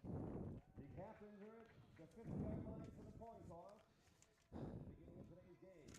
The captains are at the 50-yard line for the coin toss at the beginning of today's game.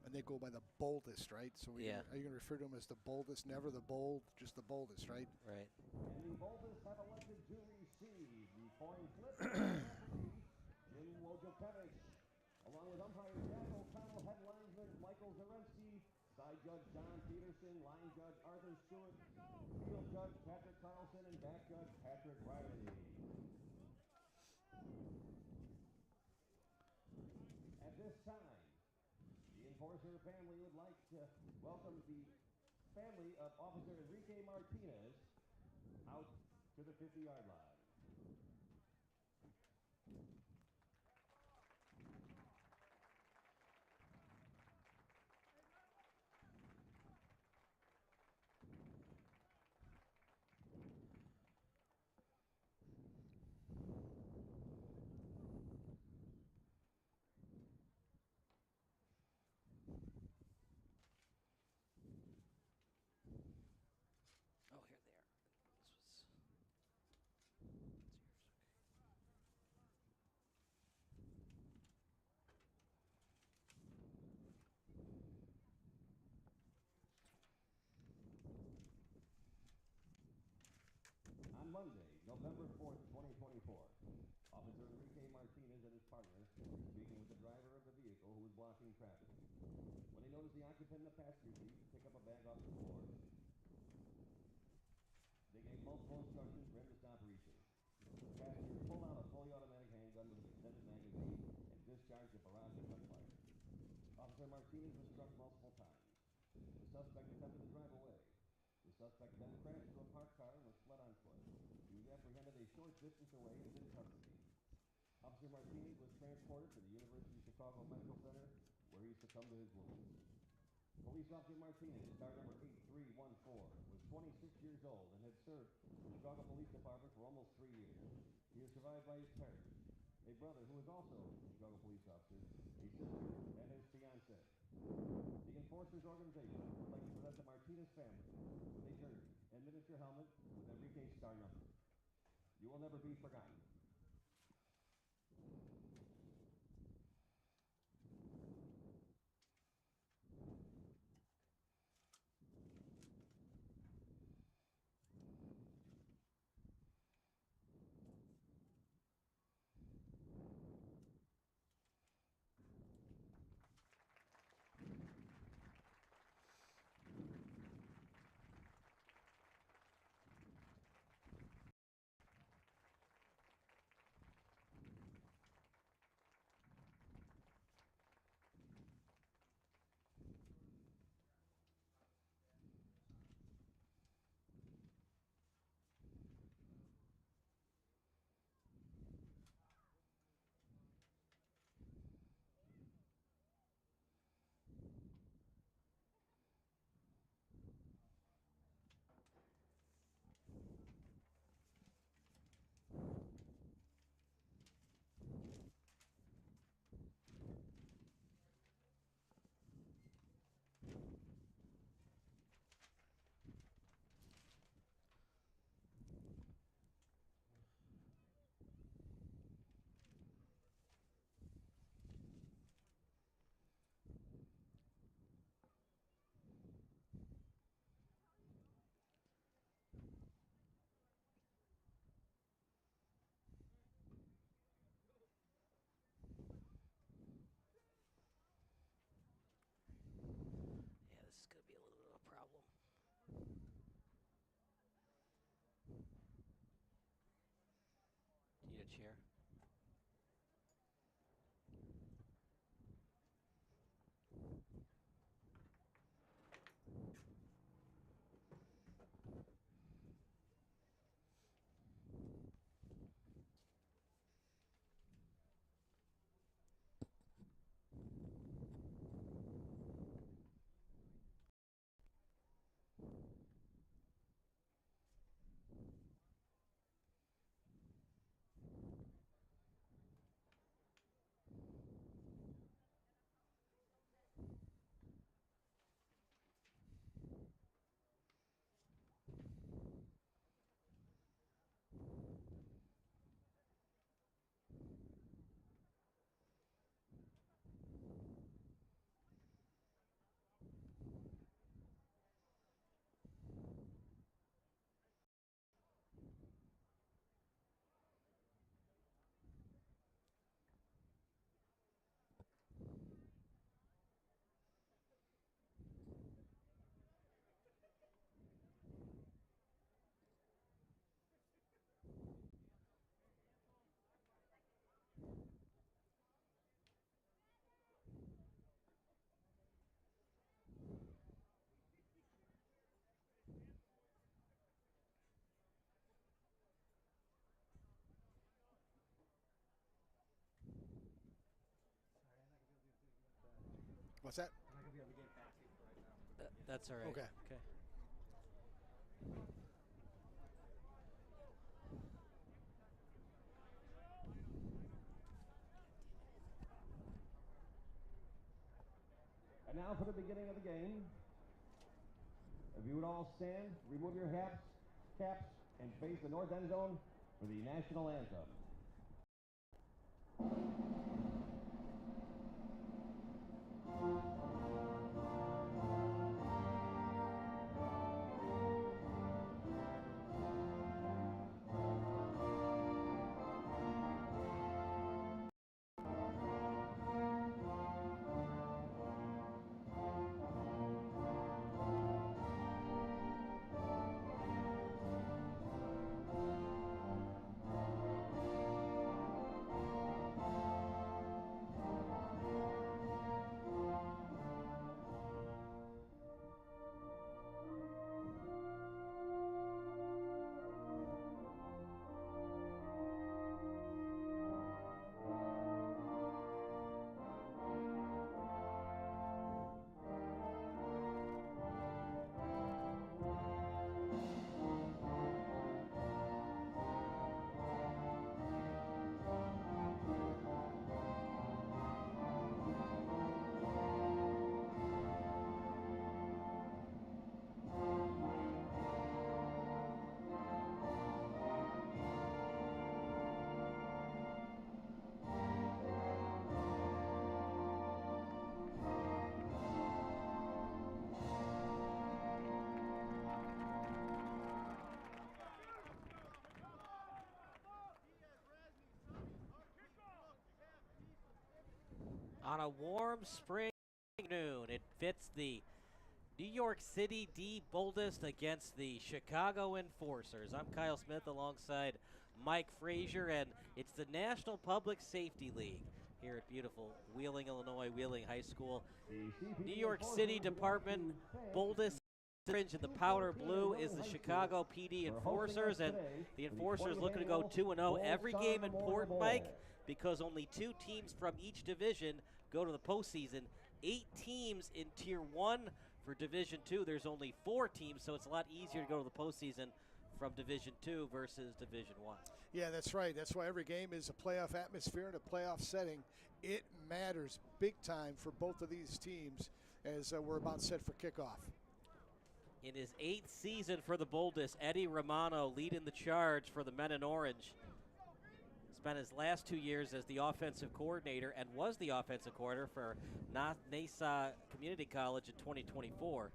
And they go by the Boldest, right? So are you going to refer to them as the Boldest, never the Bold, just the Boldest, right? Right. And the Boldest have elected to receive the coin flip referee, Jim Wojciechowicz, along with umpires Jack O'Connell, head linesman Michael Zarensky, side judge John Peterson, line judge Arthur Stewart, field judge Patrick Carlson, and back judge Patrick Riley. At this time, the Enforcer family would like to welcome the family of Officer Enrique Martinez out to the 50-yard line. Oh, here they are. This was. It's yours. On Monday, November 4th, 2024, Officer Enrique Martinez and his partner were speaking with the driver of the vehicle who was blocking traffic when they noticed the occupant in the passenger seat pick up a bag off the floor. They gave multiple instructions for him to stop reaching. The passenger pulled out a fully automatic handgun with an extended magazine and discharged a barrage of gunfire. Officer Martinez was struck multiple times. The suspect attempted to drive away. The suspect then crashed into a parked car and was fled on foot. He was apprehended a short distance away and is in custody. Officer Martinez was transported to the University of Chicago Medical Center, where he succumbed to his wounds. Police Officer Martinez, star number 8314, was 26 years old and had served the Chicago Police Department for almost 3 years. He is survived by his parents, a brother who is also a Chicago police officer, a sister, and his fiancée. The Enforcers organization would like to present the Martinez family with a jersey and miniature helmet with Enrique's star number. You will never be forgotten. This is going to be a little bit of a problem. Do you need a chair? What's that? That's all right. Okay. And now for the beginning of the game. If you would all stand, remove your hats, caps, and face the north end zone for the national anthem. On a warm spring noon, it fits the New York City D Boldest against the Chicago Enforcers. I'm Kyle Smith alongside Mike Frazier, and it's the National Public Safety League here at beautiful Wheeling, Illinois, Wheeling High School. New York City Department Boldest orange and the powder blue is the Chicago PD Enforcers, and the Enforcers looking to go 2-0. Every game important, Mike, because only 2 teams from each division go to the postseason. 8 teams in Tier 1 for Division 2. There's only 4 teams, so it's a lot easier to go to the postseason from Division 2 versus Division 1. Yeah, that's right. That's why every game is a playoff atmosphere and a playoff setting. It matters big time for both of these teams as we're about set for kickoff. In his 8th season for the Boldest, Eddie Romano leading the charge for the men in orange. Spent his last 2 years as the offensive coordinator and was the offensive coordinator for Nassau Community College in 2024.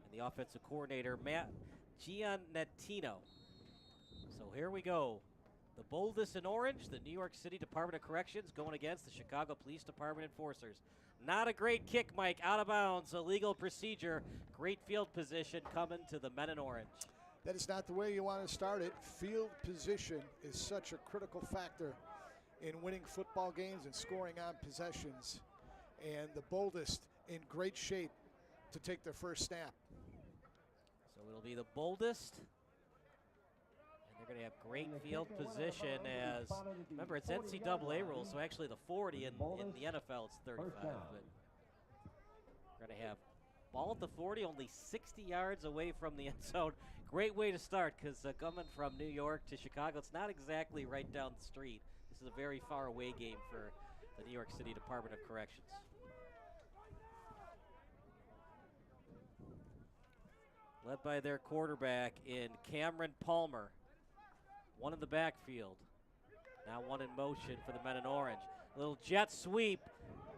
And the offensive coordinator, Matt Giannettino. So here we go. The Boldest in orange, the New York City Department of Corrections going against the Chicago Police Department Enforcers. Not a great kick, Mike, out of bounds, illegal procedure. Great field position coming to the men in orange. That is not the way you want to start it. Field position is such a critical factor in winning football games and scoring on possessions. And the Boldest in great shape to take their first snap. So it'll be the Boldest. And they're going to have great field position as, remember, it's NCAA rules, so actually the 40 in the NFL it's 35. But we're going to have ball at the 40, only 60 yards away from the end zone. Great way to start because coming from New York to Chicago, it's not exactly right down the street. This is a very far away game for the New York City Department of Corrections. Led by their quarterback in Cameron Palmer. One in the backfield. Now one in motion for the men in orange. Little jet sweep.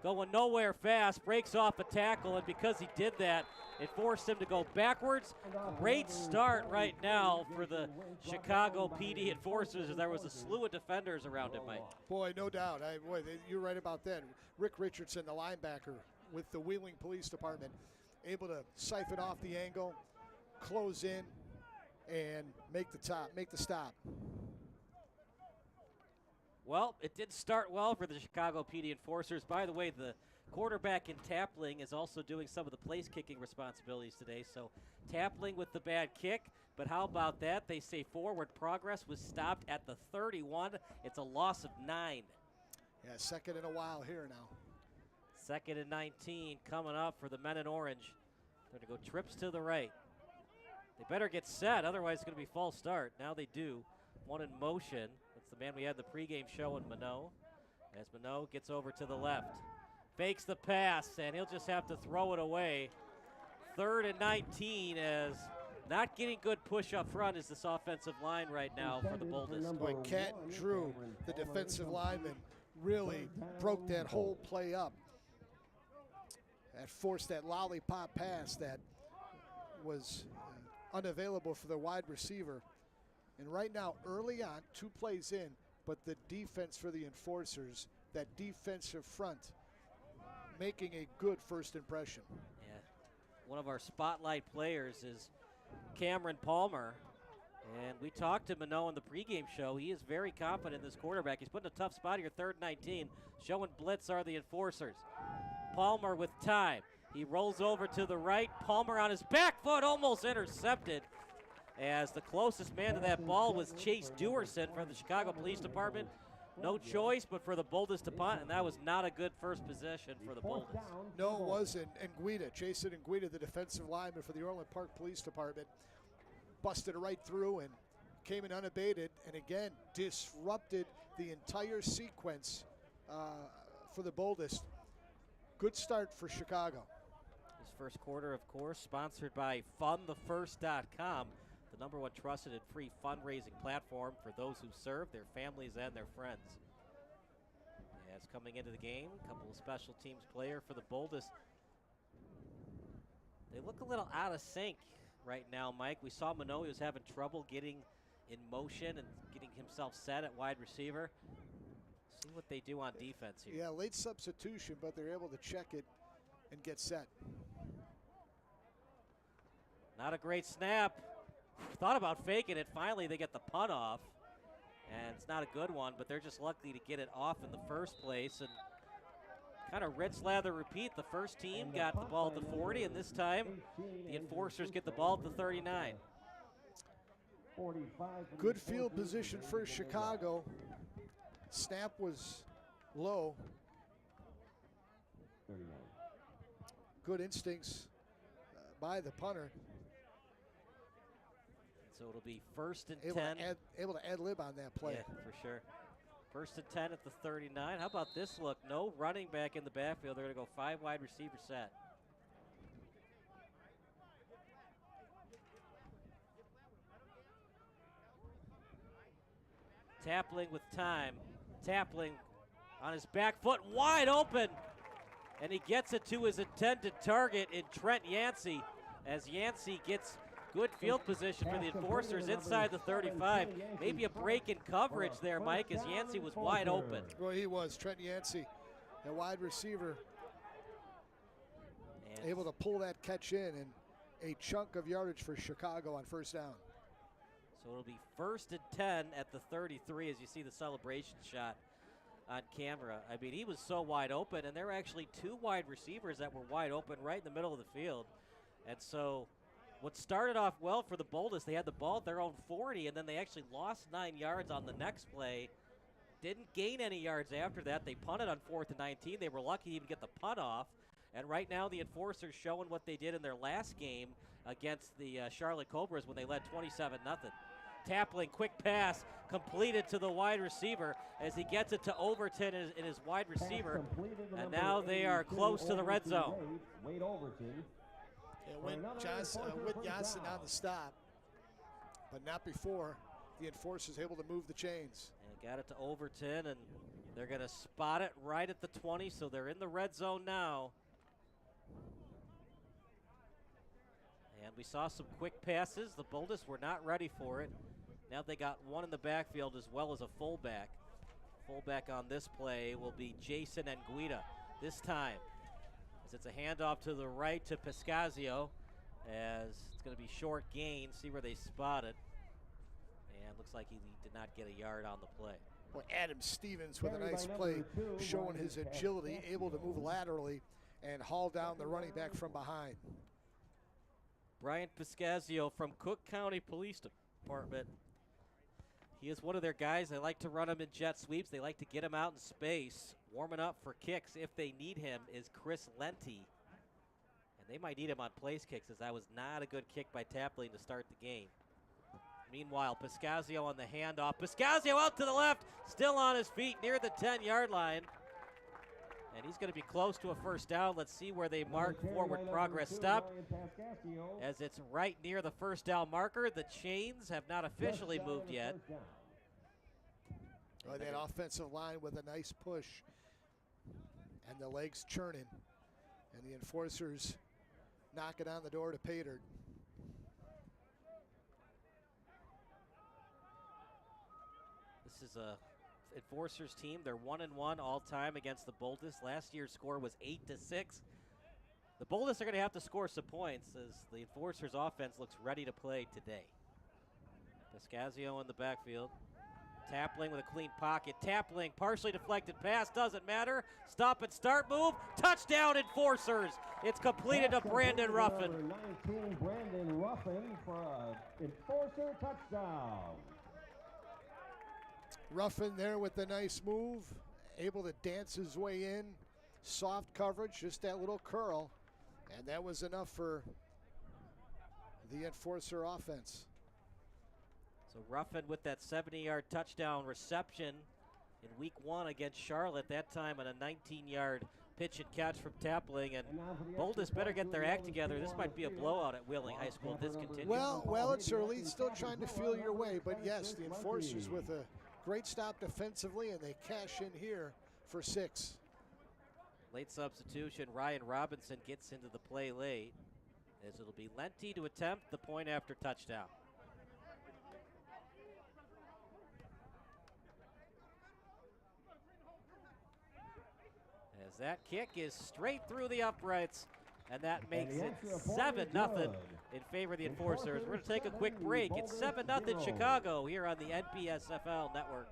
Going nowhere fast, breaks off a tackle, and because he did that, it forced him to go backwards. Great start right now for the Chicago PD Enforcers, as there was a slew of defenders around him, Mike. Boy, no doubt. You're right about that. Rick Richardson, the linebacker with the Wheeling Police Department, able to siphon off the angle, close in, and make the stop. Well, it did start well for the Chicago PD Enforcers. By the way, the quarterback in Tapling is also doing some of the place kicking responsibilities today. So Tapling with the bad kick, but how about that? They say forward progress was stopped at the 31. It's a loss of 9. Yeah, second in a while here now. 2nd and 19 coming up for the men in orange. They're going to go trips to the right. They better get set, otherwise it's going to be false start. Now they do. One in motion. That's the man we had the pregame show in Minot. As Minot gets over to the left. Fakes the pass, and he'll just have to throw it away. 3rd and 19 as not getting good push up front is this offensive line right now for the Boldest. Boy, Cat Drew, the defensive lineman, really broke that whole play up. That forced that lollipop pass that was unavailable for the wide receiver. And right now, early on, 2 plays in, but the defense for the Enforcers, that defensive front, making a good first impression. Yeah, one of our spotlight players is Cameron Palmer. And we talked to Minot in the pregame show. He is very confident in this quarterback. He's put in a tough spot here, 3rd and 19. Showing blitz are the Enforcers. Palmer with time. He rolls over to the right. Palmer on his back foot, almost intercepted. As the closest man to that ball was Chase Dewerson from the Chicago Police Department. No choice but for the Boldest to punt, and that was not a good first possession for the Boldest. No, it wasn't. And Guida, Jason and Guida, the defensive lineman for the Orland Park Police Department, busted it right through and came in unabated, and again disrupted the entire sequence for the Boldest. Good start for Chicago. This first quarter, of course, sponsored by FundTheFirst.com, the #1 trusted and free fundraising platform for those who serve their families and their friends. As coming into the game, a couple of special teams player for the Boldest. They look a little out of sync right now, Mike. We saw Minot, he was having trouble getting in motion and getting himself set at wide receiver. See what they do on defense here. Yeah, late substitution, but they're able to check it and get set. Not a great snap. Thought about faking it. Finally, they get the punt off. And it's not a good one, but they're just lucky to get it off in the first place. And kind of rinse, lather, repeat. The first team got the ball at the 40, and this time the Enforcers get the ball at the 39. Good field position for Chicago. Snap was low. Good instincts by the punter. So it'll be 1st and 10. Able to ad-lib on that play. Yeah, for sure. 1st and 10 at the 39. How about this look? No running back in the backfield. They're going to go 5 wide receiver set. Tapling with time. Tapling on his back foot, wide open. And he gets it to his intended target in Trent Yancey, as Yancey gets good field position for the Enforcers inside the 35. Maybe a break in coverage there, Mike, as Yancey was wide open. Well, he was. Trent Yancey, a wide receiver, and able to pull that catch in, and a chunk of yardage for Chicago on 1st down. So it'll be 1st and 10 at the 33 as you see the celebration shot on camera. I mean, he was so wide open, and there were actually 2 wide receivers that were wide open right in the middle of the field. And so what started off well for the Boldest, they had the ball at their own 40, and then they actually lost 9 yards on the next play. Didn't gain any yards after that. They punted on 4th and 19. They were lucky to even get the punt off. And right now the Enforcers showing what they did in their last game against the Charlotte Cobras when they led 27-0. Tapling, quick pass, completed to the wide receiver as he gets it to Overton in his wide receiver. And now they are close to the red zone. Wade Overton. With Johnson on the stop, but not before the Enforcers able to move the chains. And got it to Overton, and they're going to spot it right at the 20, so they're in the red zone now. And we saw some quick passes. The Boldest were not ready for it. Now they got one in the backfield as well as a fullback. Fullback on this play will be Jason Anguita this time. As it's a handoff to the right to Pescazio, as it's going to be short gain. See where they spot it. And looks like he did not get a yard on the play. Boy, Adam Stevens with a nice play, showing his agility, able to move laterally and haul down the running back from behind. Brian Pescazio from Cook County Police Department. He is one of their guys. They like to run him in jet sweeps. They like to get him out in space. Warming up for kicks if they need him is Chris Lenti. And they might need him on place kicks, as that was not a good kick by Tapling to start the game. Meanwhile, Piscazio on the handoff. Piscazio out to the left, still on his feet near the 10-yard line. And he's going to be close to a first down. Let's see where they mark forward progress stop. As it's right near the first down marker. The chains have not officially moved yet. Oh, that offensive line with a nice push. And the legs churning. And the enforcers knocking on the door to Pater. This is a Enforcers team. They're 1-1 all time against the Boldest. Last year's score was 8-6. The Boldest are going to have to score some points as the Enforcers offense looks ready to play today. Piscazio in the backfield. Tapling with a clean pocket. Tapling, partially deflected pass, doesn't matter. Stop and start move. Touchdown, Enforcers. It's completed to Brandon Ruffin. 19, Brandon Ruffin for an Enforcer touchdown. Ruffin there with the nice move, able to dance his way in. Soft coverage, just that little curl. And that was enough for the Enforcer offense. So Ruffin with that 70-yard touchdown reception in week 1 against Charlotte, that time on a 19-yard pitch and catch from Tapling. And Boldest better get their act together. This might be a blowout at Wheeling High School if this continues. Well, it's early. Still trying to feel your way. But yes, the Enforcers with a great stop defensively, and they cash in here for 6. Late substitution, Ryan Robinson gets into the play late, as it'll be Lenti to attempt the point after touchdown. As that kick is straight through the uprights, and that makes it 7-0 in favor of the Enforcers. We're going to take a quick break. It's 7-0 Chicago here on the NPSFL network.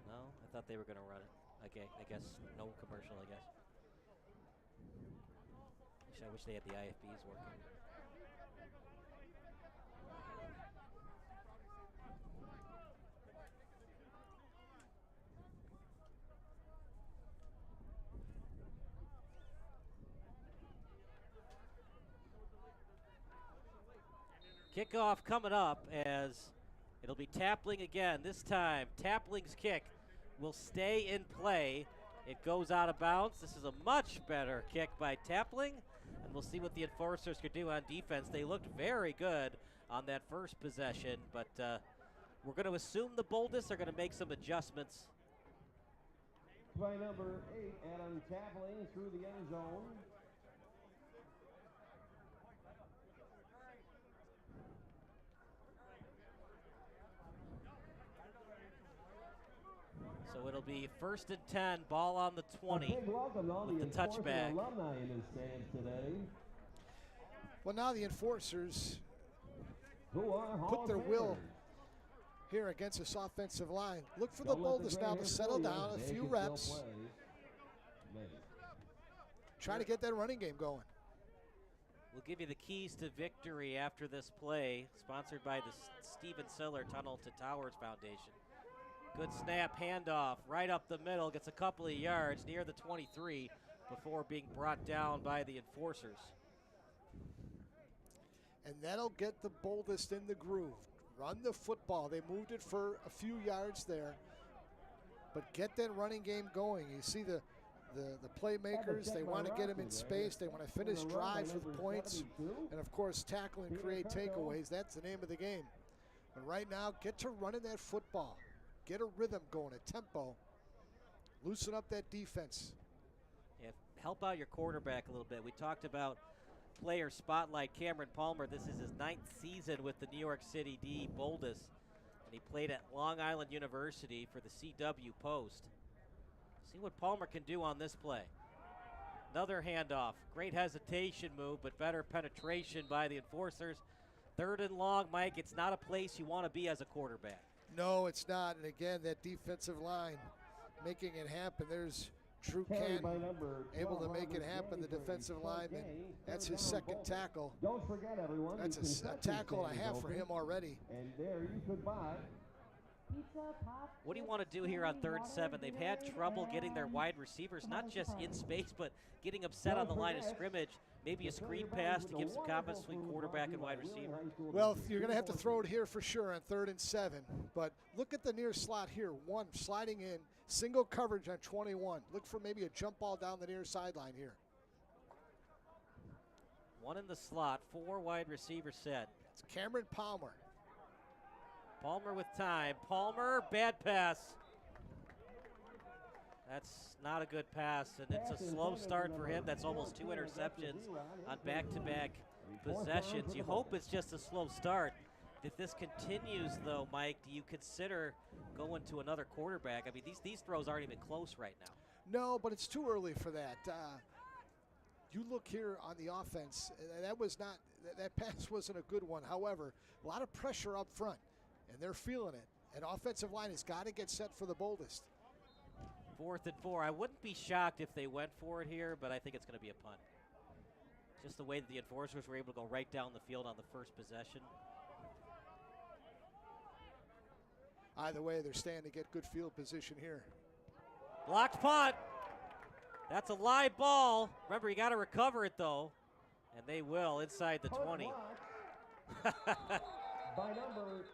No, I thought they were going to run it. Okay, I guess no commercial, I guess. I wish they had the IFBs working. Kickoff coming up as it'll be Tapling again. This time, Tapling's kick will stay in play. It goes out of bounds. This is a much better kick by Tapling. And we'll see what the Enforcers could do on defense. They looked very good on that first possession, but we're going to assume the Boldest are going to make some adjustments. Play number 8, Adam Tapling through the end zone. So it'll be 1st and 10, ball on the 20 with the touchback. Alumni in the stands today. Well, now the Enforcers Who are Hall put of their Famers. will here against this offensive line. Look for the Boldest now to settle down, a few reps. Try to get that running game going. We'll give you the keys to victory after this play, sponsored by the Stephen Siller Tunnel to Towers Foundation. Good snap, handoff, right up the middle, gets a couple of yards near the 23 before being brought down by the Enforcers. And that'll get the Boldest in the groove. Run the football. They moved it for a few yards there. But get that running game going. You see the playmakers, they want to get them in space. They want to finish drives with points. And, of course, tackle and create takeaways. That's the name of the game. But right now, get to running that football. Get a rhythm going, a tempo. Loosen up that defense. Yeah, help out your quarterback a little bit. We talked about player spotlight. Cameron Palmer, this is his 9th season with the New York City D Boldest. And he played at Long Island University for the CW Post. See what Palmer can do on this play. Another handoff. Great hesitation move, but better penetration by the Enforcers. 3rd and long, Mike. It's not a place you want to be as a quarterback. No, it's not. And again, that defensive line making it happen. There's Drew Carried by Canton number able 12, to make it Robert happen, the Gay for a defensive short lineman. gain. That's Third his down, second Boldest. tackle. Don't forget, everyone, That's the a concession tackle and a stand is half for open, him already. and there you could buy. What do you want to do here on 3rd and 7? They've had trouble getting their wide receivers, not just in space, but getting upset on the line of scrimmage. Maybe a screen pass to give some confidence between quarterback and wide receiver. Well, you're going to have to throw it here for sure on 3rd and 7. But look at the near slot here. 1 sliding in, single coverage on 21. Look for maybe a jump ball down the near sideline here. 1 in the slot, 4 wide receiver set. It's Cameron Palmer. Palmer with time. Palmer, bad pass. That's not a good pass, and it's a slow start for him. That's almost 2 interceptions on back-to-back possessions. You hope it's just a slow start. If this continues, though, Mike, do you consider going to another quarterback? I mean, these throws aren't even close right now. No, but it's too early for that. You look here on the offense, that pass wasn't a good one. However, a lot of pressure up front, and they're feeling it. And offensive line has got to get set for the Boldest. 4th and 4. I wouldn't be shocked if they went for it here, but I think it's going to be a punt. Just the way that the enforcers were able to go right down the field on the first possession. Either way, they're staying to get good field position here. Blocked punt. That's a live ball. Remember, you got to recover it, though. And they will inside the 20.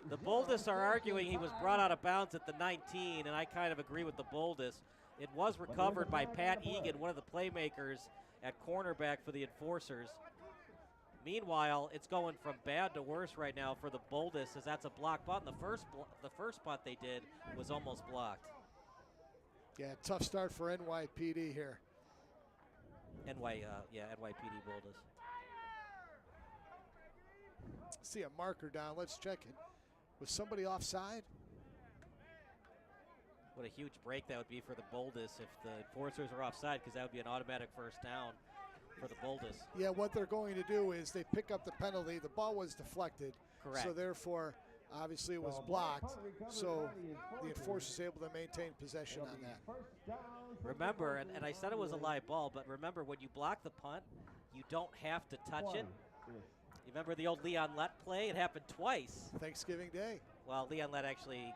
The Boldest are arguing he was brought out of bounds at the 19, and I kind of agree with the Boldest. It was recovered by Pat Egan, one of the playmakers at cornerback for the enforcers. Meanwhile, it's going from bad to worse right now for the Boldest, as that's a block punt. The first punt they did was almost blocked. Yeah, tough start for NYPD here. NYPD Boldest. See a marker down. Let's check it. Was somebody offside? What a huge break that would be for the Boldest if the enforcers are offside, because that would be an automatic first down for the Boldest. Yeah, what they're going to do is they pick up the penalty. The ball was deflected. Correct. So therefore, obviously it was blocked. So the enforcer's able to maintain possession on that. Remember, and I said it was a live ball, but remember, when you block the punt, you don't have to touch it. You remember the old Leon Lett play? It happened twice. Thanksgiving Day. Well, Leon Lett actually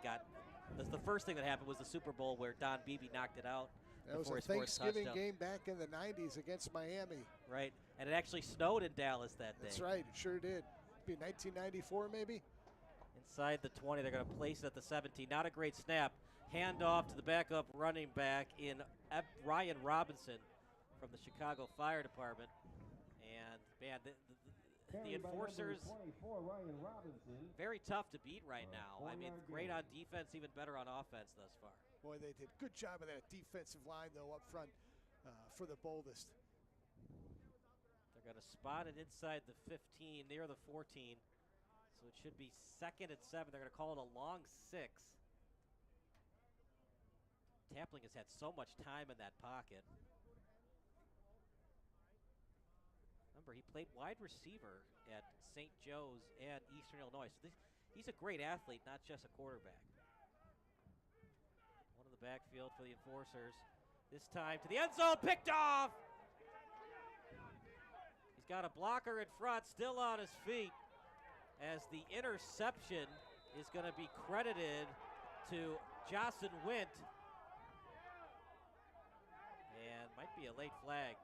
the first thing that happened was the Super Bowl where Don Beebe knocked it out. That was a Thanksgiving game back in the 90s against Miami. Right, and it actually snowed in Dallas that day. That's right, it sure did. Be 1994 maybe? Inside the 20, they're going to place it at the 17. Not a great snap. Handoff to the backup running back in Ryan Robinson from the Chicago Fire Department. And, man, the enforcers, very tough to beat right now. I mean, great on defense, even better on offense thus far. Boy, they did good job of that defensive line, though, up front for the Boldest. They're going to spot it inside the 15, near the 14. So it should be 2nd and 7. They're going to call it a long 6. Tapling has had so much time in that pocket. Remember, he played wide receiver at St. Joe's and Eastern Illinois. So he's a great athlete, not just a quarterback. One in the backfield for the enforcers. This time to the end zone, picked off! He's got a blocker in front, still on his feet, as the interception is going to be credited to Jocelyn Wint. And might be a late flag.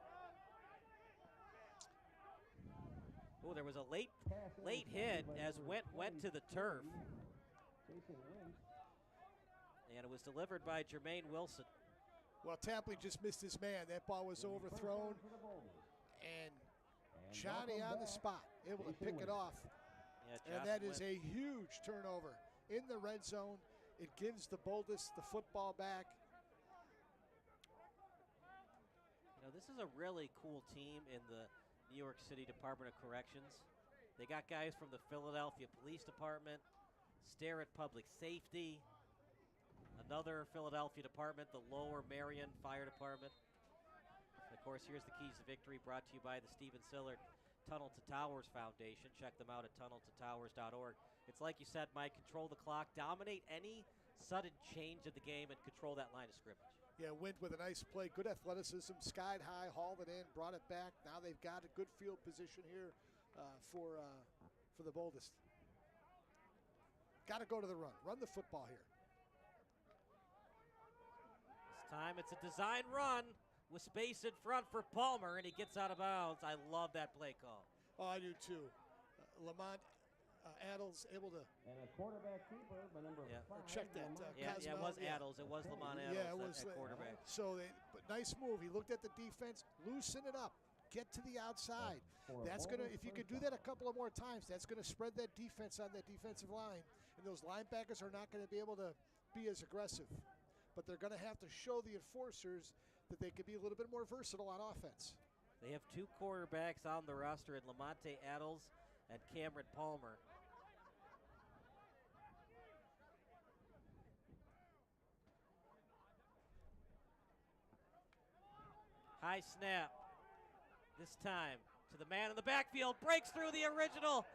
Oh, there was a late hit as went to the turf. And it was delivered by Jermaine Wilson. Well, Tapley just missed his man. That ball was overthrown. And Johnny on the spot, able to pick it off. Yeah, and that is a huge turnover in the red zone. It gives the Boldest the football back. You know, this is a really cool team in the New York City Department of Corrections. They got guys from the Philadelphia Police Department, Starrett Public Safety, another Philadelphia department, the Lower Marion Fire Department. And of course, here's the Keys to Victory, brought to you by the Stephen Sillard Tunnel to Towers Foundation. Check them out at tunneltotowers.org. It's like you said, Mike, control the clock, dominate any sudden change of the game and control that line of scrimmage. Yeah, went with a nice play, good athleticism, skied high, hauled it in, brought it back. Now they've got a good field position here for the Boldest. Got to go to the run the football here. This time it's a design run with space in front for Palmer, and he gets out of bounds. I love that play call. Oh, I do too. Lamont Addles able to. And a quarterback keeper by number 5. Check that. It was Addles. It was Lamont Addles. Yeah, it was at quarterback. So, but nice move. He looked at the defense, loosen it up, get to the outside. That's gonna. If you could do that a couple of more times, that's gonna spread that defense on that defensive line, and those linebackers are not going to be able to be as aggressive. But they're going to have to show the enforcers that they could be a little bit more versatile on offense. They have 2 quarterbacks on the roster in Lamonte Addles and Cameron Palmer. High snap. This time to the man in the backfield. Breaks through the original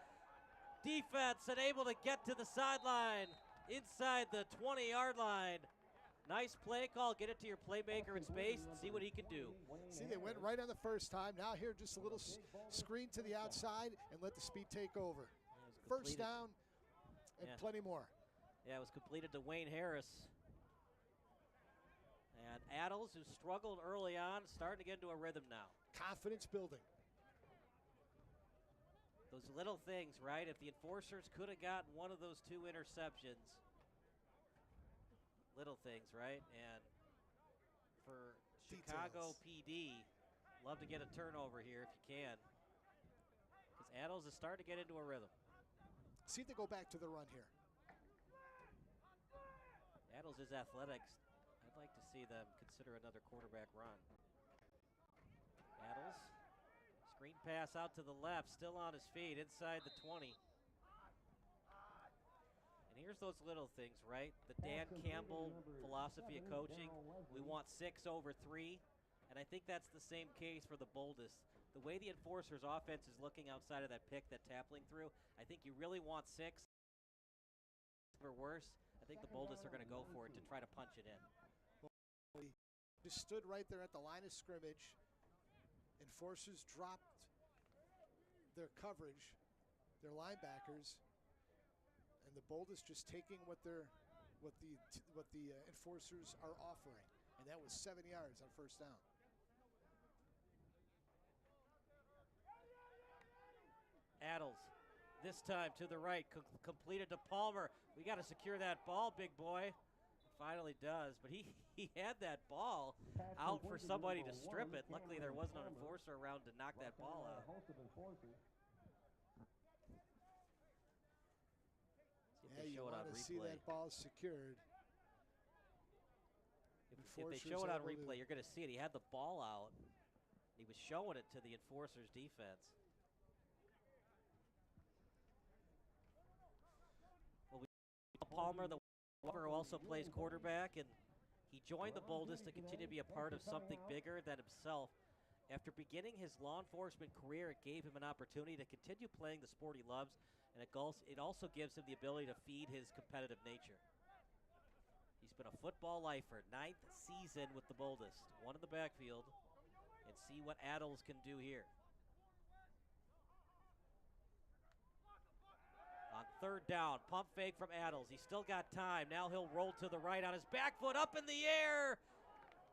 defense and able to get to the sideline inside the 20-yard line. Nice play call. Get it to your playmaker in space and see what he can do. See, they went right on the first time. Now here, just a little screen to the outside and let the speed take over. First down and plenty more. Yeah, it was completed to Wayne Harris. And Addles, who struggled early on, starting to get into a rhythm now. Confidence building. Those little things, right? If the enforcers could have gotten one of those 2 interceptions. Little things, right? And for Chicago PD, love to get a turnover here if you can. Because Addles is starting to get into a rhythm. See if they go back to the run here. Addles is athletic. I'd like to see them consider another quarterback run. Addles, screen pass out to the left, still on his feet, inside the 20. And here's those little things, right? The Dan Campbell philosophy of coaching. We want 6 over 3. And I think that's the same case for the Boldest. The way the enforcer's offense is looking outside of that pick that Tapling threw, I think you really want 6 or worse. I think the Boldest are going to go for it to try to punch it in. Just stood right there at the line of scrimmage. Enforcers dropped their coverage, their linebackers, and the Boldest just taking what the enforcers are offering, and that was 7 yards on first down. Addles, this time to the right, completed to Palmer. We got to secure that ball, big boy. Finally does, but he had that ball out for somebody to strip it. Luckily, there wasn't an enforcer around to knock that ball out. Yeah, you want to see that ball secured. If they show it on replay, you're going to see it. He had the ball out. He was showing it to the enforcer's defense. Well, Palmer, the who also plays quarterback, and he joined the Boldest to continue to be a part of something bigger than himself. After beginning his law enforcement career, it gave him an opportunity to continue playing the sport he loves, and it also gives him the ability to feed his competitive nature. He's been a football lifer, 9th season with the Boldest. One in the backfield, and see what Addles can do here. On third down, pump fake from Addles. He's still got time. Now he'll roll to the right on his back foot, up in the air,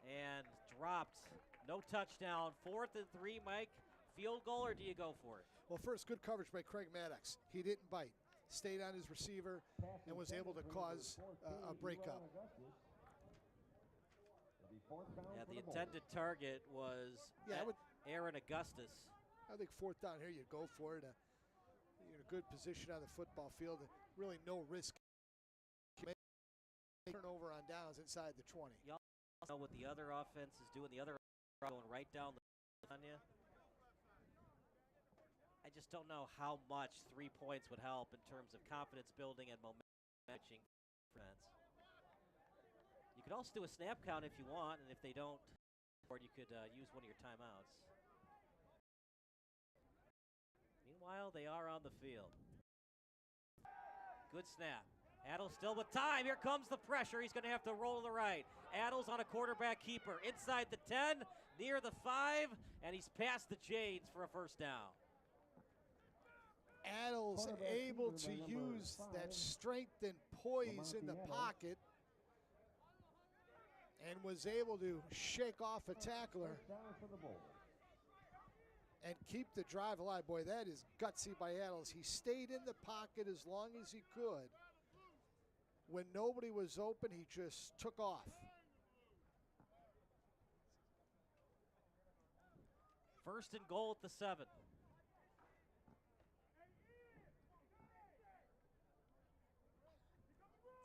and dropped. No touchdown. 4th and 3, Mike. Field goal, or do you go for it? Well, first, good coverage by Craig Maddox. He didn't bite. Stayed on his receiver and was able to cause a breakup. Yeah, the intended target was Aaron Augustus. I think 4th down here, you go for it. You're in a good position on the football field. Really no risk. Turnover on downs inside the 20. You also know what the other offense is doing. The other going right down the on you. I just don't know how much 3 points would help in terms of confidence building and momentum matching defense. You could also do a snap count if you want, and if they don't, or you could use one of your timeouts. Meanwhile, they are on the field. Good snap. Addles still with time. Here comes the pressure. He's going to have to roll to the right. Addles on a quarterback keeper. Inside the 10, near the 5, and he's past the Jades for a first down. Addles able to use that strength and poise in the pocket and was able to shake off a tackler and keep the drive alive. Boy, that is gutsy by Addles. He stayed in the pocket as long as he could. When nobody was open, he just took off. First and goal at the 7.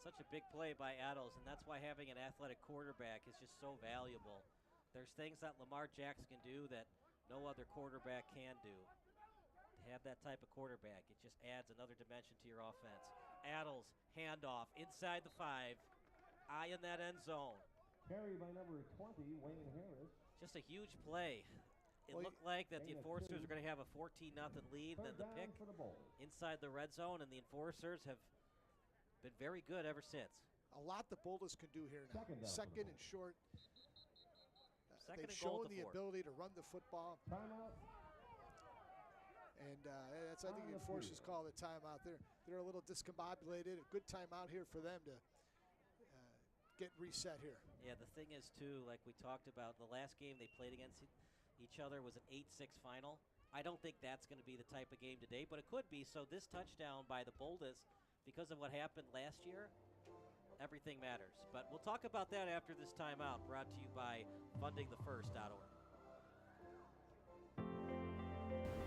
Such a big play by Addles, and that's why having an athletic quarterback is just so valuable. There's things that Lamar Jackson can do that no other quarterback can do. To have that type of quarterback, it just adds another dimension to your offense. Addles, handoff, inside the 5, eye in that end zone. Carry by number 20, Wayne Harris. Just a huge play. It looked like that the Enforcers were going to have a 14-0 lead, then the pick inside the red zone, and the Enforcers have been very good ever since. A lot the Boldest can do here now. Second and short. Second They've and goal shown at the the 4. ability to run the football. Timeout. And that's, I think the Enforcers call the timeout. They're a little discombobulated. A good timeout here for them to get reset here. Yeah, the thing is, too, like we talked about, the last game they played against each other was an 8-6 final. I don't think that's going to be the type of game today, but it could be. So this touchdown by the Boldest, because of what happened last year, everything matters. But we'll talk about that after this timeout, brought to you by fundingthefirst.org.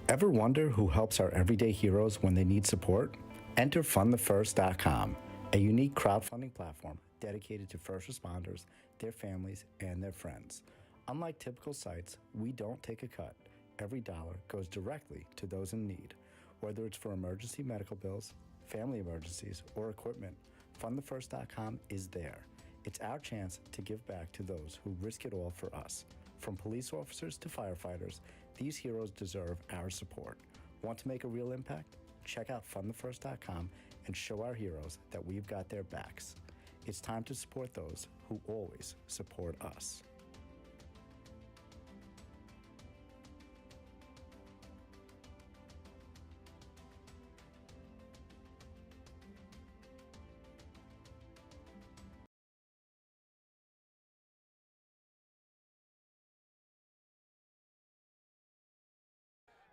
Ever wonder who helps our everyday heroes when they need support? Enter fundthefirst.com, a unique crowdfunding platform dedicated to first responders, their families, and their friends. Unlike typical sites, we don't take a cut. Every dollar goes directly to those in need. Whether it's for emergency medical bills, family emergencies, or equipment, fundthefirst.com is there. It's our chance to give back to those who risk it all for us. From police officers to firefighters, these heroes deserve our support. Want to make a real impact? Check out fundthefirst.com and show our heroes that we've got their backs. It's time to support those who always support us.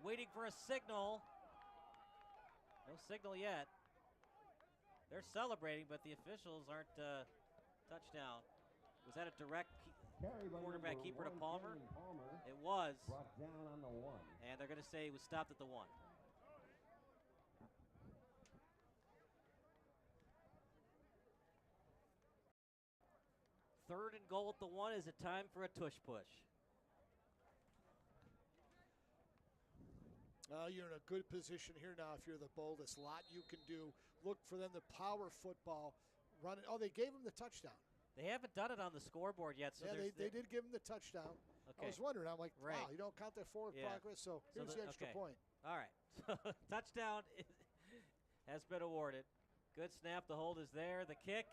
Waiting for a signal. No signal yet. They're celebrating, but the officials aren't touchdown. Was that a direct quarterback keeper to Palmer? It was. Brought down on the 1. And they're going to say he was stopped at the 1. Third and goal at the 1. Is it time for a tush push? You're in a good position here now if you're the Boldest. A lot you can do. Look for them to power football. Run it. Oh, they gave him the touchdown. They haven't done it on the scoreboard yet. So yeah, they did give him the touchdown. Okay. I was wondering. I'm like, right. Wow, you don't count that forward progress, so here's the extra point. All right. So touchdown has been awarded. Good snap. The hold is there. The kick.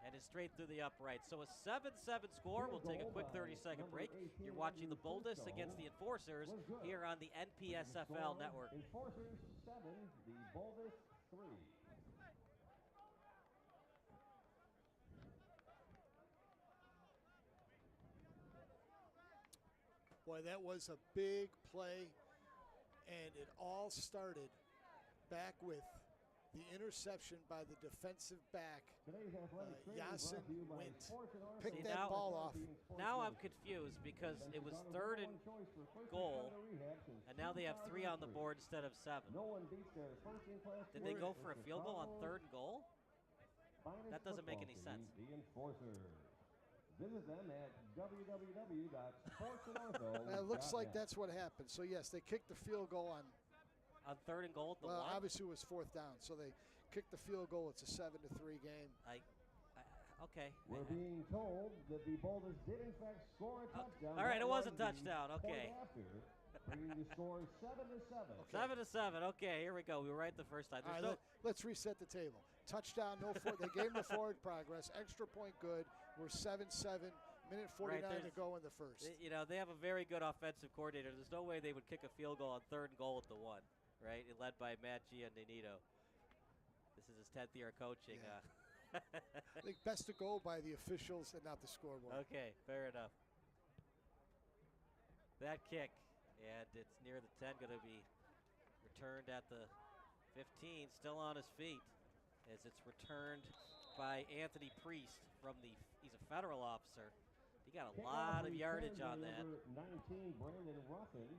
And it's straight through the upright. So a 7-7 score. We'll take a quick 30-second break. You're watching the Boldest against the Enforcers here on the NPSFL network. Enforcers 7, the Boldest 3. Boy, that was a big play, and it all started back with the interception by the defensive back. Yasin Wint picked that ball off. Now I'm confused because it was third and goal, and now they have 3 on the board instead of 7. Did they go for a field goal on third and goal? That doesn't make any sense. The Enforcers. Visit them at www.sportsanortho.net. It looks like that's what happened. So yes, they kicked the field goal on third and goal at the 1? Obviously it was 4th down, so they kicked the field goal. It's a 7-3 game. Okay. We're being told that the Boldest did in fact score a touchdown. All right, it was a touchdown. Okay. Bringing the score 7-7. 7-7. Okay, here we go. We were right the first time. All right, let's reset the table. touchdown, no they gave him the forward progress, extra point good. We're 7-7, minute 49 to go in the first. You know, they have a very good offensive coordinator. There's no way they would kick a field goal on 3rd and goal at the 1, right? Led by Matt Giannanito. This is his 10th year of coaching. Yeah. I think best to go by the officials and not the scoreboard. Okay, fair enough. That kick, and it's near the 10, going to be returned at the 15, still on his feet, as it's returned by Anthony Priest from he's a federal officer. He got a lot of yardage on that. 19, Brandon Ruffin,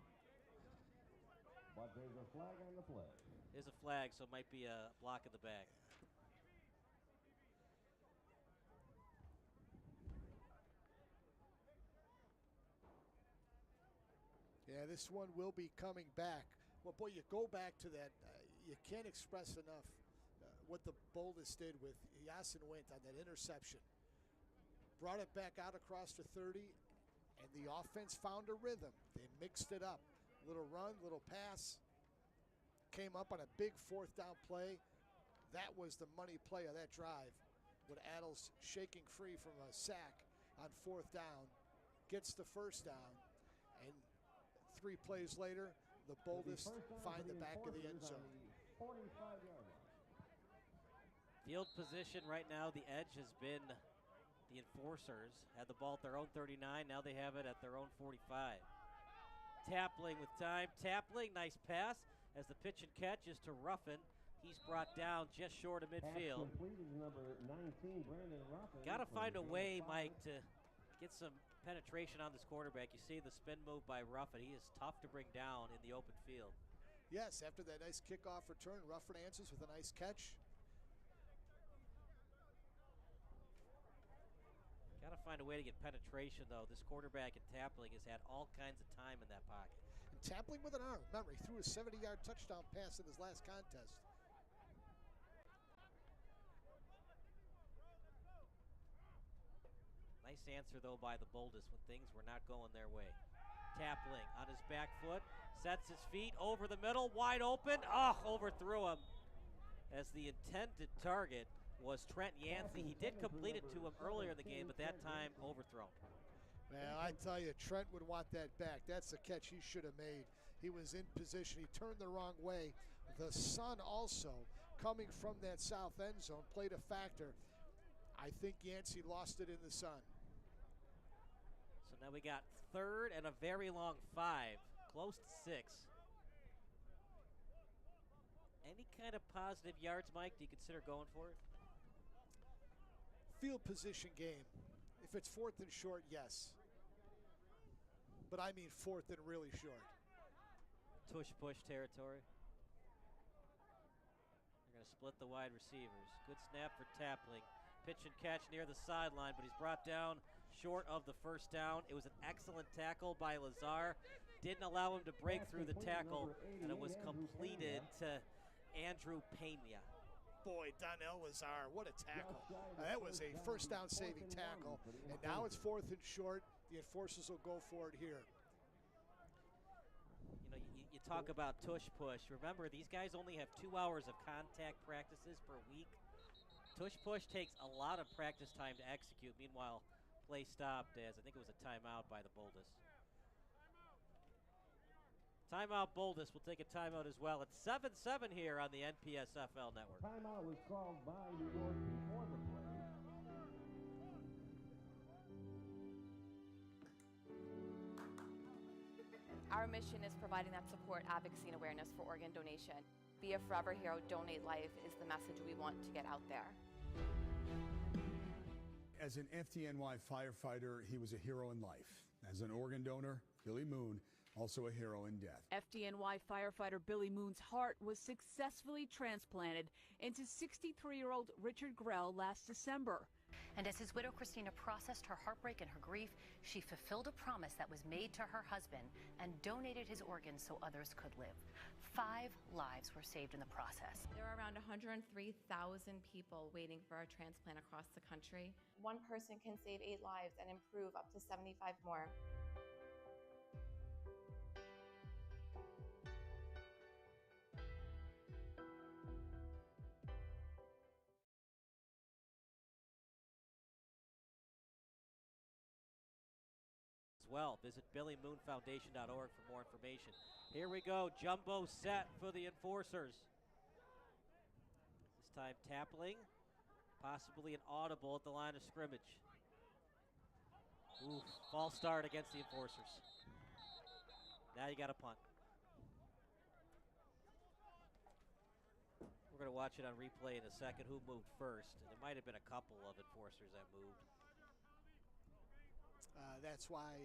but there's a flag on the play. There's a flag, so it might be a block in the back. Yeah, this one will be coming back. Well, boy, you go back to that. You can't express enough what the Boldest did with Yasin Wint on that interception. Brought it back out across the 30, and the offense found a rhythm. They mixed it up. Little run, little pass. Came up on a big 4th down play. That was the money play of that drive. When Addles shaking free from a sack on 4th down, gets the 1st down, and 3 plays later, the Boldest find the back of the end zone. 45-yard line. Field position right now, the edge has been the Enforcers. Had the ball at their own 39, now they have it at their own 45. Tapling with time, Tapling, nice pass, as the pitch and catch is to Ruffin. He's brought down just short of midfield. Number 19, Brandon Ruffin. Got to find a way, Mike, to get some penetration on this quarterback. You see the spin move by Ruffin. He is tough to bring down in the open field. Yes, after that nice kickoff return, Ruffin answers with a nice catch. Got to find a way to get penetration, though. This quarterback in Tapling has had all kinds of time in that pocket. And Tapling with an arm. Remember, he threw a 70-yard touchdown pass in his last contest. Nice answer, though, by the Boldest when things were not going their way. Tapling on his back foot, sets his feet over the middle, wide open. Oh, overthrew him. As the intended target was Trent Yancey. He did complete it to him earlier in the game, but that time overthrown. Man, I tell you, Trent would want that back. That's the catch he should have made. He was in position. He turned the wrong way. The sun also, coming from that south end zone, played a factor. I think Yancey lost it in the sun. So now we got 3rd and a very long 5, close to 6. Any kind of positive yards, Mike, do you consider going for it? Field position game. If it's 4th and short, yes. But I mean 4th and really short. Tush-push territory. They're going to split the wide receivers. Good snap for Tapling. Pitch and catch near the sideline, but he's brought down short of the 1st down. It was an excellent tackle by Lazar. Didn't allow him to break through the tackle, and it was completed to Andrew Pena. Boy, Donnell Lazar, what a tackle. That was a 1st down saving tackle, and now it's 4th and short. The Enforcers will go for it here. You know, you talk about tush-push. Remember, these guys only have 2 hours of contact practices per week. Tush-push takes a lot of practice time to execute. Meanwhile, play stopped as I think it was a timeout by the Boldest. Timeout Boldest. We'll take a timeout as well. It's 7-7 here on the NPSFL network. Timeout was called by New York before the play. Our mission is providing that support, advocacy, and awareness for organ donation. Be a forever hero, donate life is the message we want to get out there. As an FDNY firefighter, he was a hero in life. As an organ donor, Billy Moon, also a hero in death. FDNY firefighter Billy Moon's heart was successfully transplanted into 63-year-old Richard Grell last December. And as his widow, Christina, processed her heartbreak and her grief, she fulfilled a promise that was made to her husband and donated his organs so others could live. 5 lives were saved in the process. There are around 103,000 people waiting for a transplant across the country. One person can save 8 lives and improve up to 75 more. well. Visit BillyMoonFoundation.org for more information. Here we go, jumbo set for the Enforcers. This time tackling, possibly an audible at the line of scrimmage. Ooh, false start against the Enforcers. Now you got a punt. We're going to watch it on replay in a second who moved first. And there might have been a couple of Enforcers that moved. That's why,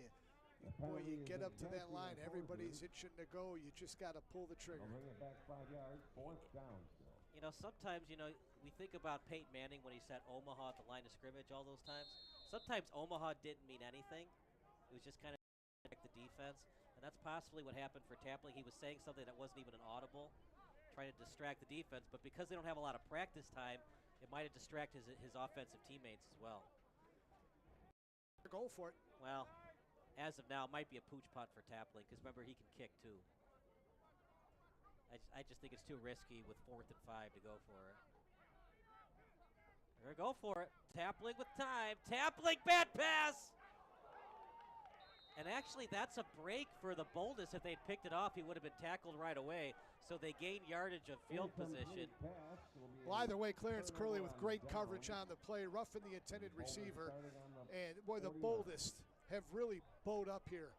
boy, you get up to that line, everybody's itching to go. You just got to pull the trigger. Bring it back 5 yards, 4th down still. You know, sometimes, we think about Peyton Manning when he set Omaha at the line of scrimmage all those times. Sometimes Omaha didn't mean anything. It was just kind of the defense. And that's possibly what happened for Tapling. He was saying something that wasn't even an audible, trying to distract the defense. But because they don't have a lot of practice time, it might have distracted his offensive teammates as well. Go for it. Well, as of now, it might be a pooch punt for Tapling, because remember, he can kick too. I just think it's too risky with 4th and 5 to go for it. They're going to go for it. Tapling with time. Tapling, bad pass! And actually, that's a break for the Boldest. If they'd picked it off, he would have been tackled right away. So they gain yardage of field position. Well, either way, Clarence Curley with great coverage on the play, roughing the intended receiver. And, boy, the Boldest have really bowed up here.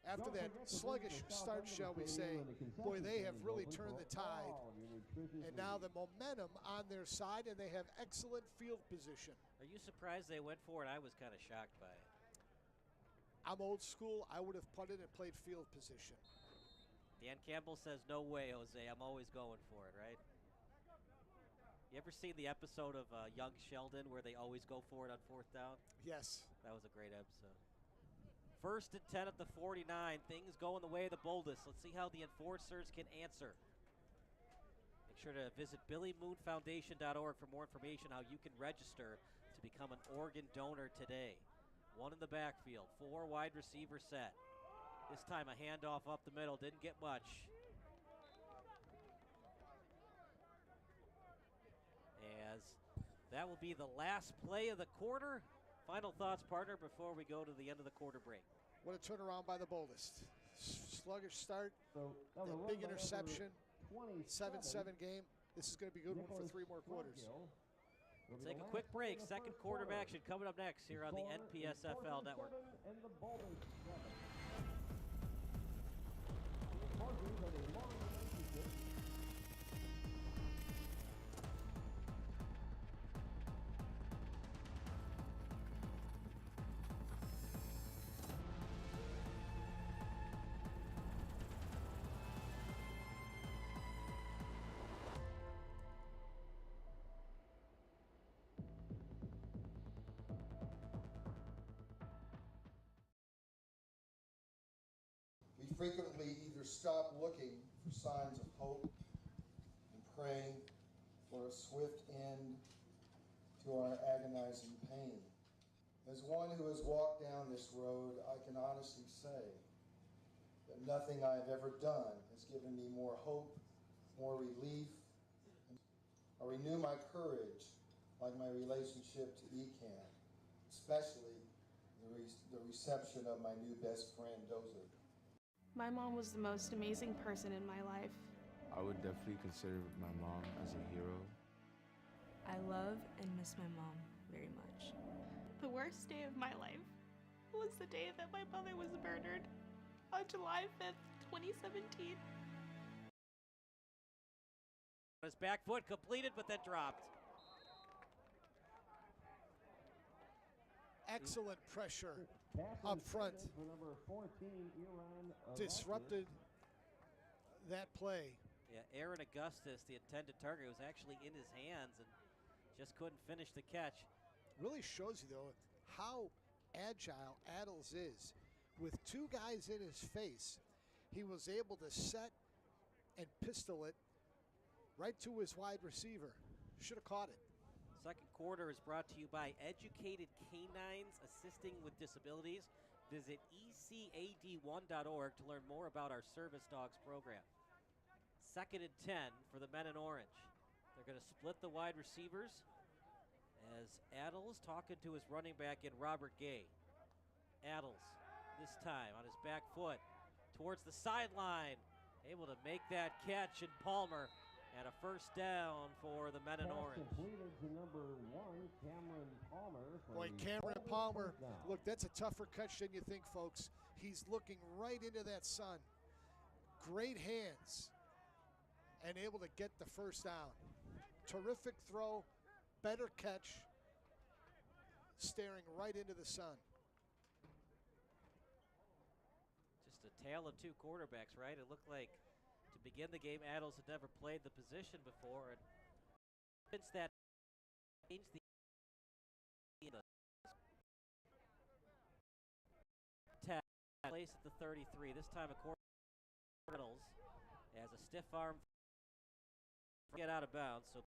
After that sluggish start, shall we say, boy, they have really turned the tide. And now the momentum on their side, and they have excellent field position. Are you surprised they went for it? I was kind of shocked by it. I'm old school. I would have punted and played field position. Dan Campbell says, no way, Jose. I'm always going for it, right? You ever seen the episode of Young Sheldon where they always go for it on 4th down? Yes. That was a great episode. 1st and 10 at the 49. Things going the way of the Boldest. Let's see how the Enforcers can answer. Make sure to visit BillyMoonFoundation.org for more information how you can register to become an organ donor today. 1 in the backfield, 4 wide receiver set. This time a handoff up the middle, didn't get much. As that will be the last play of the quarter. Final thoughts, partner, before we go to the end of the quarter break. What a turnaround by the Boldest. Sluggish start, that big interception, 7-7 game. This is going to be a good one for 3 more quarters. We'll take a quick break. Second quarter of action coming up next here on the NPSFL Network. We frequently either stop looking for signs of hope and praying for a swift end to our agonizing pain. As one who has walked down this road, I can honestly say that nothing I've ever done has given me more hope, more relief, or renew my courage like my relationship to ECAN, especially the reception of my new best friend, Dozer. My mom was the most amazing person in my life. I would definitely consider my mom as a hero. I love and miss my mom very much. The worst day of my life was the day that my mother was murdered on July 5th, 2017. His back foot completed, but then dropped. Excellent pressure up front. Disrupted that play. Yeah, Aaron Augustus, the intended target, was actually in his hands and just couldn't finish the catch. Really shows you, though, how agile Adels is. With 2 guys in his face, he was able to set and pistol it right to his wide receiver. Should have caught it. Second quarter is brought to you by Educated Canines Assisting with Disabilities. Visit ecad1.org to learn more about our Service Dogs program. 2nd and 10 for the men in orange. They're going to split the wide receivers as Adels talking to his running back in Robert Gay. Adels this time on his back foot towards the sideline. Able to make that catch, and Palmer, and a first down for the men in orange. Completed to number 1, Cameron Palmer. Boy, Cameron Palmer, look, that's a tougher catch than you think, folks. He's looking right into that sun. Great hands, and able to get the first down. Terrific throw, better catch, staring right into the sun. Just a tale of two quarterbacks, right? It looked like to begin the game, Adels had never played the position before, and since that changed the place at the 33. This time a Cardinals as a stiff arm get out of bounds. So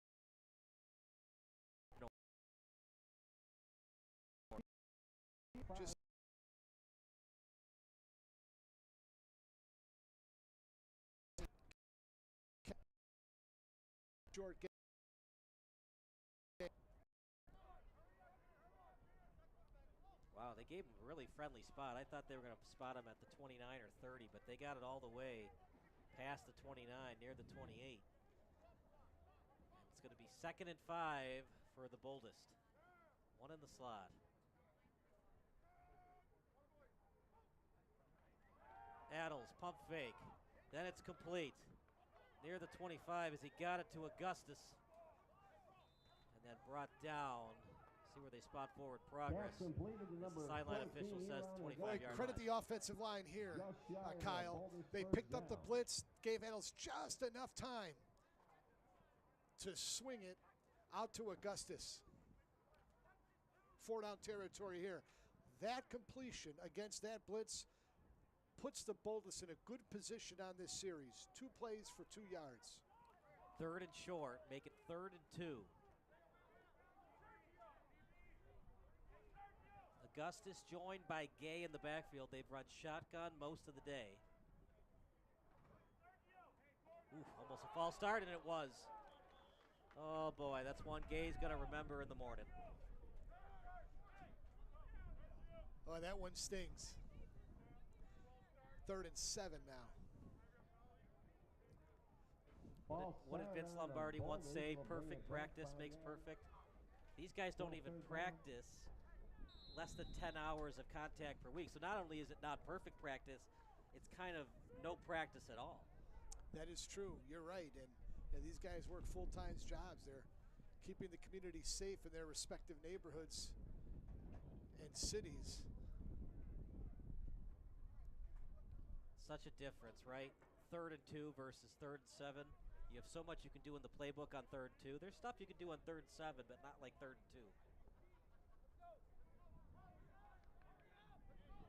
just short game. Wow, they gave him a really friendly spot. I thought they were going to spot him at the 29 or 30, but they got it all the way past the 29, near the 28. And it's going to be 2nd and 5 for the Boldest. One in the slot. Adels, pump fake. Then it's complete. Near the 25 as he got it to Augustus. And then brought down. See where they spot forward progress. The sideline official says 25-yard Credit line. the offensive line here, Kyle. They picked up the blitz, gave Adels just enough time to swing it out to Augustus. 4-down territory here. That completion against that blitz puts the Boldest in a good position on this series. 2 plays for 2 yards. 3rd and short, make it 3rd and 2. Augustus joined by Gay in the backfield. They've run shotgun most of the day. Ooh, almost a false start, and it was. Oh boy, that's one Gay's gonna remember in the morning. Oh, that one stings. 3rd and 7 now. What did Vince Lombardi once say? Perfect practice makes perfect. These guys don't even practice less than 10 hours of contact per week. So not only is it not perfect practice, it's kind of no practice at all. That is true. You're right. And these guys work full-time jobs. They're keeping the community safe in their respective neighborhoods and cities. Such a difference, right? 3rd and 2 versus 3rd and 7. You have so much you can do in the playbook on 3rd and 2. There's stuff you can do on 3rd and 7, but not like 3rd and 2.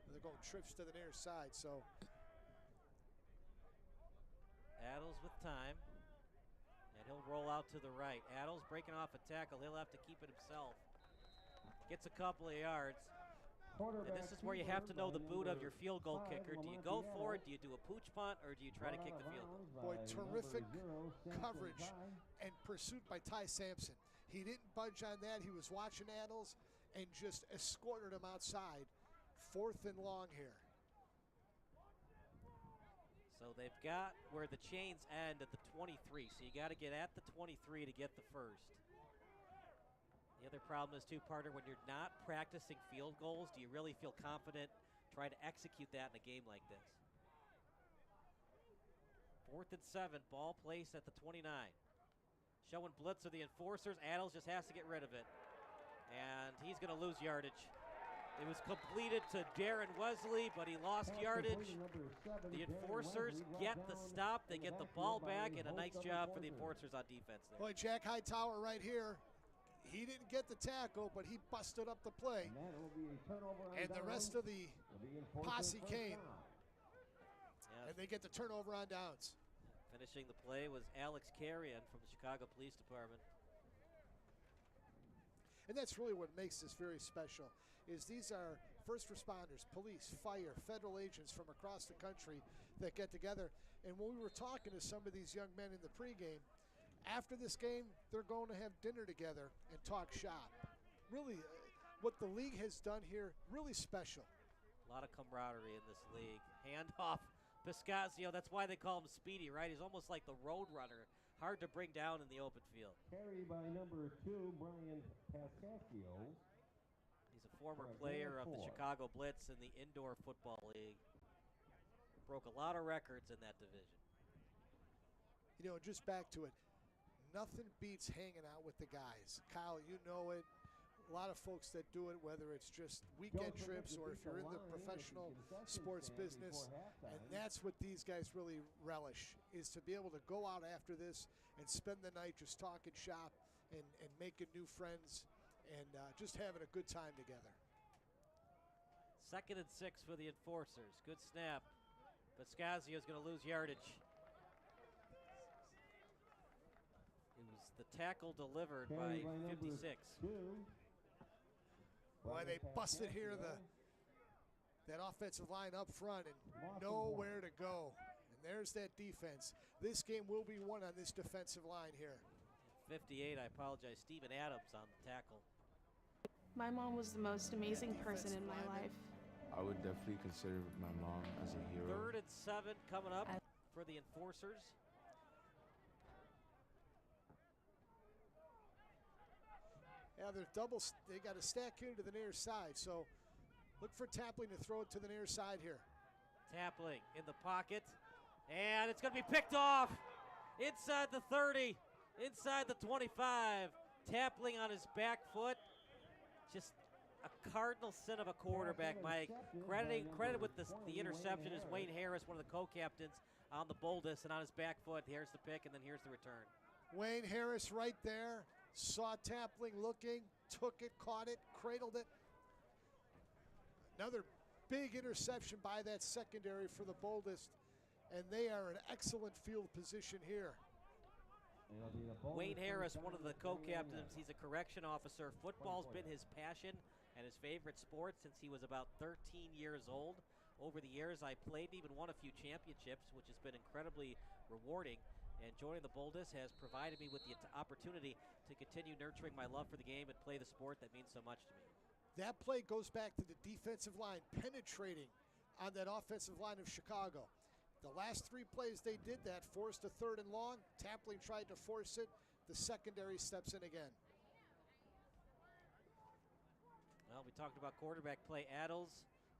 They're going trips to the near side, so. Adels with time, and he'll roll out to the right. Adels breaking off a tackle. He'll have to keep it himself. Gets a couple of yards. And this is where you have to know the boot of your field goal kicker. Do you go for it? Do you do a pooch punt, or do you try to kick the field goal? Boy, terrific coverage and pursuit by Ty Sampson. He didn't budge on that. He was watching Adels and just escorted him outside. 4th and long here. So they've got where the chains end at the 23. So you got to get at the 23 to get the first. The other problem is two-parter. When you're not practicing field goals, do you really feel confident trying to execute that in a game like this? 4th and 7, ball placed at the 29. Showing blitz of the enforcers. Adels just has to get rid of it. And he's going to lose yardage. It was completed to Darren Wesley, but he lost yardage. The enforcers get the stop. They get the ball back, and a nice job for the enforcers on defense there. Boy, Jack Hightower right here. He didn't get the tackle, but he busted up the play. And the rest of the posse came. And they get the turnover on downs. Finishing the play was Alex Carrion from the Chicago Police Department. And that's really what makes this very special, is these are first responders, police, fire, federal agents from across the country that get together. And when we were talking to some of these young men in the pregame, after this game, they're going to have dinner together and talk shop. Really, what the league has done here, really special. A lot of camaraderie in this league. Handoff, Piscasio. That's why they call him Speedy, right? He's almost like the road runner. Hard to bring down in the open field. Carry by number 2, Brian Piscasio. He's a former player of the Chicago Blitz in the Indoor Football League. Broke a lot of records in that division. You know, just back to it, nothing beats hanging out with the guys. Kyle, you know it. A lot of folks that do it, whether it's just weekend trips or if you're in the professional sports business, and that's what these guys really relish, is to be able to go out after this and spend the night just talking shop and making new friends and just having a good time together. 2nd and 6 for the Enforcers. Good snap. Piscasio is going to lose yardage. It was the tackle delivered by 56. Boy, they busted here that offensive line up front and nowhere to go. And there's that defense. This game will be won on this defensive line here. 58, I apologize, Steven Adams on the tackle. My mom was the most amazing person in my life. I would definitely consider my mom as a hero. 3rd and 7 coming up for the Enforcers. Yeah, they're they got a stack here to the near side, so look for Tapling to throw it to the near side here. Tapling in the pocket, and it's going to be picked off inside the 30, inside the 25. Tapling on his back foot. Just a cardinal sin of a quarterback, Mike. Credit with the interception is Wayne Harris, one of the co-captains on the Boldest, and on his back foot, here's the pick, and then here's the return. Wayne Harris right there. Saw Tapling looking, took it, caught it, cradled it. Another big interception by that secondary for the Boldest, and they are in excellent field position here. Wayne Harris, one of the co-captains, he's a correction officer. Football's been his passion and his favorite sport since he was about 13 years old. Over the years, I played and even won a few championships, which has been incredibly rewarding. And joining the Boldest has provided me with the opportunity to continue nurturing my love for the game and play the sport that means so much to me. That play goes back to the defensive line penetrating on that offensive line of Chicago. The last 3 plays they did that, forced a 3rd and long. Tapling tried to force it. The secondary steps in again. Well, we talked about quarterback play. Adles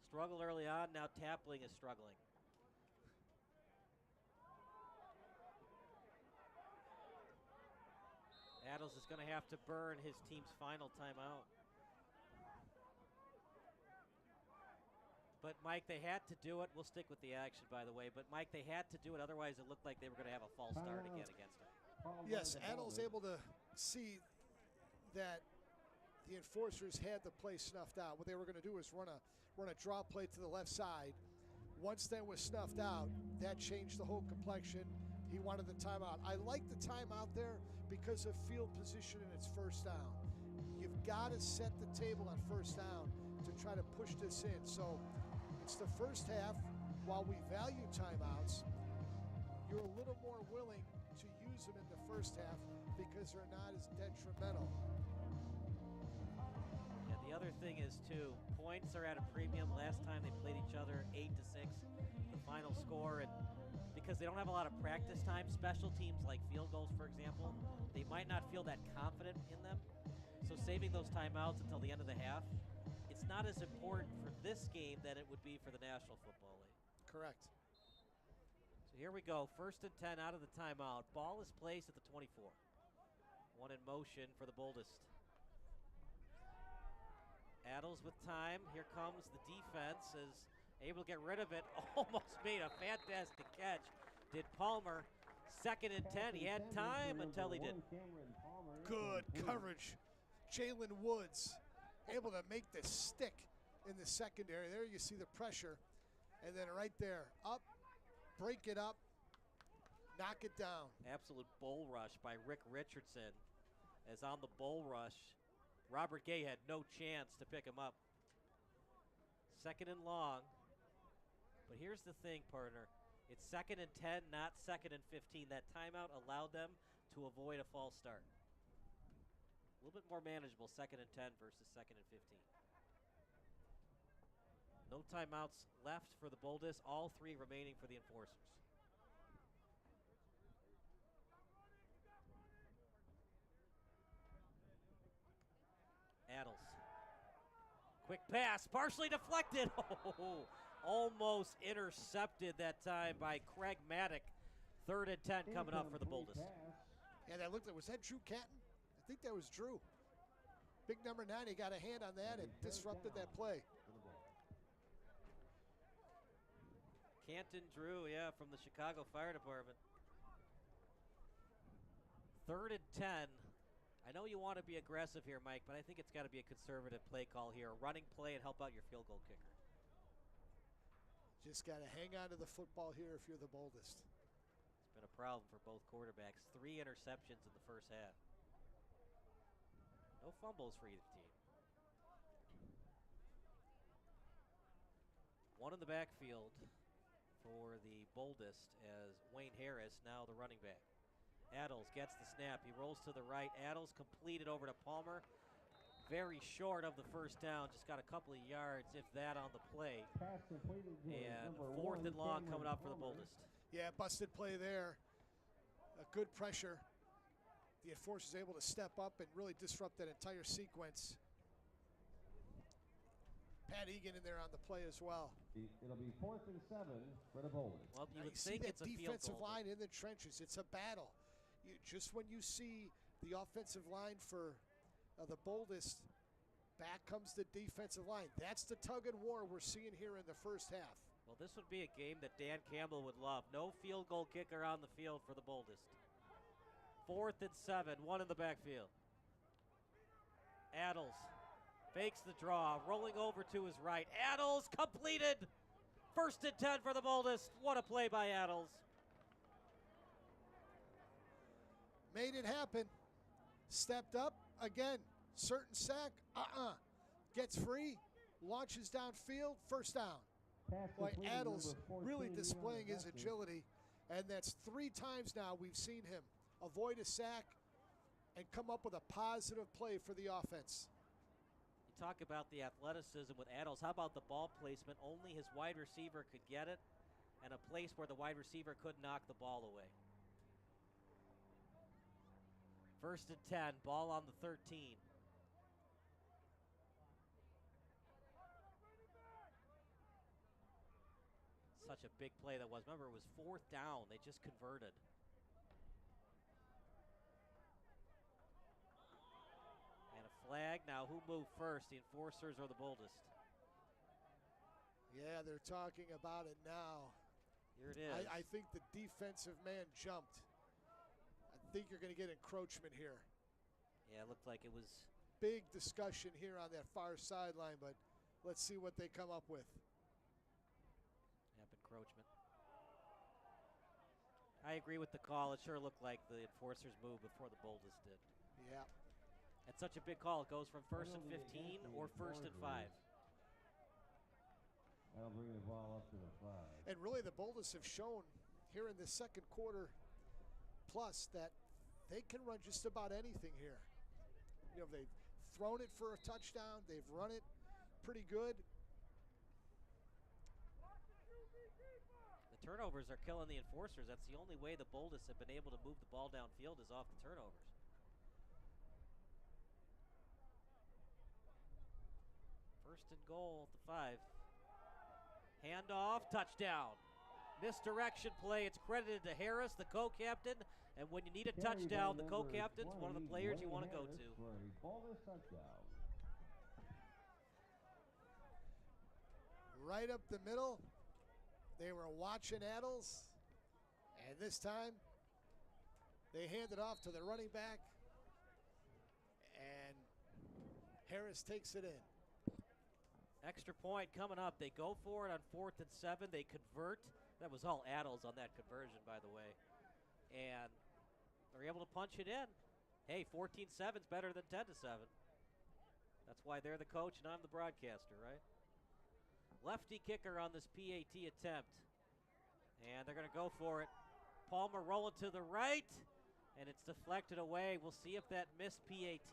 struggled early on. Now Tapling is struggling. Adles is going to have to burn his team's final timeout. But, Mike, they had to do it. We'll stick with the action, by the way. But, Mike, they had to do it. Otherwise, it looked like they were going to have a false start again against him. Yes, Adles able to see that the Enforcers had the play snuffed out. What they were going to do is run a draw play to the left side. Once that was snuffed out, that changed the whole complexion. He wanted the timeout. I like the timeout there because of field position and it's first down. You've got to set the table on first down to try to push this in. So it's the first half. While we value timeouts, you're a little more willing to use them in the first half because they're not as detrimental. And the other thing is, too, points are at a premium. Last time they played each other, 8-6, the final score. And because they don't have a lot of practice time, special teams like field goals, for example, they might not feel that confident in them. So saving those timeouts until the end of the half, it's not as important for this game than it would be for the National Football League. Correct. So here we go, 1st and 10 out of the timeout. Ball is placed at the 24. One in motion for the Boldest. Adles with time. Here comes the defense, is able to get rid of it. Almost made a fantastic catch. Did Palmer. 2nd and 10. He had time until he didn't. Good coverage. Jalen Woods able to make the stick in the secondary. There you see the pressure. And then right there, up, break it up, knock it down. Absolute bull rush by Rick Richardson. As on the bull rush, Robert Gay had no chance to pick him up. 2nd and long. But here's the thing, partner. It's 2nd and 10, not 2nd and 15. That timeout allowed them to avoid a false start. A little bit more manageable, 2nd and 10 versus 2nd and 15. No No timeouts left for the Boldest, all 3 remaining for the Enforcers. Adels. Quick pass, partially deflected. Oh, almost intercepted that time by Craig Maddock. 3rd and 10 coming up for the Boldest. Yeah, that looked like, was that Drew Catton? I think that was Drew. Big number 9, he got a hand on that and disrupted that play. Canton Drew, yeah, from the Chicago Fire Department. 3rd and 10. I know you want to be aggressive here, Mike, but I think it's got to be a conservative play call here. A running play and help out your field goal kicker. Just got to hang on to the football here if you're the Boldest. It's been a problem for both quarterbacks. 3 interceptions in the first half. No fumbles for either team. One in the backfield for the Boldest as Wayne Harris, now the running back. Adels gets the snap. He rolls to the right. Adels completed over to Palmer. Very short of the first down. Just got a couple of yards, if that, on the play. And 4th and long coming up for the Boldest. Yeah, busted play there. A good pressure. The Enforcers able to step up and really disrupt that entire sequence. Pat Egan in there on the play as well. It'll be 4th and 7 for the Boldest. Well, you would see think that it's a field defensive goal. line in the trenches. It's a battle. Just when you see the offensive line for the Boldest, back comes the defensive line. That's the tug and war we're seeing here in the first half. Well, this would be a game that Dan Campbell would love. No field goal kicker on the field for the Boldest. 4th and 7, 1 in the backfield. Adels fakes the draw, rolling over to his right. Adels completed. 1st and 10 for the Boldest. What a play by Adels. Made it happen. Stepped up. Again, certain sack. Gets free. Launches downfield. First down. Boy, Adels really displaying his agility. And that's 3 times now we've seen him avoid a sack and come up with a positive play for the offense. You talk about the athleticism with Adels. How about the ball placement? Only his wide receiver could get it, and a place where the wide receiver could knock the ball away. 1st and 10, ball on the 13. Such a big play that was. Remember, it was 4th down. They just converted. And a flag. Now, who moved first, the Enforcers or the Boldest? Yeah, they're talking about it now. Here it is. I think the defensive man jumped. I think you're going to get encroachment here. Yeah, it looked like it was. Big discussion here on that far sideline, but let's see what they come up with. Yep, encroachment. I agree with the call. It sure looked like the Enforcers moved before the Boldest did. Yeah. It's such a big call. It goes from 1st and 15 or 1st and 5. That'll bring the ball up to the 5. And really the Boldest have shown here in the second quarter plus that they can run just about anything here. You know, they've thrown it for a touchdown. They've run it pretty good. The turnovers are killing the Enforcers. That's the only way the Boldest have been able to move the ball downfield is off the turnovers. First and goal at the 5. Handoff, touchdown. Misdirection play. It's credited to Harris, the co-captain. And when you need a touchdown, the co-captain's one of the players you want to go to. Right up the middle. They were watching Adels. And this time, they hand it off to the running back. And Harris takes it in. Extra point coming up. They go for it on 4th and 7. They convert. That was all Adels on that conversion, by the way. And they're able to punch it in. Hey, 14-7's better than 10-7. That's why they're the coach and I'm the broadcaster, right? Lefty kicker on this PAT attempt. And they're going to go for it. Palmer rolling to the right. And it's deflected away. We'll see if that missed PAT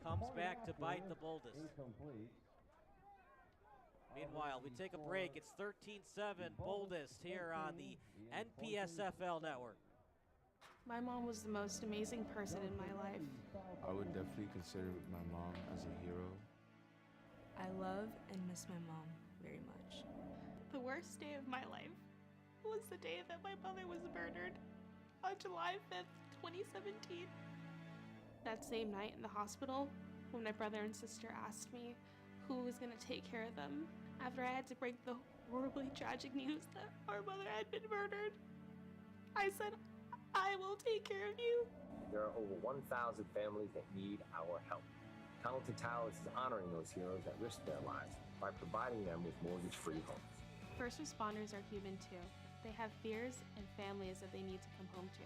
comes back to bite the Boldest. Incomplete. Meanwhile, we take a break. It's 13-7 Boldest here on the NPSFL network. My mom was the most amazing person in my life. I would definitely consider my mom as a hero. I love and miss my mom very much. The worst day of my life was the day that my mother was murdered on July 5th, 2017. That same night in the hospital, when my brother and sister asked me who was going to take care of them, after I had to break the horribly tragic news that our mother had been murdered, I said, I will take care of you. There are over 1,000 families that need our help. Talented Towers is honoring those heroes that risk their lives by providing them with mortgage-free homes. First responders are human too. They have fears and families that they need to come home to.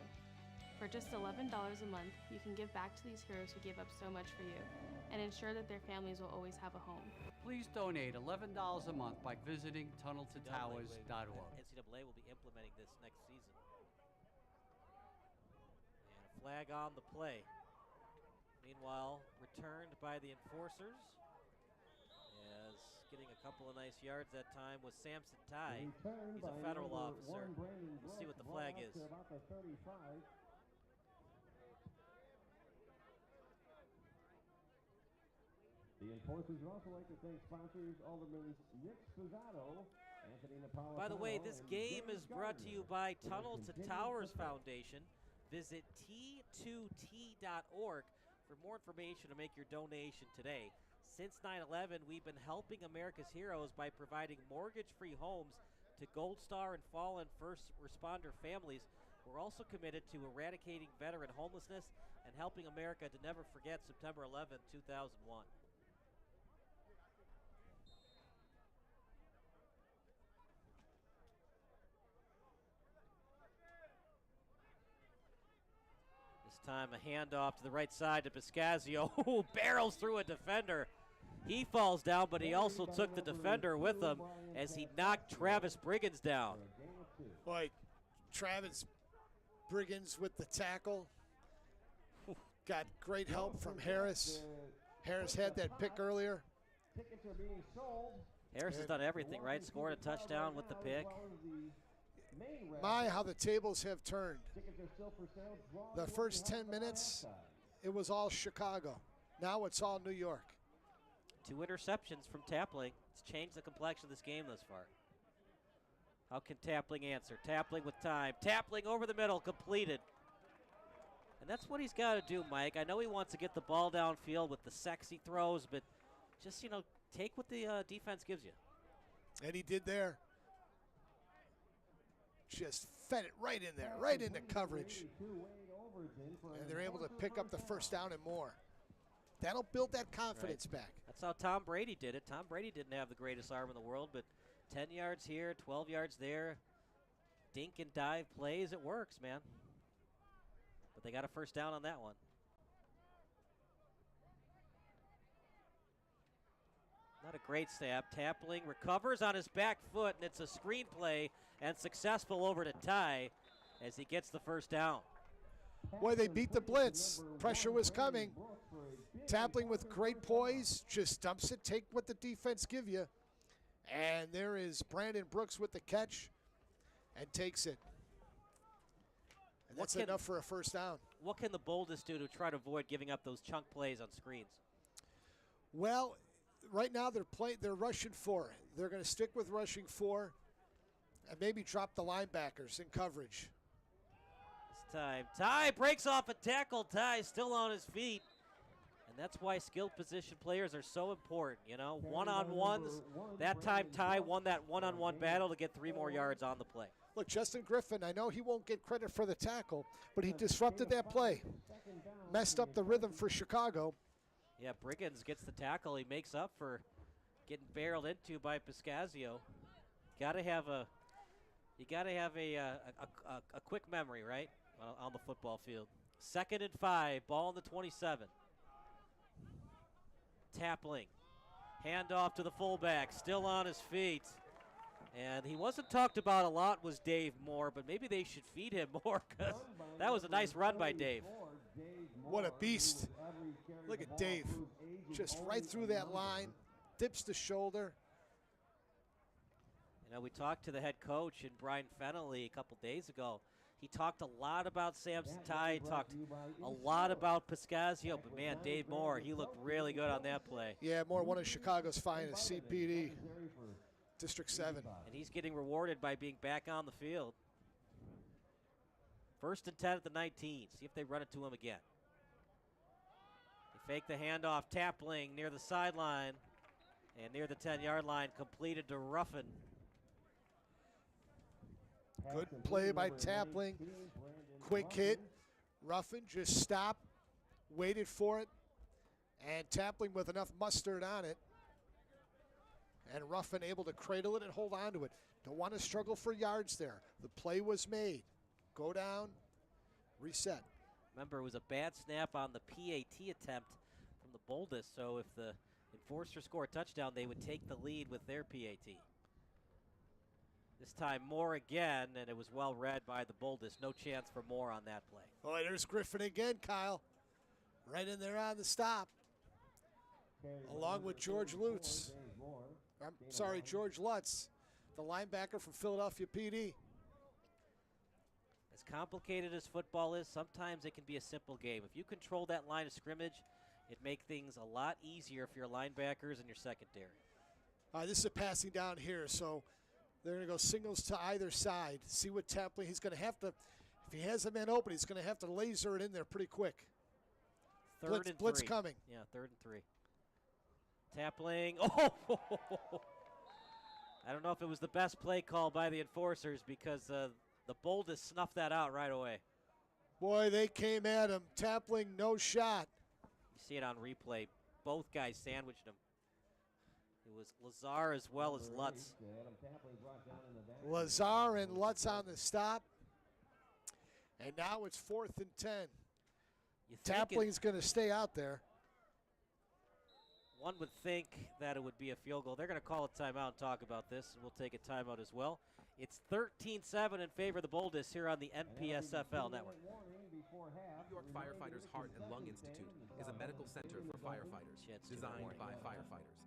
For just $11 a month, you can give back to these heroes who gave up so much for you and ensure that their families will always have a home. Please donate $11 a month by visiting tunneltotowers.org. NCAA will be implementing this next season. And a flag on the play. Meanwhile, returned by the enforcers. As getting a couple of nice yards that time was Samson Ty. He's a federal officer. We'll see what the flag is. The enforcers would also like to thank sponsors Alderman Nick Spizzato, Anthony Napolitano. By the way, this game is brought to you by Tunnel to Towers Foundation. Visit t2t.org for more information to make your donation today. Since 9/11, we've been helping America's heroes by providing mortgage-free homes to Gold Star and fallen first responder families. We're also committed to eradicating veteran homelessness and helping America to never forget September 11, 2001. Time a handoff to the right side to Piscazio, who barrels through a defender. He falls down, but he also took the defender with him as he knocked Travis Briggins down. Boy, Travis Briggins with the tackle. Got great help from Harris. Harris had that pick earlier. Harris has done everything, right? Scored a touchdown with the pick. My, how the tables have turned. The first 10 minutes, it was all Chicago. Now it's all New York. 2 interceptions from Tapling. It's changed the complexion of this game thus far. How can Tapling answer? Tapling with time. Tapling over the middle, completed. And that's what he's got to do, Mike. I know he wants to get the ball downfield with the sexy throws, but just, take what the defense gives you. And he did there. Just fed it right in there, right into coverage. And they're able to pick up the first down and more. That'll build that confidence back. That's how Tom Brady did it. Tom Brady didn't have the greatest arm in the world, but 10 yards here, 12 yards there. Dink and dive plays, it works, man. But they got a first down on that one. Not a great snap. Tapling recovers on his back foot, and it's a screenplay and successful over to Ty as he gets the first down. Boy, they beat the blitz. Pressure was coming. Tapling with great poise, just dumps it, take what the defense give you. And there is Brandon Brooks with the catch and takes it. And that's enough for a first down. What can the Boldest do to try to avoid giving up those chunk plays on screens? Well, right now they're rushing 4. They're going to stick with rushing 4 and maybe drop the linebackers in coverage. This time, Ty breaks off a tackle. Ty still on his feet. And that's why skilled position players are so important, One-on-ones. That time, Ty won that one-on-one battle to get 3 more yards on the play. Look, Justin Griffin, I know he won't get credit for the tackle, but he disrupted that play. Messed up the rhythm for Chicago. Yeah, Briggins gets the tackle. He makes up for getting barreled into by Piscazio. You gotta have a quick memory, right, on the football field. 2nd and 5, ball on the 27. Tapling, handoff to the fullback, still on his feet. And he wasn't talked about a lot was Dave Moore, but maybe they should feed him more because that was a nice run by Dave. What a beast. Look at Dave, just right through that line, dips the shoulder. Now, we talked to the head coach, and Brian Fennelly, a couple days ago. He talked a lot about Samson Tye, talked a lot about Piscasio, but man, Dave Moore, he looked really good on that play. Yeah, Moore, one of Chicago's finest, CPD, District 7. And he's getting rewarded by being back on the field. 1st and 10 at the 19. See if they run it to him again. They fake the handoff, Tapling near the sideline, and near the 10-yard line, completed to Ruffin. Good play by Tapling. Quick hit. Ruffin just stopped, waited for it, and Tapling with enough mustard on it. And Ruffin able to cradle it and hold on to it. Don't want to struggle for yards there. The play was made. Go down, reset. Remember, it was a bad snap on the PAT attempt from the Boldest, so if the Enforcer score a touchdown, they would take the lead with their PAT. This time Moore again, and it was well read by the Boldest. No chance for Moore on that play. Oh, there's Griffin again, Kyle. Right in there on the stop. Along with George Lutz. I'm sorry, George Lutz, the linebacker from Philadelphia PD. As complicated as football is, sometimes it can be a simple game. If you control that line of scrimmage, it makes things a lot easier for your linebackers and your secondary. This is a passing down here, so they're going to go singles to either side. See what Tapling, he's going to have to, if he has a man open, he's going to have to laser it in there pretty quick. Blitz coming. Yeah, 3rd and 3. Tapling, oh! I don't know if it was the best play call by the Enforcers because the Boldest snuffed that out right away. Boy, they came at him. Tapling, no shot. You see it on replay. Both guys sandwiched him. It was Lazar as well as Lutz. Lazar and Lutz on the stop. And now it's 4th and 10. Tapling's going to stay out there. One would think that it would be a field goal. They're going to call a timeout and talk about this, and we'll take a timeout as well. It's 13-7 in favor of the Boldest here on the NPSFL network. New York Firefighters Heart and Lung Institute is a medical center for firefighters designed by firefighters.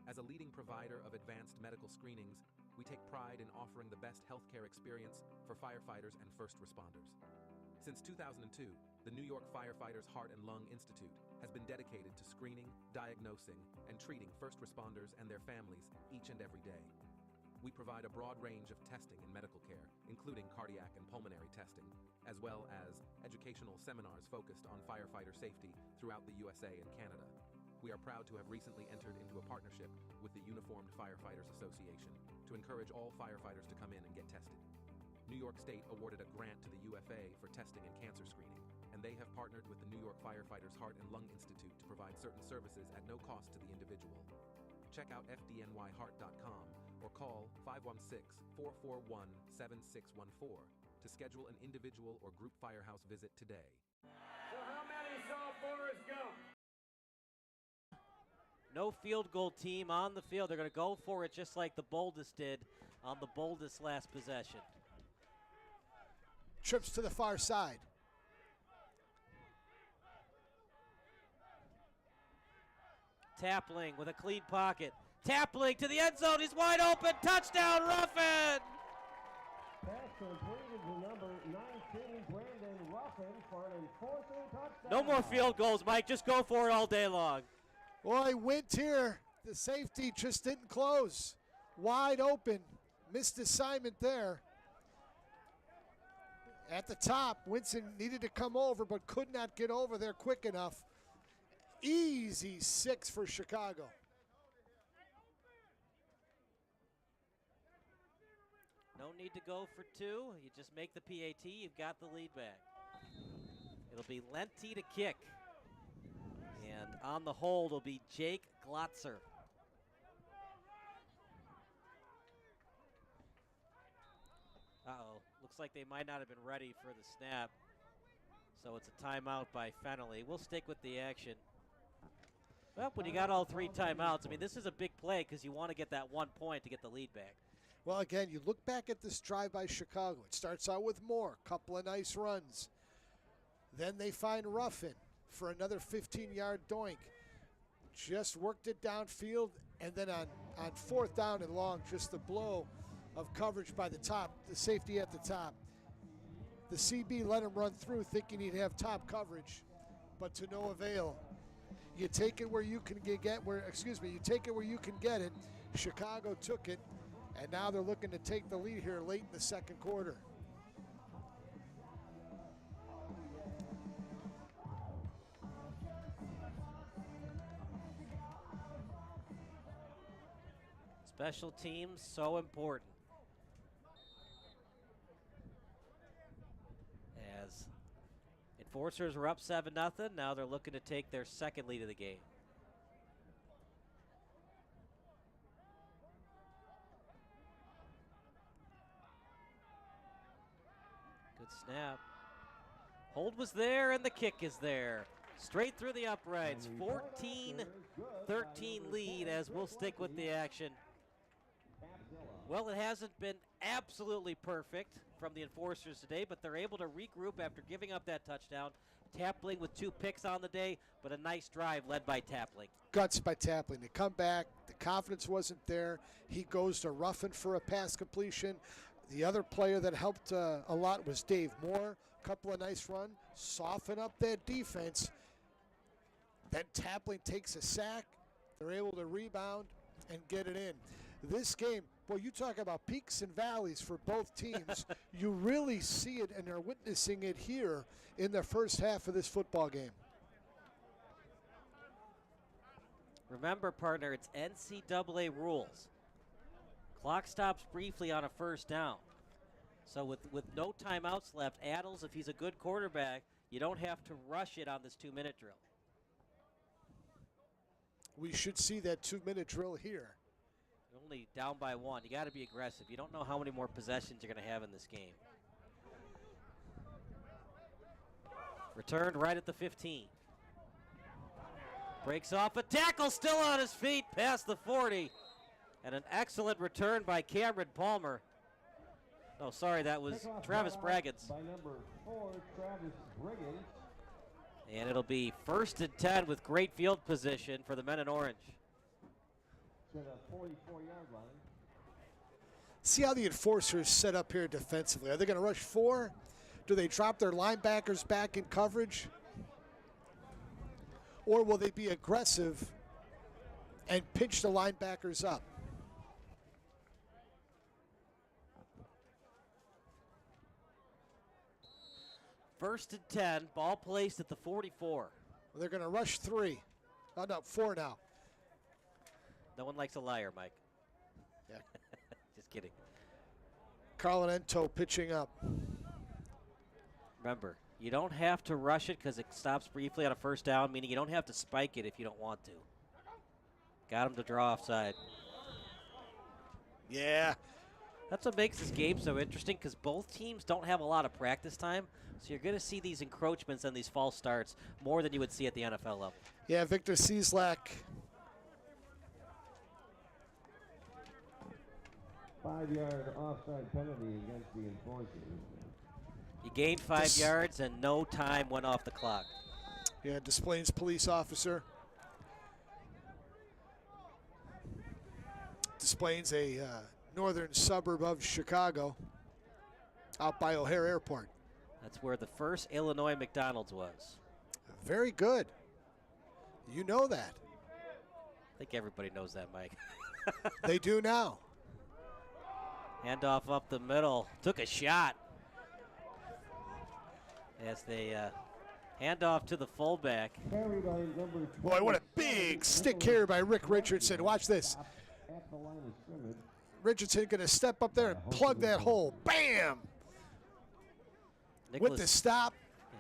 As a leading provider of advanced medical screenings, we take pride in offering the best healthcare experience for firefighters and first responders. Since 2002, the New York Firefighters Heart and Lung Institute has been dedicated to screening, diagnosing, and treating first responders and their families each and every day. We provide a broad range of testing and medical care, including cardiac and pulmonary testing, as well as educational seminars focused on firefighter safety throughout the USA and Canada. We are proud to have recently entered into a partnership with the Uniformed Firefighters Association to encourage all firefighters to come in and get tested. New York State awarded a grant to the UFA for testing and cancer screening, and they have partnered with the New York Firefighters Heart and Lung Institute to provide certain services at no cost to the individual. Check out fdnyheart.com or call 516-441-7614 to schedule an individual or group firehouse visit today. So how many saw Forrest Gump? No field goal team on the field. They're going to go for it just like the Boldest did on the Boldest last possession. Trips to the far side. Tapling with a clean pocket. Tapling to the end zone. He's wide open. Touchdown, Ruffin! Pass completed to number 19, Brandon Ruffin, for an enforcing touchdown. No more field goals, Mike. Just go for it all day long. Boy, Wint here. The safety just didn't close. Wide open. Missed assignment there. At the top, Winston needed to come over but could not get over there quick enough. Easy 6 for Chicago. No need to go for 2. You just make the PAT. You've got the lead back. It'll be Lenti to kick. And on the hold will be Jake Glotzer. Uh-oh. Looks like they might not have been ready for the snap. So it's a timeout by Fennelly. We'll stick with the action. Well, when you got all 3 timeouts, I mean, this is a big play because you want to get that 1 point to get the lead back. Well, again, you look back at this drive by Chicago. It starts out with Moore, couple of nice runs. Then they find Ruffin for another 15-yard doink. Just worked it downfield, and then on 4th down and long, just the blow of coverage by the top, the safety at the top. The CB let him run through thinking he'd have top coverage, but to no avail. You take it where you can you take it where you can get it. Chicago took it, and now they're looking to take the lead here late in the second quarter. Special teams, so important. As Enforcers were up 7-0, now they're looking to take their second lead of the game. Good snap. Hold was there, and the kick is there. Straight through the uprights. 14-13 lead as we'll stick with the action. Well, it hasn't been absolutely perfect from the Enforcers today, but they're able to regroup after giving up that touchdown. Tapling with 2 picks on the day, but a nice drive led by Tapling. Guts by Tapling. They come back. The confidence wasn't there. He goes to Ruffin for a pass completion. The other player that helped a lot was Dave Moore. A couple of nice runs. Soften up that defense. Then Tapling takes a sack. They're able to rebound and get it in. This game, boy, you talk about peaks and valleys for both teams. You really see it and are witnessing it here in the first half of this football game. Remember, partner, it's NCAA rules. Clock stops briefly on a first down. So with no timeouts left, Adels, if he's a good quarterback, you don't have to rush it on this 2-minute drill. We should see that 2-minute drill here. You're only down by 1. You got to be aggressive. You don't know how many more possessions you're going to have in this game. Returned right at the 15. Breaks off a tackle, still on his feet, past the 40. And an excellent return by Cameron Palmer. Oh, sorry, that was Travis Braggins. By number 4, Travis Braggins. And it'll be 1st and 10 with great field position for the men in orange. To the 44-yard line. See how the Enforcers set up here defensively. Are they going to rush 4? Do they drop their linebackers back in coverage? Or will they be aggressive and pinch the linebackers up? First and 10, ball placed at the 44. Well, they're going to rush 3. Oh, no, 4 now. No one likes a liar, Mike. Yeah. Just kidding. Carlin Ento pitching up. Remember, you don't have to rush it because it stops briefly on a first down, meaning you don't have to spike it if you don't want to. Got him to draw offside. Yeah. That's what makes this game so interesting because both teams don't have a lot of practice time. So you're going to see these encroachments and these false starts more than you would see at the NFL level. Yeah, Victor Cieslak. 5-yard offside penalty against the Enforcers. You gained 5 yards and no time went off the clock. Yeah, Des Plaines police officer. Des Plaines, a northern suburb of Chicago, out by O'Hare Airport. That's where the first Illinois McDonald's was. Very good. You know that. I think everybody knows that, Mike. They do now. Handoff up the middle. Took a shot. As they hand off to the fullback. Boy, what a big stick here by Rick Richardson. Watch this. Richardson going to step up there and plug that hole. Bam! Nicholas, with the stop. Yeah.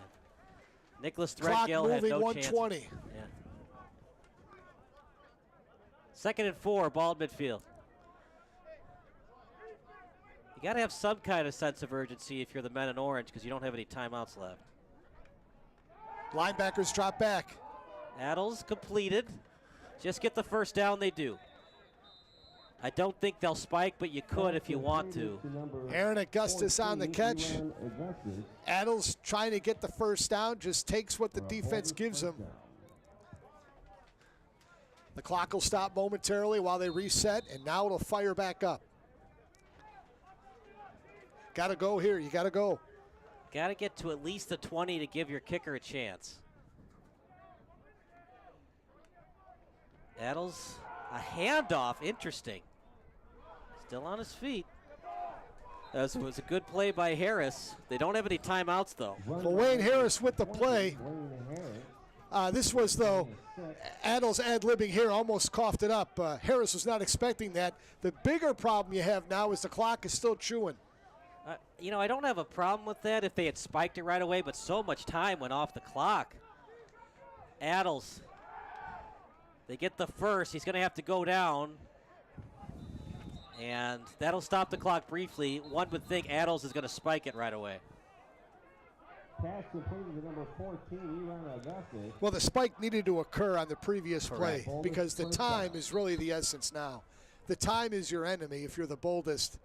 Nicholas Threadgill had no 120. Chance. Yeah. 2nd and 4, ball at midfield. You got to have some kind of sense of urgency if you're the men in orange because you don't have any timeouts left. Linebackers drop back. Adels completed. Just get the first down, they do. I don't think they'll spike, but you could if you want to. Aaron Augustus on the catch. Adels trying to get the first down, just takes what the defense gives him. The clock will stop momentarily while they reset, and now it'll fire back up. Got to go here. You got to go. Got to get to at least the 20 to give your kicker a chance. Adels, a handoff. Interesting. Still on his feet. That was a good play by Harris. They don't have any timeouts, though. Well, Wayne Harris with the play. This was, though, Adels ad-libbing here, almost coughed it up. Harris was not expecting that. The bigger problem you have now is the clock is still chewing. I don't have a problem with that if they had spiked it right away, but so much time went off the clock. Adels, they get the first. He's going to have to go down. And that'll stop the clock briefly. One would think Adels is going to spike it right away. Pass completed to number 14, Elon Augustus. Well, the spike needed to occur on the previous play because the time is really the essence now. The time is your enemy if you're the Boldest.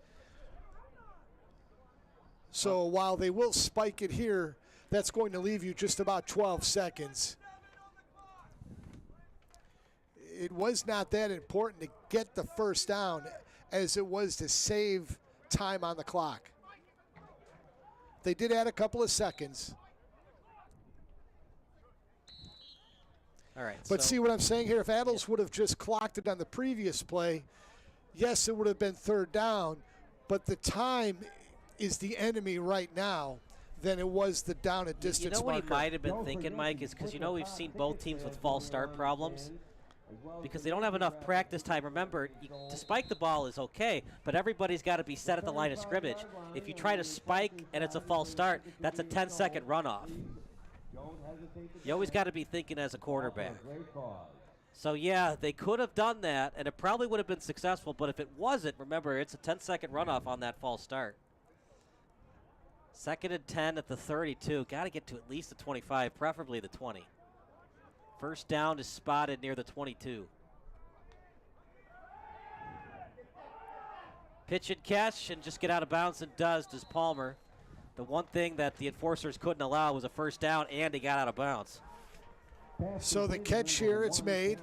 So while they will spike it here, that's going to leave you just about 12 seconds. It was not that important to get the first down as it was to save time on the clock. They did add a couple of seconds. All right. But see what I'm saying here? If Adels would have just clocked it on the previous play, yes, it would have been third down, but the time is the enemy right now than it was the down and distance You know what marker. he might have been thinking, Mike, is because we've seen both teams with false start problems because they don't have enough practice time. Remember, to spike the ball is okay, but everybody's got to be set at the line of scrimmage. If you try to spike and it's a false start, that's a 10-second runoff. You always got to be thinking as a quarterback. So, yeah, they could have done that, and it probably would have been successful, but if it wasn't, remember, it's a 10-second runoff on that false start. 2nd and 10 at the 32. Got to get to at least the 25, preferably the 20. First down is spotted near the 22. Pitch and catch and just get out of bounds, and does Palmer. The one thing that the enforcers couldn't allow was a first down, and he got out of bounds. So the catch here, it's made.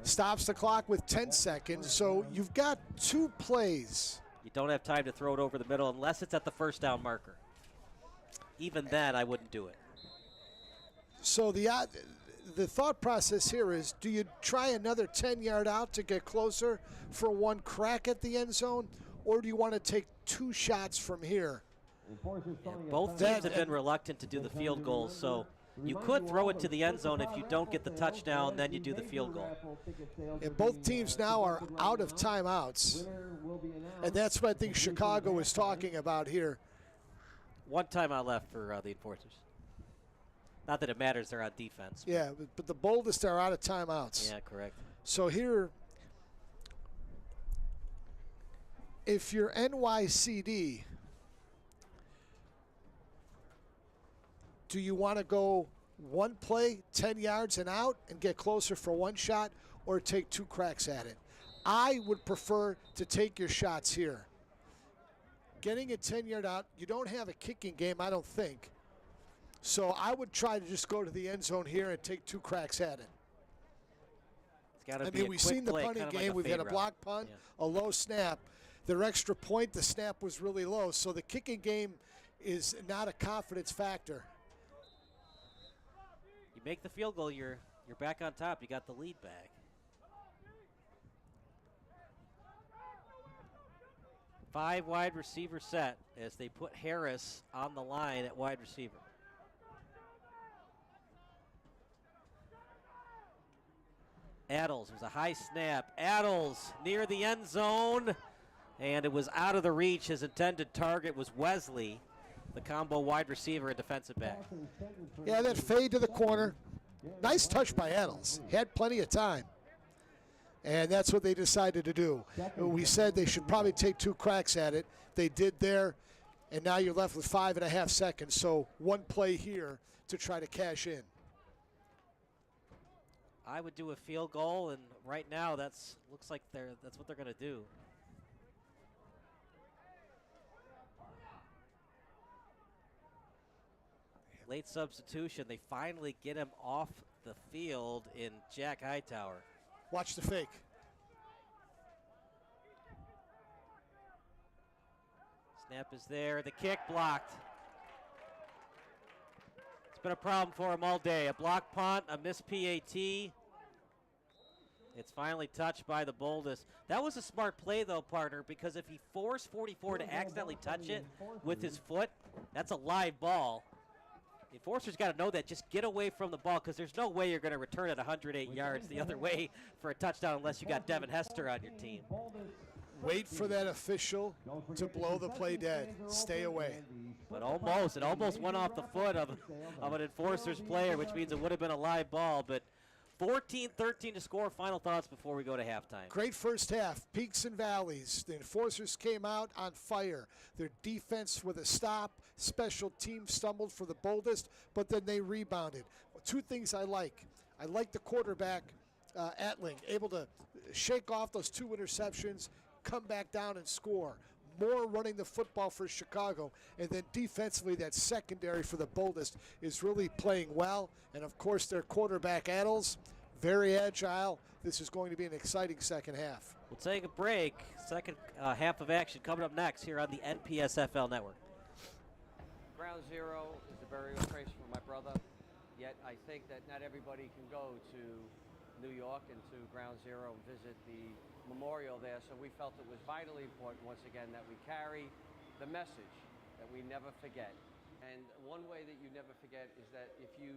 Stops the clock with 10 seconds. So you've got 2 plays. You don't have time to throw it over the middle unless it's at the first down marker. Even then, I wouldn't do it. So the thought process here is, do you try another 10-yard out to get closer for one crack at the end zone, or do you want to take 2 shots from here? Both teams have been reluctant to do the field goals, so you could throw it to the end zone. If you don't get the touchdown, then you do the field goal. And both teams now are out of timeouts, and that's what I think Chicago is talking about here. 1 timeout left for the enforcers. Not that it matters, they're on defense. Yeah, but the Boldest are out of timeouts. Yeah, correct. So here, if you're NYCD, do you want to go one play, 10 yards and out, and get closer for one shot, or take 2 cracks at it? I would prefer to take your shots here. Getting a 10-yard out, you don't have a kicking game, I don't think. So I would try to just go to the end zone here and take 2 cracks at it. It's gotta be we've seen the punting game. We've had a block punt, a low snap. Their extra point, the snap was really low. So the kicking game is not a confidence factor. You make the field goal, you're back on top. You got the lead back. Five wide receiver set as they put Harris on the line at wide receiver. Adels, it was a high snap. Adels near the end zone, and it was out of the reach. His intended target was Wesley, the combo wide receiver and defensive back. Yeah, that fade to the corner. Nice touch by Adels. He had plenty of time. And that's what they decided to do. We said they should probably take 2 cracks at it. They did there, and now you're left with 5.5 seconds. So 1 play here to try to cash in. I would do a field goal, and right now looks like that's what they're going to do. Late substitution. They finally get him off the field in Jack Hightower. Watch the fake. Snap is there. The kick blocked. It's been a problem for him all day. A block punt, a missed PAT. It's finally touched by the Boldest. That was a smart play, though, partner, because if he forced 44 to accidentally touch it with his foot, that's a live ball. The enforcer's got to know that. Just get away from the ball, because there's no way you're going to return it 108 yards the other way for a touchdown unless you got Devin Hester on your team. Wait for that official to blow the play dead. Stay away. But almost. It almost went off the foot of an enforcer's player, which means it would have been a live ball. But 14-13 to score. Final thoughts before we go to halftime. Great first half. Peaks and valleys. The enforcers came out on fire. Their defense with a stop. Special team stumbled for the Boldest, but then they rebounded. Two things I like. I like the quarterback, Atling, able to shake off those 2 interceptions, come back down and score. More running the football for Chicago. And then defensively, that secondary for the Boldest is really playing well. And, of course, their quarterback, Adels, very agile. This is going to be an exciting second half. We'll take a break. Second half of action coming up next here on the NPSFL Network. Ground Zero is the burial place for my brother. Yet I think that not everybody can go to New York and to Ground Zero and visit the memorial there, so we felt it was vitally important once again that we carry the message that we never forget. And one way that you never forget is that if you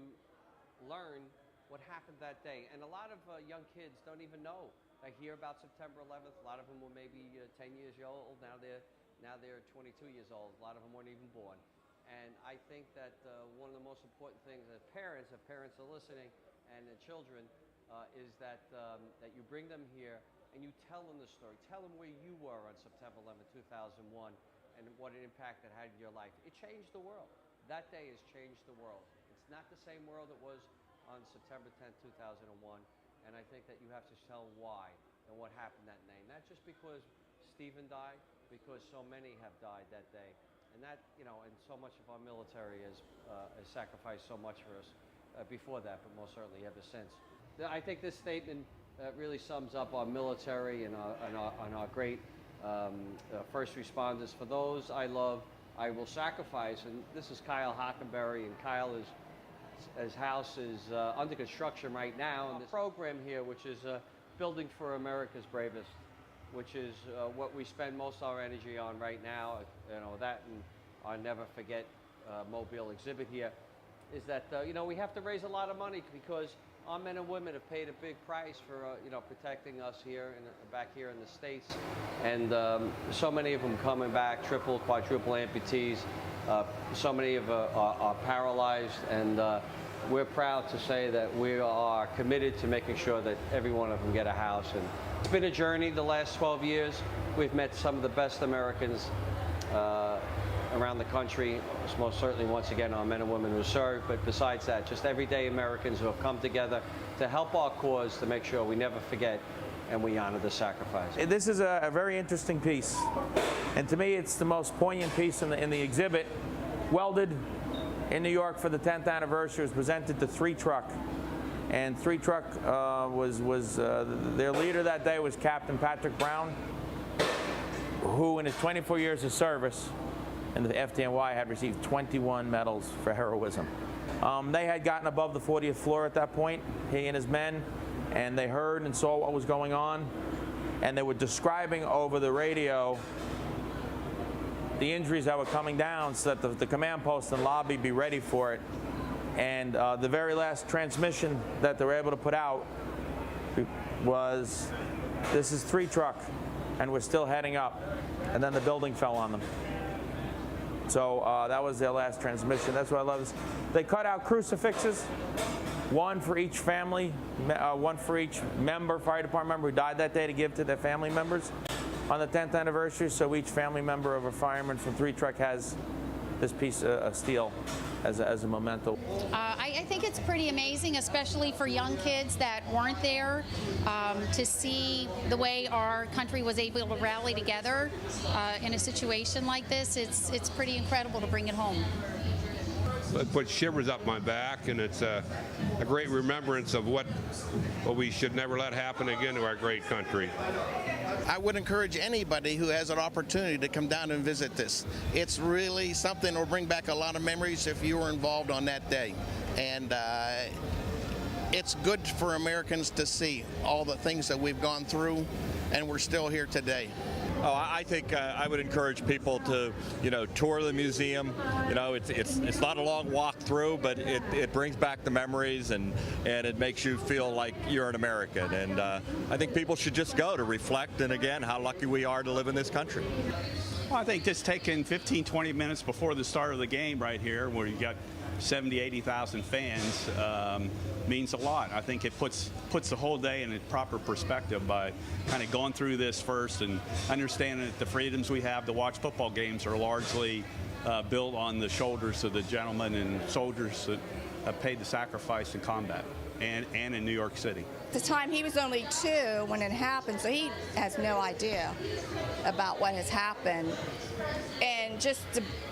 learn what happened that day, and a lot of young kids don't even know. They hear about September 11th. A lot of them were maybe 10 years old. Now they're 22 years old. A lot of them weren't even born. And I think that one of the most important things as parents, if parents are listening, and the children, is that that you bring them here and you tell them the story. Tell them where you were on September 11th, 2001, and what an impact it had in your life. It changed the world. That day has changed the world. It's not the same world it was on September 10th, 2001, and I think that you have to tell why and what happened that day. Not just because Stephen died, because so many have died that day. And that, and so much of our military has sacrificed so much for us before that, but most certainly ever since. I think this statement really sums up our military and our great first responders. For those I love, I will sacrifice. And this is Kyle Hockenberry, and Kyle his house is under construction right now. And this program here, which is Building for America's Bravest, which is what we spend most of our energy on right now. That and our Never Forget Mobile exhibit here is that we have to raise a lot of money because our men and women have paid a big price for protecting us here back here in the States, and so many of them coming back, triple, quadruple amputees. So many of are paralyzed, and we're proud to say that we are committed to making sure that every one of them get a house. And it's been a journey the last 12 years. We've met some of the best Americans around the country, most certainly once again our men and women who serve, but besides that, just everyday Americans who have come together to help our cause, to make sure we never forget and we honor the sacrifice. This is a very interesting piece, and to me it's the most poignant piece in the exhibit. Welded in New York for the 10th anniversary, was presented to 3 Truck, and 3 Truck their leader that day was Captain Patrick Brown, who in his 24 years of service in the FDNY had received 21 medals for heroism. They had gotten above the 40th floor at that point, he and his men, and they heard and saw what was going on, and they were describing over the radio the injuries that were coming down so that the command post and lobby be ready for it. And the very last transmission that they were able to put out was, "This is 3 Truck, and we're still heading up." And then the building fell on them. So that was their last transmission. That's what I love. They cut out crucifixes, one for each family, one for each member, fire department member who died that day, to give to their family members on the 10th anniversary. So each family member of a fireman from 3 Truck has this piece of steel as a memento. I think it's pretty amazing, especially for young kids that weren't there, to see the way our country was able to rally together in a situation like this. It's pretty incredible to bring it home. it puts shivers up my back, and it's a great remembrance of what we should never let happen again to our great country. I would encourage anybody who has an opportunity to come down and visit this. It's really something that will bring back a lot of memories if you were involved on that day. And it's good for Americans to see all the things that we've gone through, and we're still here today. Oh, I think I would encourage people to, tour the museum. It's not a long walk through, but it brings back the memories and it makes you feel like you're an American. And I think people should just go to reflect, and again, how lucky we are to live in this country. Well, I think just taking 15, 20 minutes before the start of the game right here, where you got 70, 80,000 fans, means a lot. I think it puts the whole day in a proper perspective by kind of going through this first and understanding that the freedoms we have to watch football games are largely built on the shoulders of the gentlemen and soldiers that have paid the sacrifice in combat and in New York City. At the time, he was only 2 when it happened, so he has no idea about what has happened. And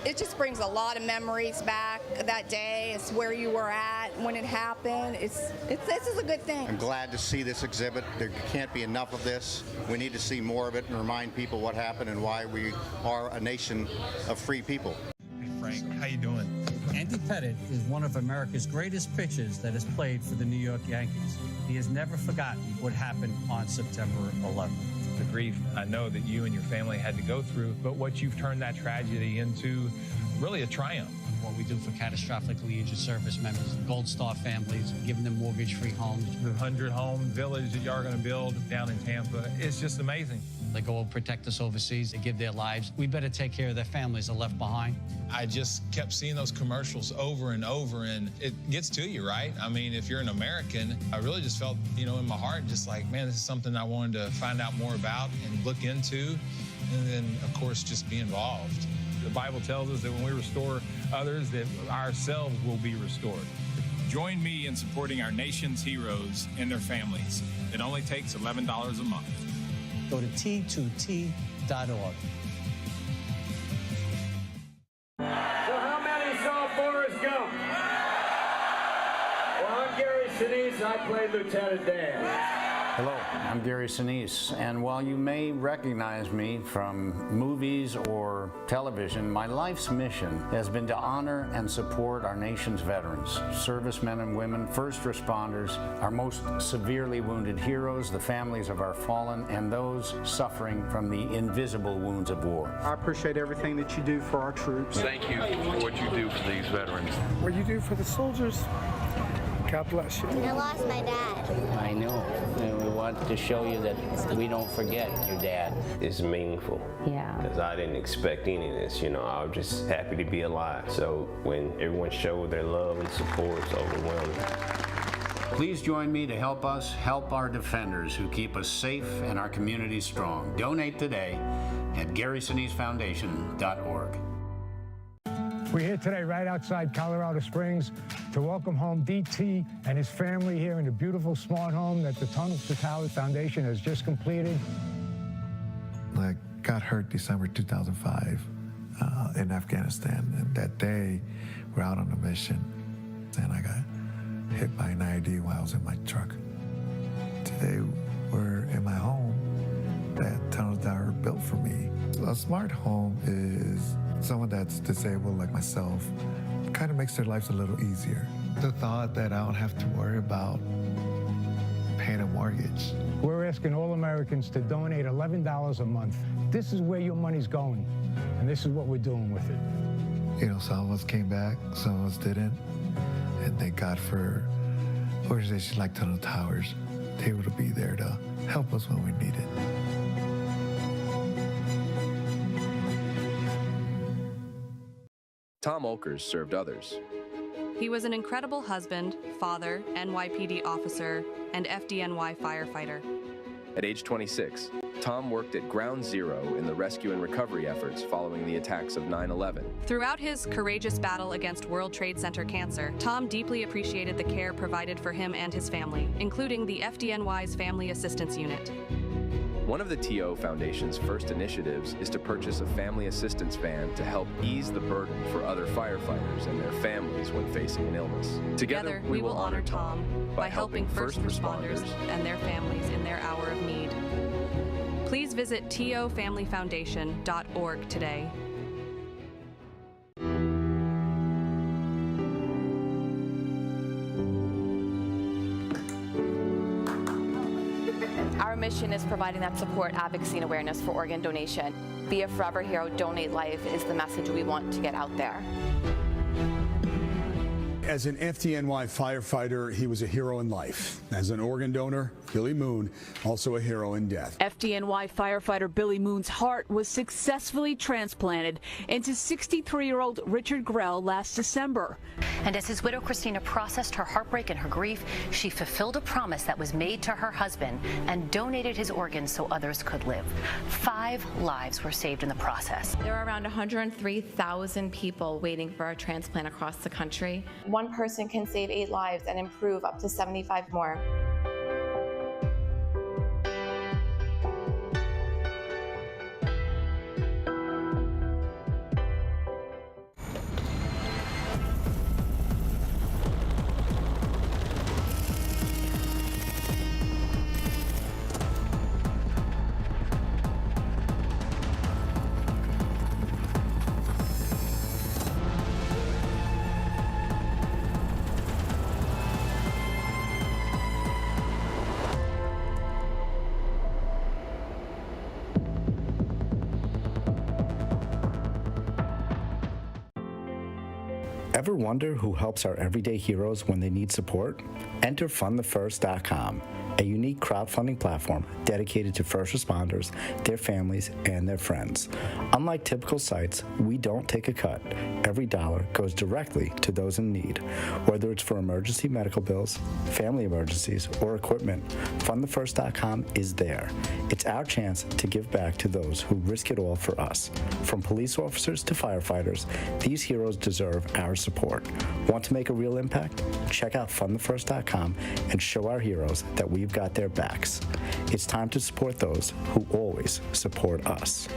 it just brings a lot of memories back that day. It's where you were at when it happened. This is a good thing. I'm glad to see this exhibit. There can't be enough of this. We need to see more of it and remind people what happened and why we are a nation of free people. Hey Frank, how you doing? Andy Pettitte is one of America's greatest pitchers that has played for the New York Yankees. He has never forgotten what happened on September 11th. The grief I know that you and your family had to go through, but what you've turned that tragedy into really a triumph. What we do for catastrophically injured service members, Gold Star families, giving them mortgage-free homes. The 100-home village that y'all are going to build down in Tampa, it's just amazing. They go and protect us overseas. They give their lives. We better take care of their families that are left behind. I just kept seeing those commercials over and over, and it gets to you, right? I mean, if you're an American, I really just felt, in my heart, just like, man, this is something I wanted to find out more about and look into, and then, of course, just be involved. The Bible tells us that when we restore others, that ourselves will be restored. Join me in supporting our nation's heroes and their families. It only takes $11 a month. Go to T2T.org. So how many saw Forrest Gump? Well, I'm Gary Sinise, and I play Lieutenant Dan. Hello, I'm Gary Sinise, and while you may recognize me from movies or television, my life's mission has been to honor and support our nation's veterans, servicemen and women, first responders, our most severely wounded heroes, the families of our fallen, and those suffering from the invisible wounds of war. I appreciate everything that you do for our troops. Thank you for what you do for these veterans. What you do for the soldiers. God bless you. I lost my dad. I know, and we want to show you that we don't forget your dad. It's meaningful. Yeah. Because I didn't expect any of this, I was just happy to be alive. So when everyone showed their love and support, it's overwhelming. Please join me to help us help our defenders who keep us safe and our communities strong. Donate today at GarySiniseFoundation.org. We're here today right outside Colorado Springs to welcome home DT and his family here in the beautiful smart home that the Tunnel to Towers Foundation has just completed. I got hurt December 2005 in Afghanistan, and that day we're out on a mission and I got hit by an IED while I was in my truck. Today we're in my home that Tunnel to Towers built for me. A smart home is someone that's disabled like myself, kind of makes their lives a little easier. The thought that I don't have to worry about paying a mortgage. We're asking all Americans to donate $11 a month. This is where your money's going, and this is what we're doing with it. Some of us came back, some of us didn't, and thank God for organizations like Tunnel Towers. They're able to be there to help us when we need it. Tom Olkers served others. He was an incredible husband, father, NYPD officer, and FDNY firefighter. At age 26, Tom worked at Ground Zero in the rescue and recovery efforts following the attacks of 9/11. Throughout his courageous battle against World Trade Center cancer, Tom deeply appreciated the care provided for him and his family, including the FDNY's Family Assistance Unit. One of the TO Foundation's first initiatives is to purchase a family assistance van to help ease the burden for other firefighters and their families when facing an illness. Together, we will honor Tom by helping first responders and their families in their hour of need. Please visit tofamilyfoundation.org today. Our mission is providing that support, advocacy, and awareness for organ donation. Be a forever hero, donate life is the message we want to get out there. As an FDNY firefighter, he was a hero in life. As an organ donor, Billy Moon, also a hero in death. FDNY firefighter Billy Moon's heart was successfully transplanted into 63-year-old Richard Grell last December. And as his widow, Christina, processed her heartbreak and her grief, she fulfilled a promise that was made to her husband and donated his organs so others could live. 5 lives were saved in the process. There are around 103,000 people waiting for a transplant across the country. One person can save 8 lives and improve up to 75 more. Ever wonder who helps our everyday heroes when they need support? Enter fundthefirst.com, a unique crowdfunding platform dedicated to first responders, their families, and their friends. Unlike typical sites, we don't take a cut. Every dollar goes directly to those in need. Whether it's for emergency medical bills, family emergencies, or equipment, fundthefirst.com is there. It's our chance to give back to those who risk it all for us. From police officers to firefighters, these heroes deserve our support. Want to make a real impact? Check out fundthefirst.com and show our heroes that we've got their backs. It's time to support those who always support us.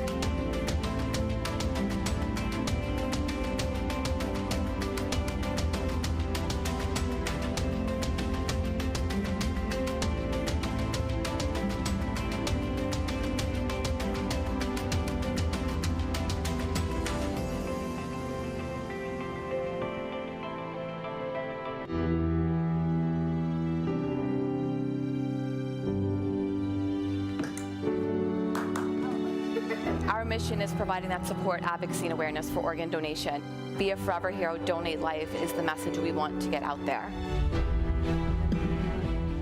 Our mission is providing that support, advocacy, and awareness for organ donation. Be a forever hero, donate life is the message we want to get out there.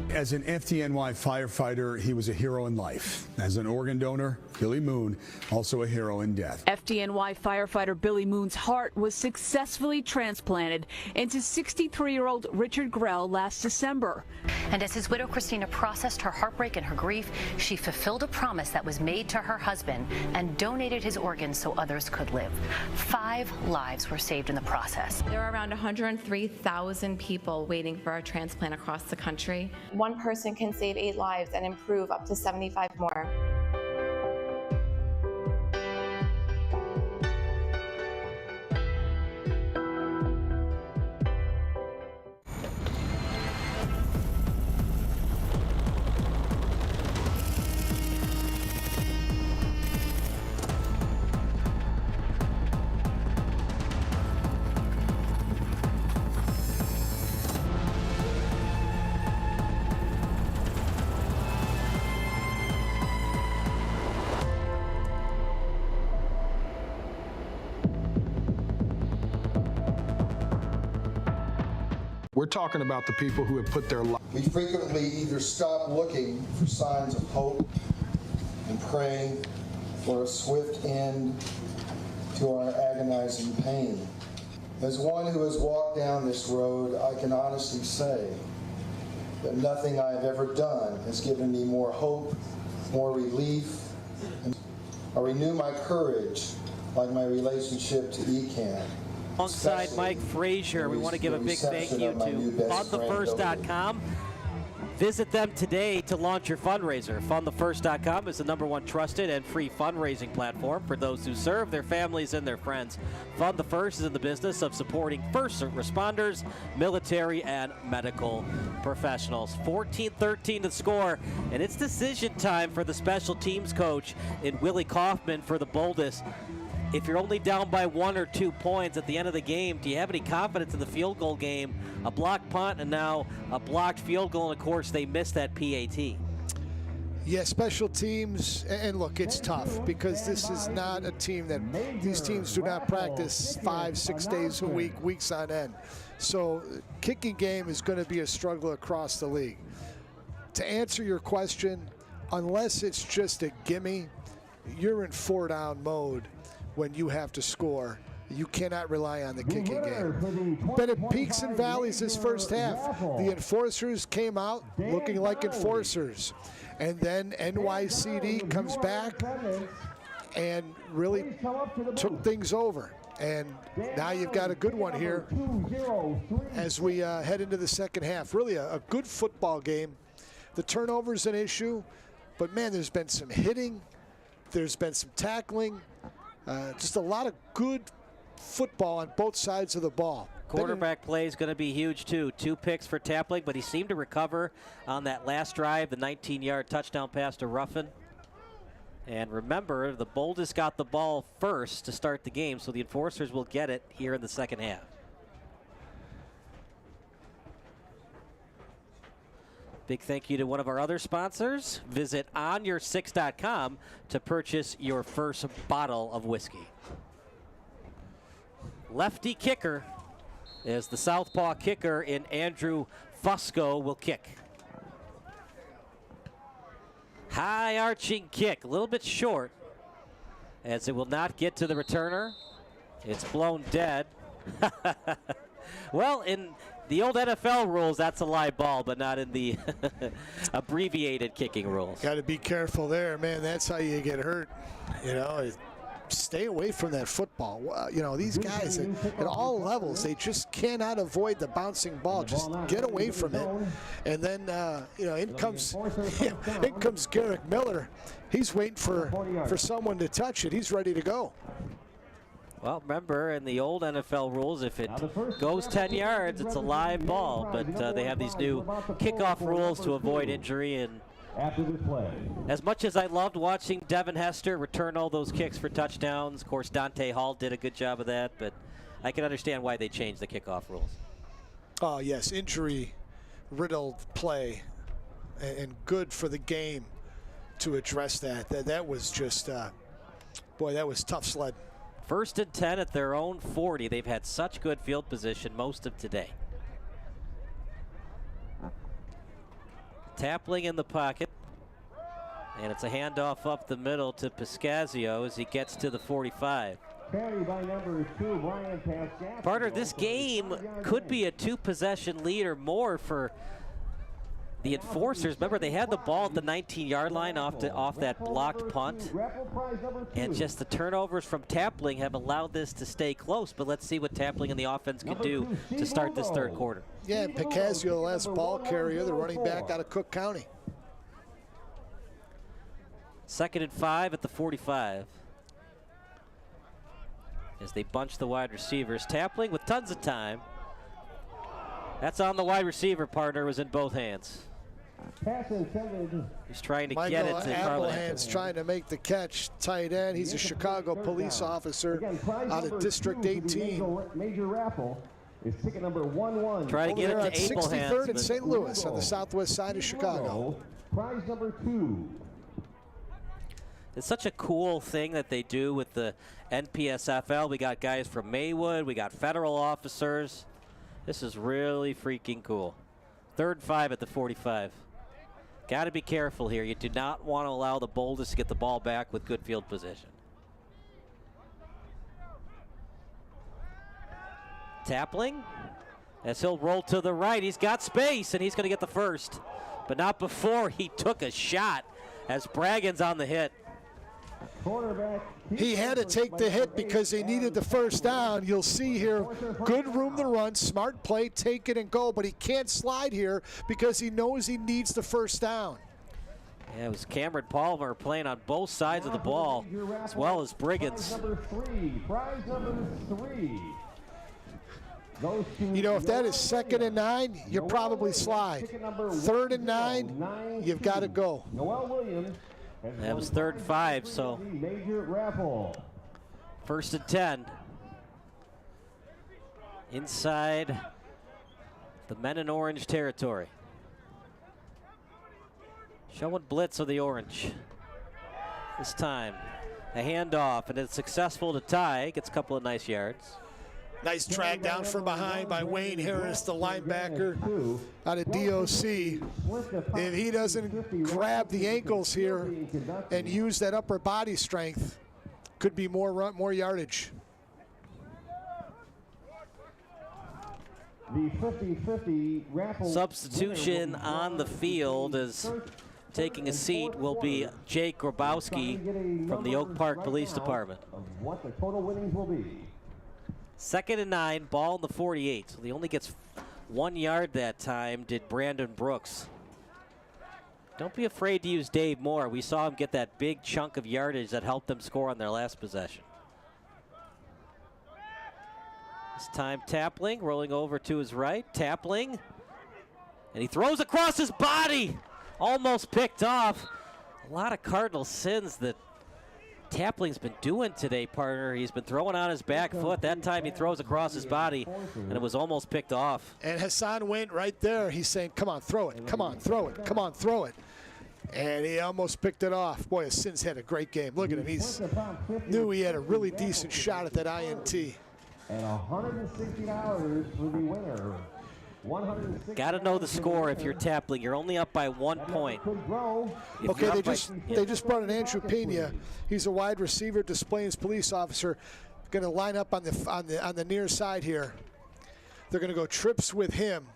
As an FDNY firefighter, he was a hero in life. As an organ donor, Billy Moon, also a hero in death. FDNY firefighter Billy Moon's heart was successfully transplanted into 63-year-old Richard Grell last December. And as his widow, Christina, processed her heartbreak and her grief, she fulfilled a promise that was made to her husband and donated his organs so others could live. 5 lives were saved in the process. There are around 103,000 people waiting for a transplant across the country. One person can save 8 lives and improve up to 75 more. We're talking about the people who have put their life. We frequently either stop looking for signs of hope and praying for a swift end to our agonizing pain. As one who has walked down this road, I can honestly say that nothing I have ever done has given me more hope, more relief, and I renew my courage like my relationship to ECAN. Alongside Mike Frazier, we want to give a big thank you to fundthefirst.com Visit them today to launch your fundraiser. FundTheFirst.com is the #1 trusted and free fundraising platform for those who serve their families and their friends. Fund the First is in the business of supporting first responders, military, and medical professionals. 14-13 to score, and it's decision time for the special teams coach in Willie Kaufman for the Boldest. If you're only down by 1 or 2 points at the end of the game, do you have any confidence in the field goal game? A blocked punt and now a blocked field goal, and of course they missed that PAT. Yeah, special teams, and look, it's tough because this is not a team that, these teams do not practice 5-6 days a week, weeks on end. So kicking game is going to be a struggle across the league. To answer your question, unless it's just a gimme, you're in 4-down mode when you have to score. You cannot rely on the kicking game. But it peaks and valleys this first half. The enforcers came out looking like enforcers. And then NYCD comes back and really took things over. And now you've got a good one here as we head into the second half. Really a good football game. The turnover's an issue, but man, there's been some hitting. There's been some tackling. Just a lot of good football on both sides of the ball. Quarterback play is going to be huge too. 2 picks for Tapling, but he seemed to recover on that last drive, the 19-yard touchdown pass to Ruffin. And remember, the Boldest got the ball first to start the game, so the enforcers will get it here in the second half. Big thank you to one of our other sponsors. Visit onyour6.com to purchase your first bottle of whiskey. Lefty kicker is the southpaw kicker in Andrew Fusco will kick. High arching kick, a little bit short, as it will not get to the returner. It's blown dead. Well, in the old NFL rules, that's a live ball, but not in the abbreviated kicking rules. Got to be careful there, man. That's how you get hurt. You know, stay away from that football. You know, these guys at all levels, they just cannot avoid the bouncing ball. Just get away from it. And then, you know, in comes Garrick Miller. He's waiting for someone to touch it. He's ready to go. Well, remember, in the old NFL rules, if it goes 10 yards, it's a live ball. But they have these new kickoff rules to avoid injury. And as much as I loved watching Devin Hester return all those kicks for touchdowns, of course, Dante Hall did a good job of that. But I can understand why they changed the kickoff rules. Oh, yes, injury-riddled play. And good for the game to address that. That was just, boy, that was tough sled. 1st and 10 at their own 40. They've had such good field position most of today. Tapling in the pocket. And it's a handoff up the middle to Piscazio as he gets to the 45. Partner, this game could be a 2-possession lead or more for the enforcers. Remember, they had the ball at the 19-yard line off that blocked punt. And just the turnovers from Tapling have allowed this to stay close. But let's see what Tapling and the offense can do to start this third quarter. Yeah, Piscazio, the last ball carrier, the running back out of Cook County. 2nd and 5 at the 45. As they bunch the wide receivers. Tapling with tons of time. That's on the wide receiver, partner, was in both hands. He's trying to get it to Applehand's trying to make the catch. Tight end. He's a Chicago police officer out of District 18. Major raffle is ticket number 11. Try to get it to Applehand's. 63rd and St. Louis on the southwest side of Chicago. Prize number 2. It's such a cool thing that they do with the NPSFL. We got guys from Maywood. We got federal officers. This is really freaking cool. 3rd and 5 at the 45. Got to be careful here. You do not want to allow the Boldest to get the ball back with good field position. Tapling, as he'll roll to the right. He's got space, and he's going to get the first. But not before he took a shot as Bragan's on the hit. He had to take the hit because they needed the first down. You'll see here, good room to run, smart play, take it and go, but he can't slide here because he knows he needs the first down. Yeah, it was Cameron Palmer playing on both sides of the ball, as well as Briggins. Prize number 3. You know, if that is 2nd and 9, you probably slide. 3rd and 9, you've got to go. That was 3rd and 5, so 1st and 10. Inside the men in orange territory. Showing blitz of the orange. This time, a handoff, and it's successful to Ty. Gets a couple of nice yards. Nice track down from behind by Wayne Harris, the linebacker out of DOC. If he doesn't grab the ankles here and use that upper body strength, could be more yardage. The 50-50 raffle. Substitution on the field is taking a seat will be Jake Grabowski from the Oak Park Police Department. What the total winnings will be. 2nd and 9, ball in the 48. So he only gets 1 yard that time, did Brandon Brooks. Don't be afraid to use Dave Moore. We saw him get that big chunk of yardage that helped them score on their last possession. This time Tapling rolling over to his right. Tapling, and he throws across his body. Almost picked off. A lot of Cardinal sins that Tapling's been doing today, partner. He's been throwing on his back foot. That time he throws across his body, and it was almost picked off. And Hassan went right there. He's saying, come on, throw it. Come on, throw it. Come on, throw it. And he almost picked it off. Boy, Sins had a great game. Look at him. He knew he had a really decent shot at that INT. And $160 for the winner. Got to know the score if you're Tapling. You're only up by 1 point. Okay, they just brought in Andrew Pena. He's a wide receiver, Des Plaines police officer. Going to line up on the near side here. They're going to go trips with him.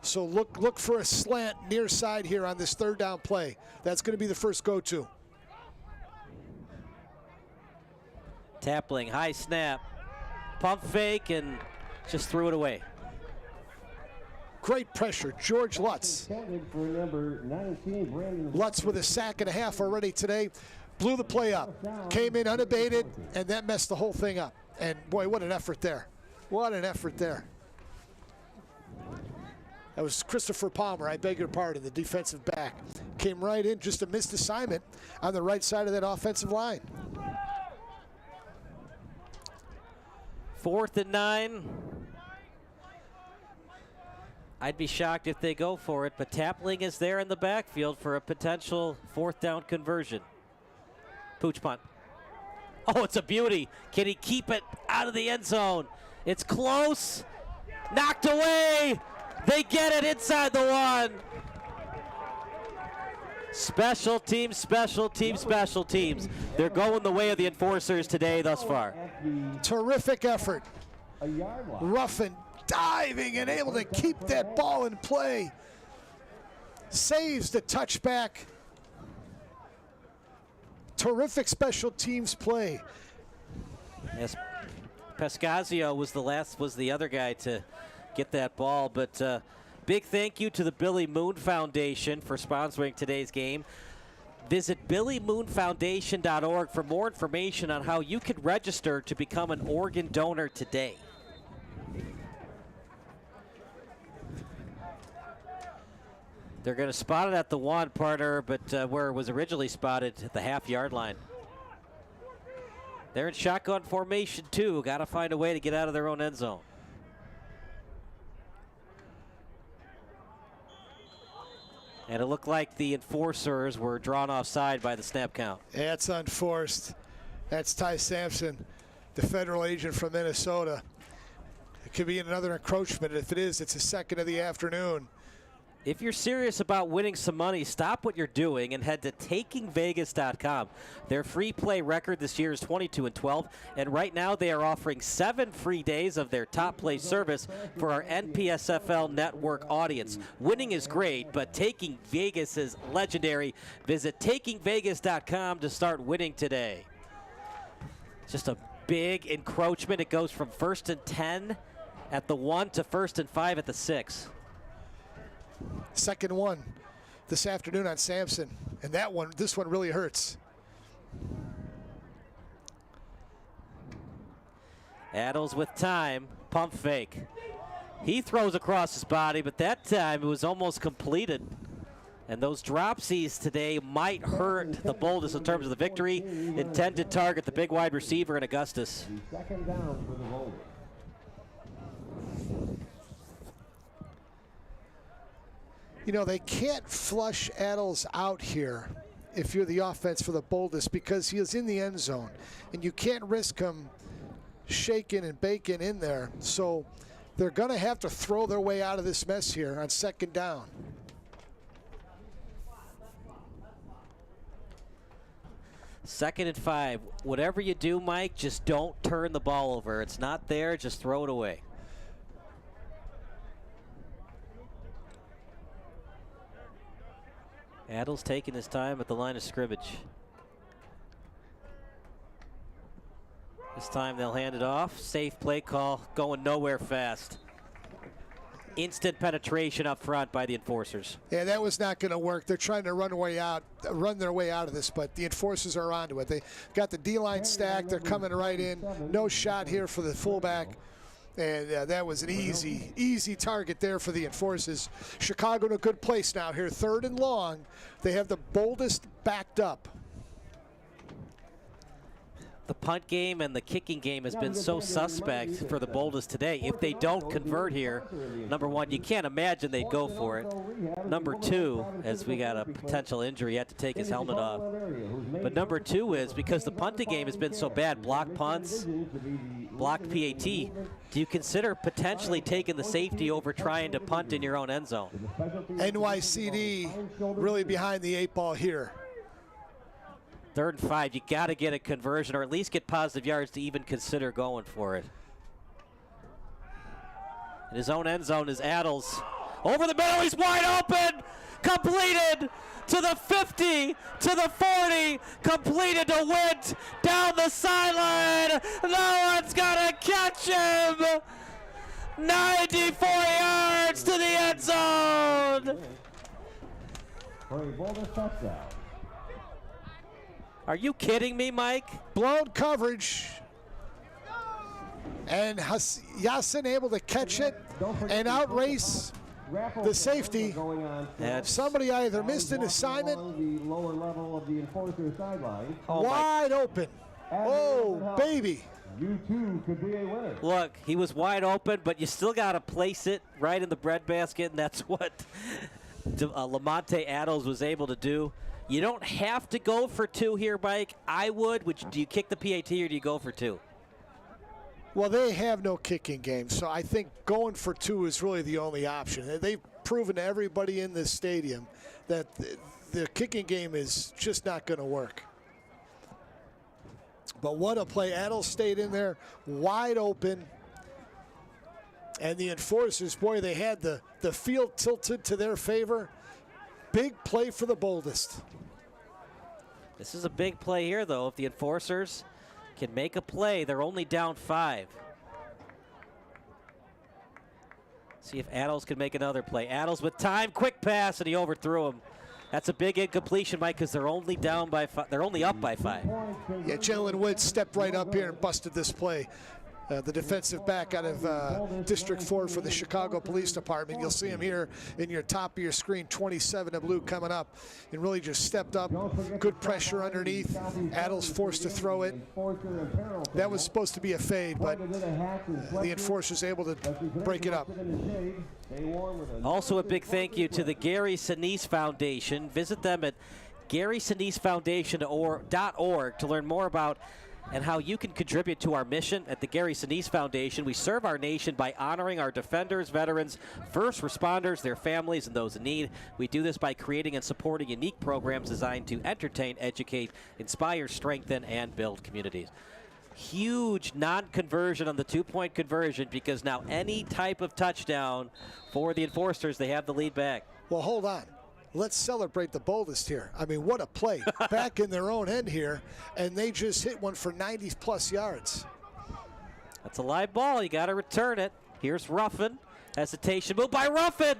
So look for a slant near side here on this 3rd down play. That's going to be the first go-to. Tapling, high snap, pump fake, and just threw it away. Great pressure, George Lutz. Lutz with a sack and a half already today. Blew the play up, came in unabated, and that messed the whole thing up. And boy, what an effort there. What an effort there. That was Christopher Palmer, I beg your pardon, the defensive back. Came right in, just a missed assignment on the right side of that offensive line. 4th and 9. I'd be shocked if they go for it, but Tapling is there in the backfield for a potential 4th down conversion. Pooch punt. Oh, it's a beauty. Can he keep it out of the end zone? It's close. Knocked away. They get it inside the 1. Special teams, special teams, special teams. They're going the way of the enforcers today thus far. Terrific effort. Ruffin diving and able to keep that ball in play. Saves the touchback. Terrific special teams play. Yes, Pescazio was the other guy to get that ball, but big thank you to the Billy Moon Foundation for sponsoring today's game. Visit BillyMoonFoundation.org for more information on how you can register to become an organ donor today. They're going to spot it at the 1, partner, but where it was originally spotted at the half-yard line. They're in shotgun formation, too. Got to find a way to get out of their own end zone. And it looked like the enforcers were drawn offside by the snap count. That's unforced. That's Ty Sampson, the federal agent from Minnesota. It could be another encroachment. If it is, it's the 2nd of the afternoon. If you're serious about winning some money, stop what you're doing and head to takingvegas.com. Their free play record this year is 22-12, and right now they are offering 7 free days of their top play service for our NPSFL network audience. Winning is great, but Taking Vegas is legendary. Visit takingvegas.com to start winning today. Just a big encroachment. It goes from 1st and 10 at the 1 to 1st and 5 at the 6. Second one this afternoon on Sampson, and this one really hurts. Adels with time, pump fake. He throws across his body, but that time it was almost completed. And those dropsies today might hurt the Boldest in terms of the victory. Intended target, the big wide receiver in Augustus. Second down for the Boldest. You know, they can't flush Adels out here if you're the offense for the Boldest because he is in the end zone. And you can't risk him shaking and baking in there. So they're going to have to throw their way out of this mess here on second down. Second and 5. Whatever you do, Mike, just don't turn the ball over. It's not there, just throw it away. Adels taking his time at the line of scrimmage. This time they'll hand it off. Safe play call, going nowhere fast. Instant penetration up front by the enforcers. Yeah, that was not going to work. They're trying to run their way out of this, but the enforcers are onto it. They got the D-line stacked. They're coming right in. No shot here for the fullback. And that was an easy target there for the enforcers. Chicago in a good place now here. 3rd and long. They have the Boldest backed up. The punt game and the kicking game has been so suspect for the Boldest today. If they don't convert here, number one, you can't imagine they'd go for it. Number two, as we got a potential injury, he had to take his helmet off. But number two is because the punting game has been so bad, block punts, blocked PAT, do you consider potentially taking the safety over trying to punt in your own end zone? NYCD really behind the 8 ball here. 3rd and 5, you got to get a conversion or at least get positive yards to even consider going for it. In his own end zone is Adels. Over the middle, he's wide open! Completed to the 50, to the 40, completed to Wint, down the sideline! No one's gonna catch him! 94 yards to the end zone! Are you kidding me, Mike? Blown coverage. And Yasin able to catch it and outrace the safety. Somebody either missed an assignment. Wide open. Oh, baby. You too could be a winner. Look, he was wide open, but you still got to place it right in the breadbasket, and that's what Lamonte Adels was able to do. You don't have to go for 2 here, Mike. I would. Do you kick the PAT or do you go for 2? Well, they have no kicking game, so I think going for 2 is really the only option. They've proven to everybody in this stadium that the kicking game is just not going to work. But what a play. Adels stayed in there wide open. And the enforcers, boy, they had the field tilted to their favor. Big play for the Boldest. This is a big play here, though. If the enforcers can make a play, they're only down 5. See if Adels can make another play. Adels with time, quick pass, and he overthrew him. That's a big incompletion, Mike, because they're only down by 5. They're only up by 5. Yeah, Jalen Wood stepped right up here and busted this play. The defensive back out of District 4 for the Chicago Police Department. You'll see him here in your top of your screen, 27 of blue coming up, and really just stepped up. Good pressure underneath. Adels forced to throw it. That was supposed to be a fade, but the enforcer's able to break it up. Also a big thank you to the Gary Sinise Foundation. Visit them at GarySiniseFoundation.org to learn more about and how you can contribute to our mission at the Gary Sinise Foundation. We serve our nation by honoring our defenders, veterans, first responders, their families, and those in need. We do this by creating and supporting unique programs designed to entertain, educate, inspire, strengthen, and build communities. Huge non-conversion on the two-point conversion, because now any type of touchdown for the Enforcers, they have the lead back. Well, hold on. Let's celebrate the Boldest here. I mean, what a play. Back in their own end here, and they just hit one for 90-plus yards. That's a live ball. You got to return it. Here's Ruffin. Hesitation move by Ruffin.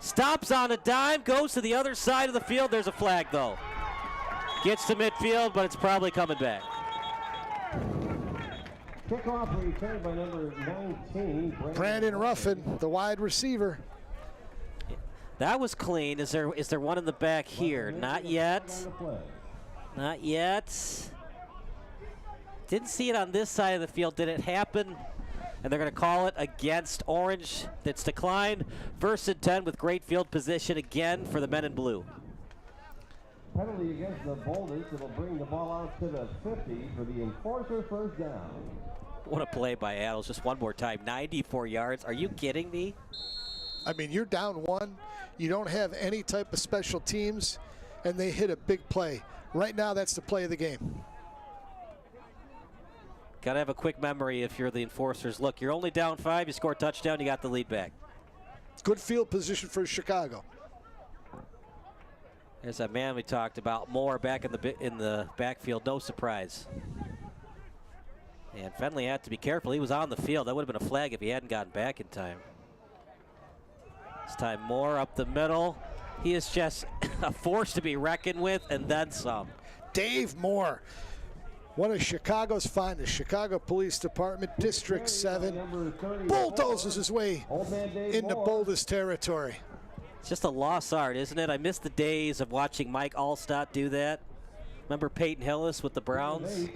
Stops on a dime, goes to the other side of the field. There's a flag, though. Gets to midfield, but it's probably coming back. Kickoff returned by number 19. Brandon Ruffin, the wide receiver. That was clean. Is there one in the back here? Not yet. Not yet. Didn't see it on this side of the field. Did it happen? And they're going to call it against Orange. That's declined. 1st and 10 with great field position again for the men in blue. Penalty against the Boldest. It'll bring the ball out to the 50 for the Enforcer first down. What a play by Adels. Just one more time. 94 yards. Are you kidding me? I mean, you're down one. You don't have any type of special teams, and they hit a big play. Right now, that's the play of the game. Got to have a quick memory if you're the Enforcers. Look, you're only down 5. You score a touchdown. You got the lead back. Good field position for Chicago. There's that man we talked about, Moore, back in the backfield. No surprise. And Fenley had to be careful. He was on the field. That would have been a flag if he hadn't gotten back in time. This time Moore up the middle. He is just a force to be reckoned with, and then some. Dave Moore, one of Chicago's finest. Chicago Police Department, District 7, bulldozes his way into Boldest territory. It's just a lost art, isn't it? I miss the days of watching Mike Allstott do that. Remember Peyton Hillis with the Browns?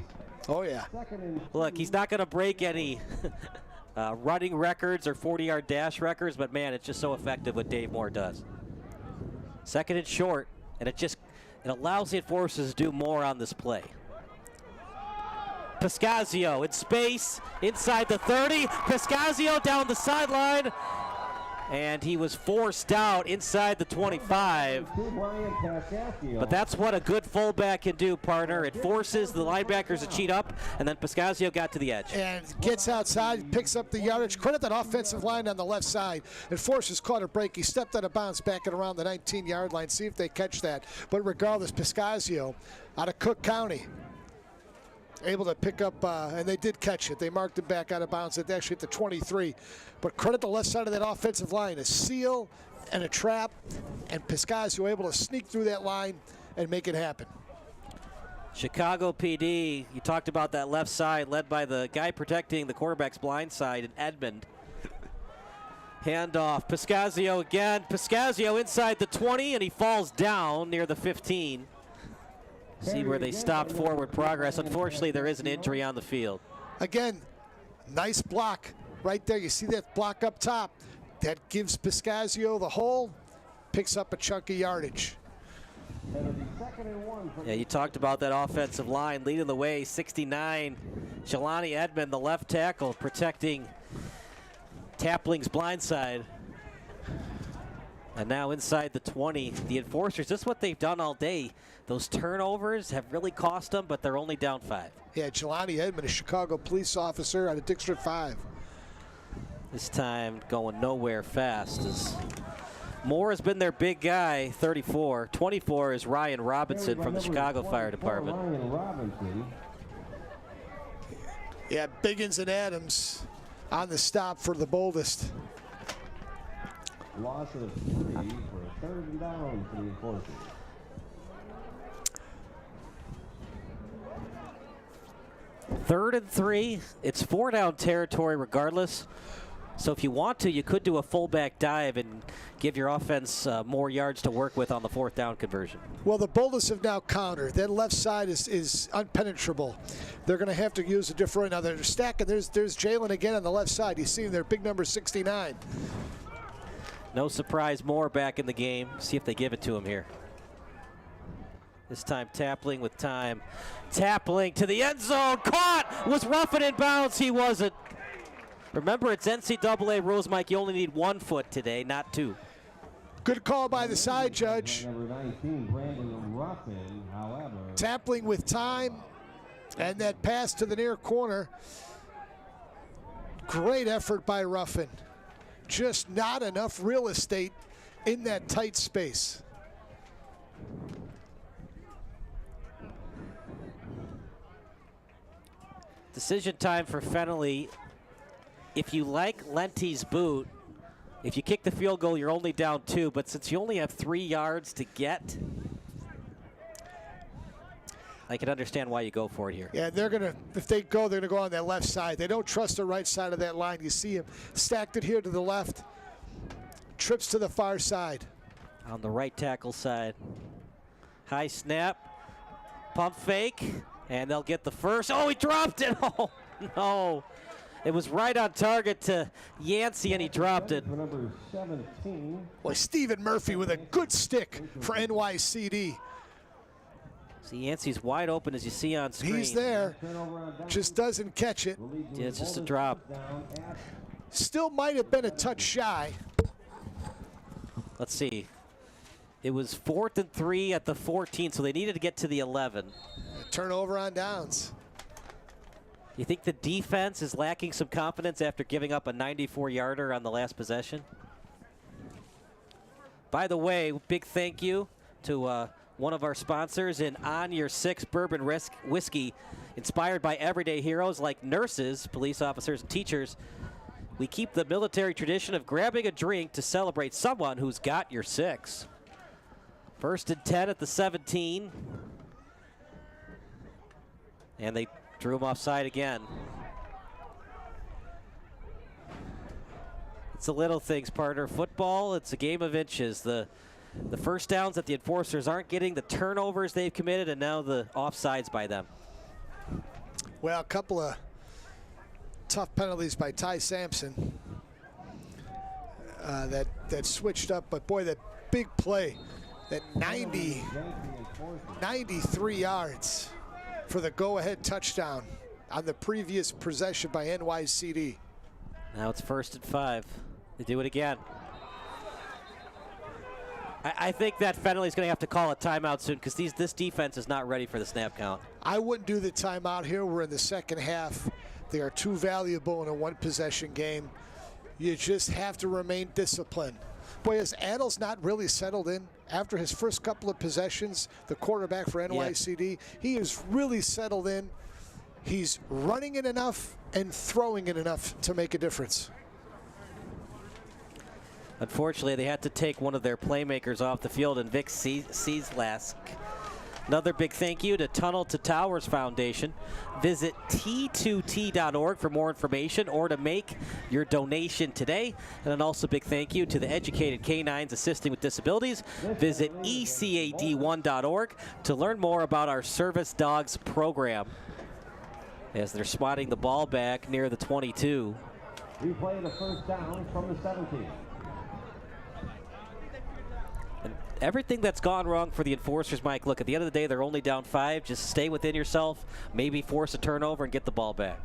Oh, yeah. Look, he's not going to break any running records or 40-yard dash records, but, man, it's just so effective what Dave Moore does. 2nd and short, and it allows the Enforcers to do more on this play. Piscazio in space, inside the 30. Piscazio down the sideline, and he was forced out inside the 25. But that's what a good fullback can do, partner. It forces the linebackers to cheat up, and then Piscazio got to the edge. And gets outside, picks up the yardage. Credit that offensive line on the left side. Enforcers caught a break. He stepped out of bounds back at around the 19-yard line. See if they catch that. But regardless, Piscazio out of Cook County, able to pick up, and they did catch it. They marked it back out of bounds. It actually hit the 23. But credit the left side of that offensive line. A seal and a trap, and Piscazio able to sneak through that line and make it happen. Chicago PD, you talked about that left side led by the guy protecting the quarterback's blind side in Edmond. Handoff, Piscazio again. Piscazio inside the 20, and he falls down near the 15. See where they stopped forward progress. Unfortunately, there is an injury on the field. Again, nice block right there. You see that block up top. That gives Piscazio the hole, picks up a chunk of yardage. Yeah, you talked about that offensive line leading the way. 69, Jelani Edmond, the left tackle, protecting Tapling's blind side. And now inside the 20, the Enforcers, this is what they've done all day. Those turnovers have really cost them, but they're only down 5. Yeah, Jelani Edmond, a Chicago police officer out of District 5. This time going nowhere fast. As Moore has been their big guy, 34. 24 is Ryan Robinson from the Chicago Fire Department. Yeah, Biggins and Adams on the stop for the Boldest. Loss of 3 for a 3rd and down for the Enforcers. Third and 3. It's 4-down territory regardless. So if you want to, you could do a fullback dive and give your offense more yards to work with on the 4th down conversion. Well, the Boldest have now countered. That left side is unpenetrable. They're going to have to use a different. Now they're stacking. There's Jalen again on the left side. You see their big number 69. No surprise, Moore back in the game. See if they give it to him here. This time Tapling with time. Tapling to the end zone. Caught! Was Ruffin in bounds? He wasn't. Remember, it's NCAA rules, Mike. You only need 1 foot today, not 2. Good call by the side judge. Tapling with time, and that pass to the near corner. Great effort by Ruffin. Just not enough real estate in that tight space. Decision time for Fennelly. If you like Lenty's boot, if you kick the field goal, you're only down 2, but since you only have 3 yards to get, I can understand why you go for it here. Yeah, they're gonna, if they go, they're gonna go on that left side. They don't trust the right side of that line. You see him stacked it here to the left, trips to the far side. On the right tackle side. High snap, pump fake, and they'll get the first. Oh, he dropped it. Oh, no. It was right on target to Yancey, and he dropped it. Number 17. Boy, Stephen Murphy with a good stick for NYCD. See, Yancey's wide open, as you see on screen. He's there, just doesn't catch it. Yeah, it's just a drop. Still might have been a touch shy. Let's see. It was 4th and 3 at the 14, so they needed to get to the 11. Turnover on downs. You think the defense is lacking some confidence after giving up a 94-yarder on the last possession? By the way, big thank you to one of our sponsors in On Your 6 Bourbon Whiskey, inspired by everyday heroes like nurses, police officers, and teachers. We keep the military tradition of grabbing a drink to celebrate someone who's got your 6. 1st and 10 at the 17. And they drew him offside again. It's the little things, partner. Football, it's a game of inches. The first downs that the enforcers aren't getting, the turnovers they've committed, and now the offsides by them. Well, a couple of tough penalties by Ty Sampson that switched up, but boy, that big play, that 93 yards for the go-ahead touchdown on the previous possession by NYCD. Now it's 1st and 5. They do it again. I think that Fennelly's going to have to call a timeout soon because this defense is not ready for the snap count. I wouldn't do the timeout here. We're in the second half. They are too valuable in a one-possession game. You just have to remain disciplined. Boy, is Adel's not really settled in after his first couple of possessions, the quarterback for NYCD. Yeah. He is really settled in. He's running it enough and throwing it enough to make a difference. Unfortunately, they had to take one of their playmakers off the field, and Vic Cieslask. Another big thank you to Tunnel to Towers Foundation. Visit T2T.org for more information or to make your donation today. And then also big thank you to the Educated Canines Assisting with Disabilities. Visit ECAD1.org to learn more about our Service Dogs program. As they're swatting the ball back near the 22. Replay the first down from the 17. Everything that's gone wrong for the enforcers, Mike, look, at the end of the day, they're only down 5. Just stay within yourself, maybe force a turnover and get the ball back.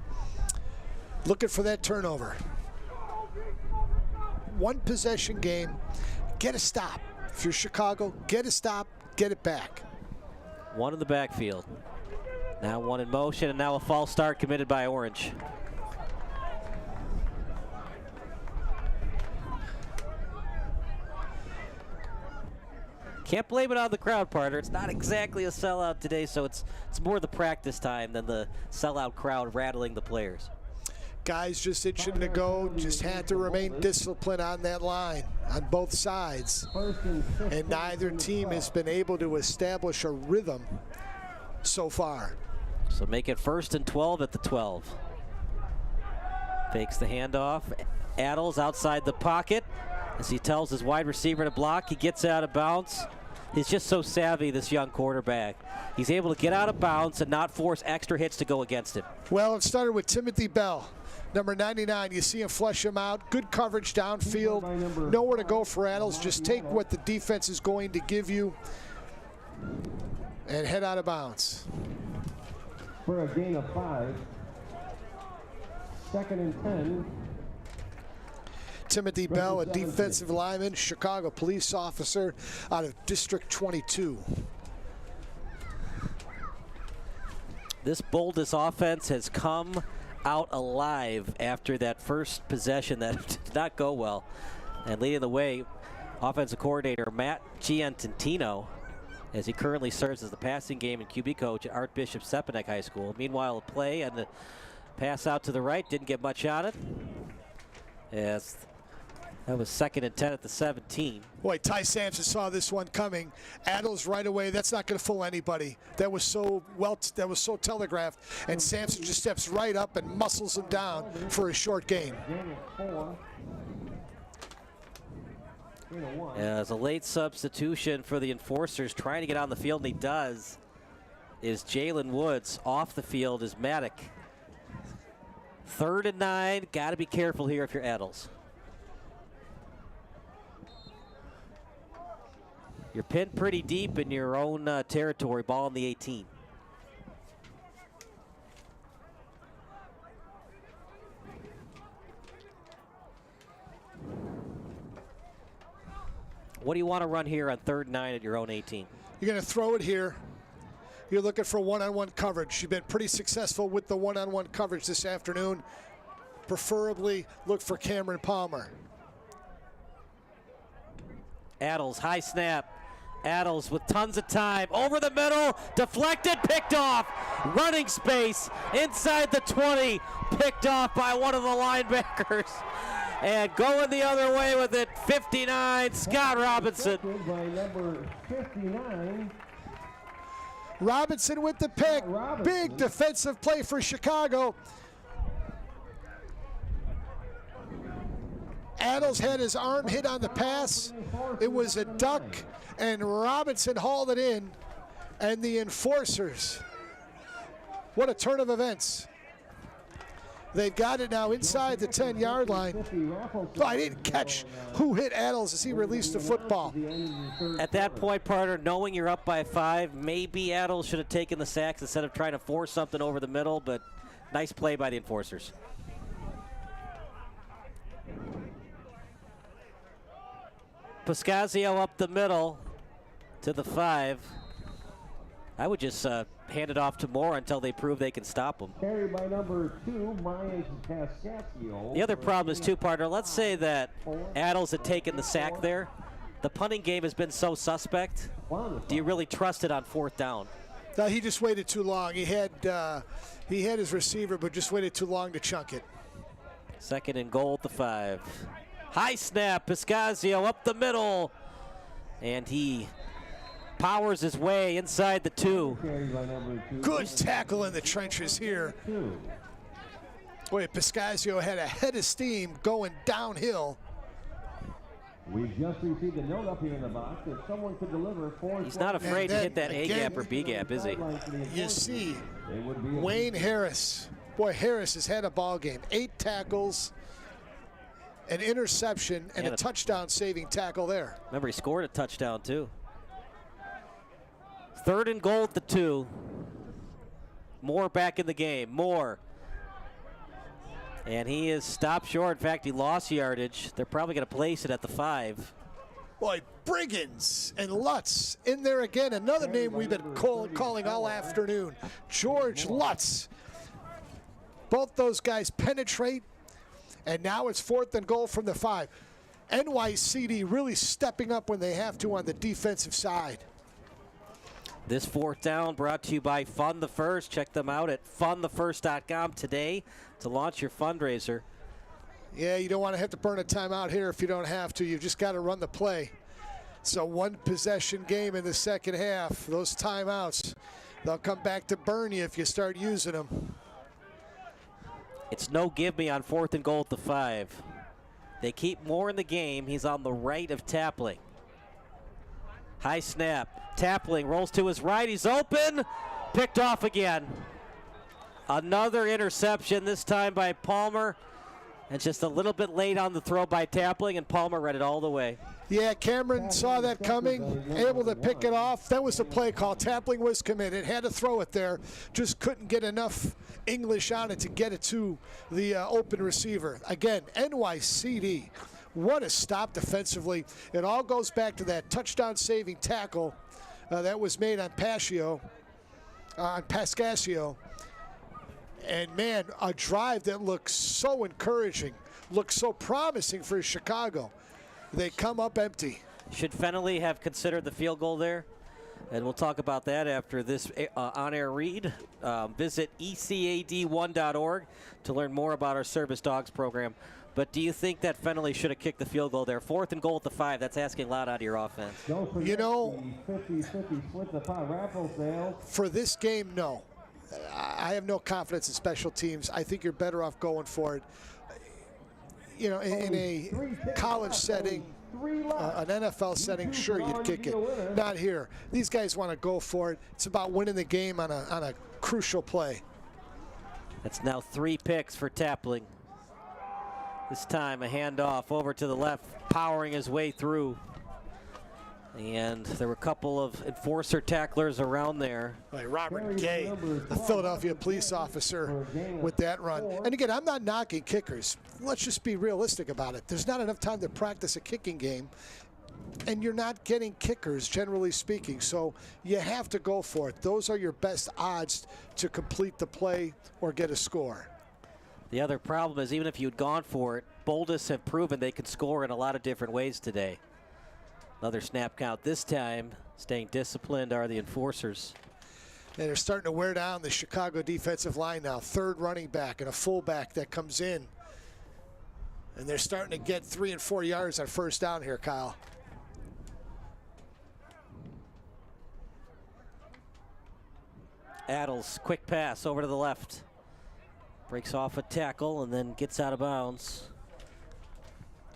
Looking for that turnover. One possession game, get a stop. If you're Chicago, get a stop, get it back. One in the backfield. Now one in motion, and now a false start committed by Orange. Can't blame it on the crowd, partner. It's not exactly a sellout today, so it's more the practice time than the sellout crowd rattling the players. Guys just itching to go, just had to remain disciplined on that line on both sides. And neither team has been able to establish a rhythm so far. So make it 1st and 12 at the 12. Fakes the handoff. Adels outside the pocket as he tells his wide receiver to block. He gets out of bounds. He's just so savvy, this young quarterback. He's able to get out of bounds and not force extra hits to go against him. Well, it started with Timothy Bell, number 99. You see him flush him out. Good coverage downfield. Nowhere to go for Adels. Just take what the defense is going to give you. and head out of bounds. For a gain of 5. 2nd and 10. Timothy Bell, a defensive lineman, Chicago police officer out of District 22. This Boldest offense has come out alive after that first possession that did not go well. And leading the way, offensive coordinator Matt Giantantino, as he currently serves as the passing game and QB coach at Archbishop Sepanek High School. Meanwhile, a play and the pass out to the right, didn't get much on it. Yes, that was 2nd and 10 at the 17. Boy, Ty Sampson saw this one coming. Adles right away. That's not going to fool anybody. That was so telegraphed. And Sampson just steps right up and muscles him down for a short gain. As a late substitution for the Enforcers, trying to get on the field, and he does, is Jalen Woods. Off the field is Maddock. 3rd and 9. Got to be careful here if you're Adles. You're pinned pretty deep in your own territory. Ball on the 18. What do you want to run here on 3rd and 9 at your own 18? You're going to throw it here. You're looking for one-on-one coverage. You've been pretty successful with the one-on-one coverage this afternoon. Preferably look for Cameron Palmer. Adles, high snap. Adles with tons of time. Over the middle, deflected, picked off. Running space inside the 20, picked off by one of the linebackers. And going the other way with it, 59, Scott Robinson. By number 59. Robinson with the pick. Big defensive play for Chicago. Adles had his arm hit on the pass. It was a duck, and Robinson hauled it in. And the Enforcers, what a turn of events. They've got it now inside the 10-yard line. Oh, I didn't catch who hit Adles as he released the football. At that point, partner, knowing you're up by 5, maybe Adles should have taken the sacks instead of trying to force something over the middle, but nice play by the Enforcers. Pascazio up the middle to the 5. I would just hand it off to Moore until they prove they can stop him. Carried by number 2, Brian Pascazio. The other problem is, partner, let's say that Adles had taken the sack there. The punting game has been so suspect. Do you really trust it on 4th down? No, he just waited too long. He had his receiver, but just waited too long to chunk it. 2nd and goal at the 5. High snap, Pascazio up the middle. And he powers his way inside the 2. Good tackle in the trenches here. Boy, Pascazio had a head of steam going downhill. We just received a note up here in the box that someone could deliver 4. He's not afraid to hit that A-gap or B-gap, is he? You see, Wayne Harris. Boy, Harris has had a ball game. 8 tackles, an interception, and a touchdown-saving tackle there. Remember, he scored a touchdown, too. 3rd and goal at the 2. Moore back in the game. Moore. And he is stopped short. In fact, he lost yardage. They're probably going to place it at the 5. Boy, Briggins and Lutz in there again. Another name we've been calling all afternoon. George Lutz. Both those guys penetrate. And now it's 4th and goal from the 5. NYCD really stepping up when they have to on the defensive side. This 4th down brought to you by Fund the First. Check them out at fundthefirst.com today to launch your fundraiser. Yeah, you don't want to have to burn a timeout here if you don't have to. You've just got to run the play. It's a 1-possession game in the second half. Those timeouts, they'll come back to burn you if you start using them. It's no give me on 4th and goal at the 5. They keep Moore in the game. He's on the right of Tapling. High snap. Tapling rolls to his right. He's open. Picked off again. Another interception, this time by Palmer. And just a little bit late on the throw by Tapling, and Palmer read it all the way. Yeah, Cameron saw that coming, able to pick it off. That was the play call. Tapling was committed, had to throw it there, just couldn't get enough English on it to get it to the open receiver. Again, NYCD, what a stop defensively. It all goes back to that touchdown-saving tackle that was made on Pascasio. And, man, a drive that looks so encouraging, looks so promising for Chicago. They come up empty. Should Fennelly have considered the field goal there? And we'll talk about that after this on-air read. Visit ecad1.org to learn more about our Service Dogs program. But do you think that Fennelly should have kicked the field goal there? 4th and goal at the 5. That's asking a lot out of your offense. You know, for this game, no. I have no confidence in special teams. I think you're better off going for it. You know, in a college setting, an NFL setting, sure, you'd kick it. Not here. These guys want to go for it. It's about winning the game on a crucial play. That's now 3 picks for Tapling. This time a handoff over to the left, powering his way through. And there were a couple of enforcer tacklers around there. Like Robert Gay, the Philadelphia police officer, with that run. And again, I'm not knocking kickers. Let's just be realistic about it. There's not enough time to practice a kicking game, and you're not getting kickers, generally speaking. So you have to go for it. Those are your best odds to complete the play or get a score. The other problem is even if you'd gone for it, Boldest have proven they could score in a lot of different ways today. Another snap count this time. Staying disciplined are the enforcers. And they're starting to wear down the Chicago defensive line now. 3rd running back and a fullback that comes in. And they're starting to get 3 and 4 yards on 1st down here, Kyle. Adels, quick pass over to the left. Breaks off a tackle and then gets out of bounds.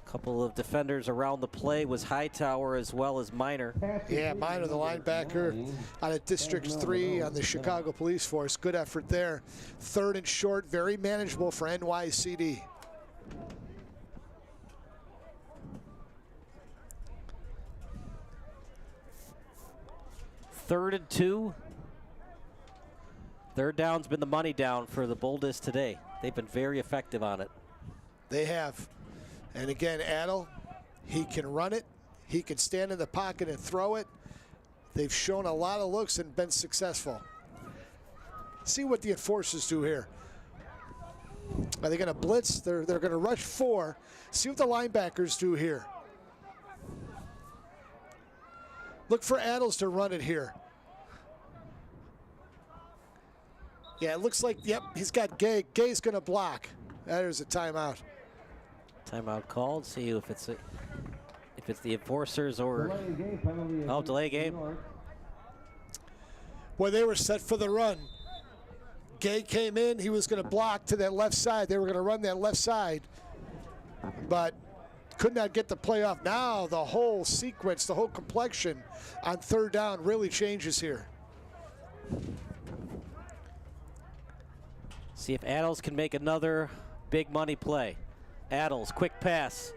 Couple of defenders around the play was Hightower as well as Minor. Yeah, Minor, the linebacker out of District 3 on the Chicago Police Force. Good effort there. 3rd and short, very manageable for NYCD. Third and 2. 3rd down's been the money down for the Boldest today. They've been very effective on it. They have. And again, Adel, he can run it. He can stand in the pocket and throw it. They've shown a lot of looks and been successful. See what the enforcers do here. Are they going to blitz? They're going to rush 4. See what the linebackers do here. Look for Adels to run it here. Yeah, it looks like, yep, he's got Gay. Gay's going to block. There's a timeout. Timeout called. See if it's the enforcers or delay game. Boy, they were set for the run. Gay came in. He was going to block to that left side. They were going to run that left side, but could not get the play off. Now the whole sequence, the whole complexion on 3rd down really changes here. See if Adels can make another big money play. Adels, quick pass.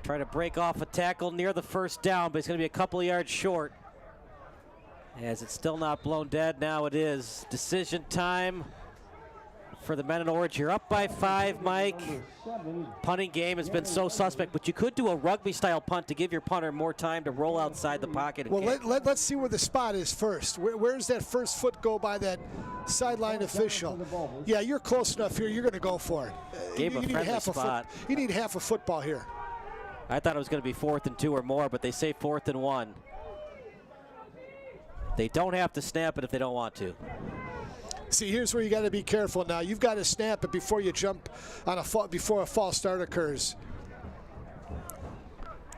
Trying to break off a tackle near the 1st down, but it's going to be a couple of yards short. As it's still not blown dead, now it is. Decision time for the men in orange. You're up by 5, Mike. Punting game has been so suspect, but you could do a rugby-style punt to give your punter more time to roll outside the pocket. Well, let's see where the spot is first. Where's that first foot go by that sideline official? Yeah, you're close enough here. You're going to go for it. Gave a friendly spot. You need half a football here. I thought it was going to be 4th and 2 or more, but they say 4th and 1. They don't have to snap it if they don't want to. See, here's where you got to be careful now. You've got to snap it before you jump on before a false start occurs.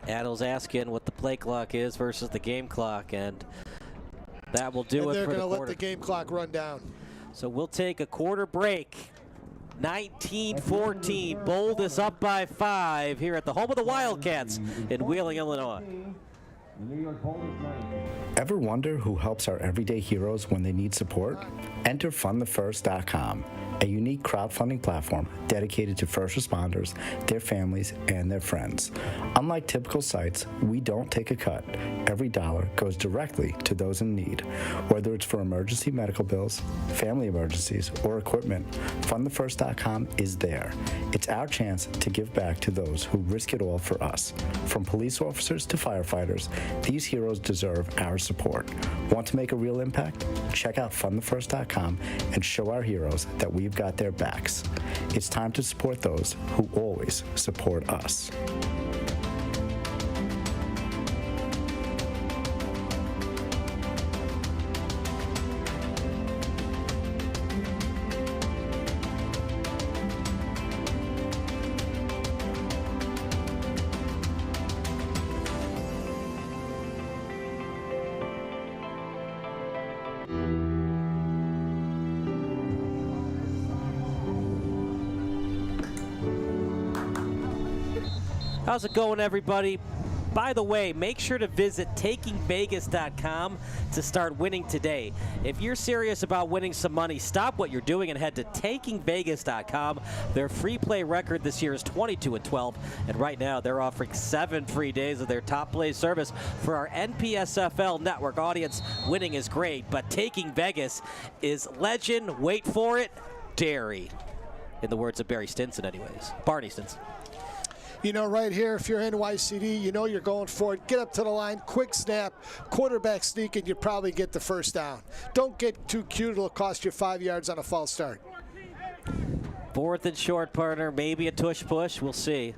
Adels asking what the play clock is versus the game clock, and that will do it for the quarter. They're going to let the game clock run down. So we'll take a quarter break. 19-14. Boldest up by 5 here at the home of the Wildcats in Wheeling, Illinois. Ever wonder who helps our everyday heroes when they need support? Enter fundthefirst.com, a unique crowdfunding platform dedicated to first responders, their families, and their friends. Unlike typical sites, we don't take a cut. Every dollar goes directly to those in need. Whether it's for emergency medical bills, family emergencies, or equipment, fundthefirst.com is there. It's our chance to give back to those who risk it all for us. From police officers to firefighters, these heroes deserve our support. Want to make a real impact? Check out fundthefirst.com and show our heroes that we've got their backs. It's time to support those who always support us. How's it going, everybody? By the way, make sure to visit takingvegas.com to start winning today. If you're serious about winning some money, stop what you're doing and head to takingvegas.com. Their free play record this year is 22-12, and right now they're offering 7 free days of their top play service for our NPSFL network audience. Winning is great, but Taking Vegas is legend. Wait for it, dairy. In the words of Barney Stinson. You know, right here, if you're NYCD, you know you're going for it. Get up to the line, quick snap, quarterback sneak, and you probably get the first down. Don't get too cute. It'll cost you 5 yards on a false start. 4th and short, partner. Maybe a tush push. We'll see.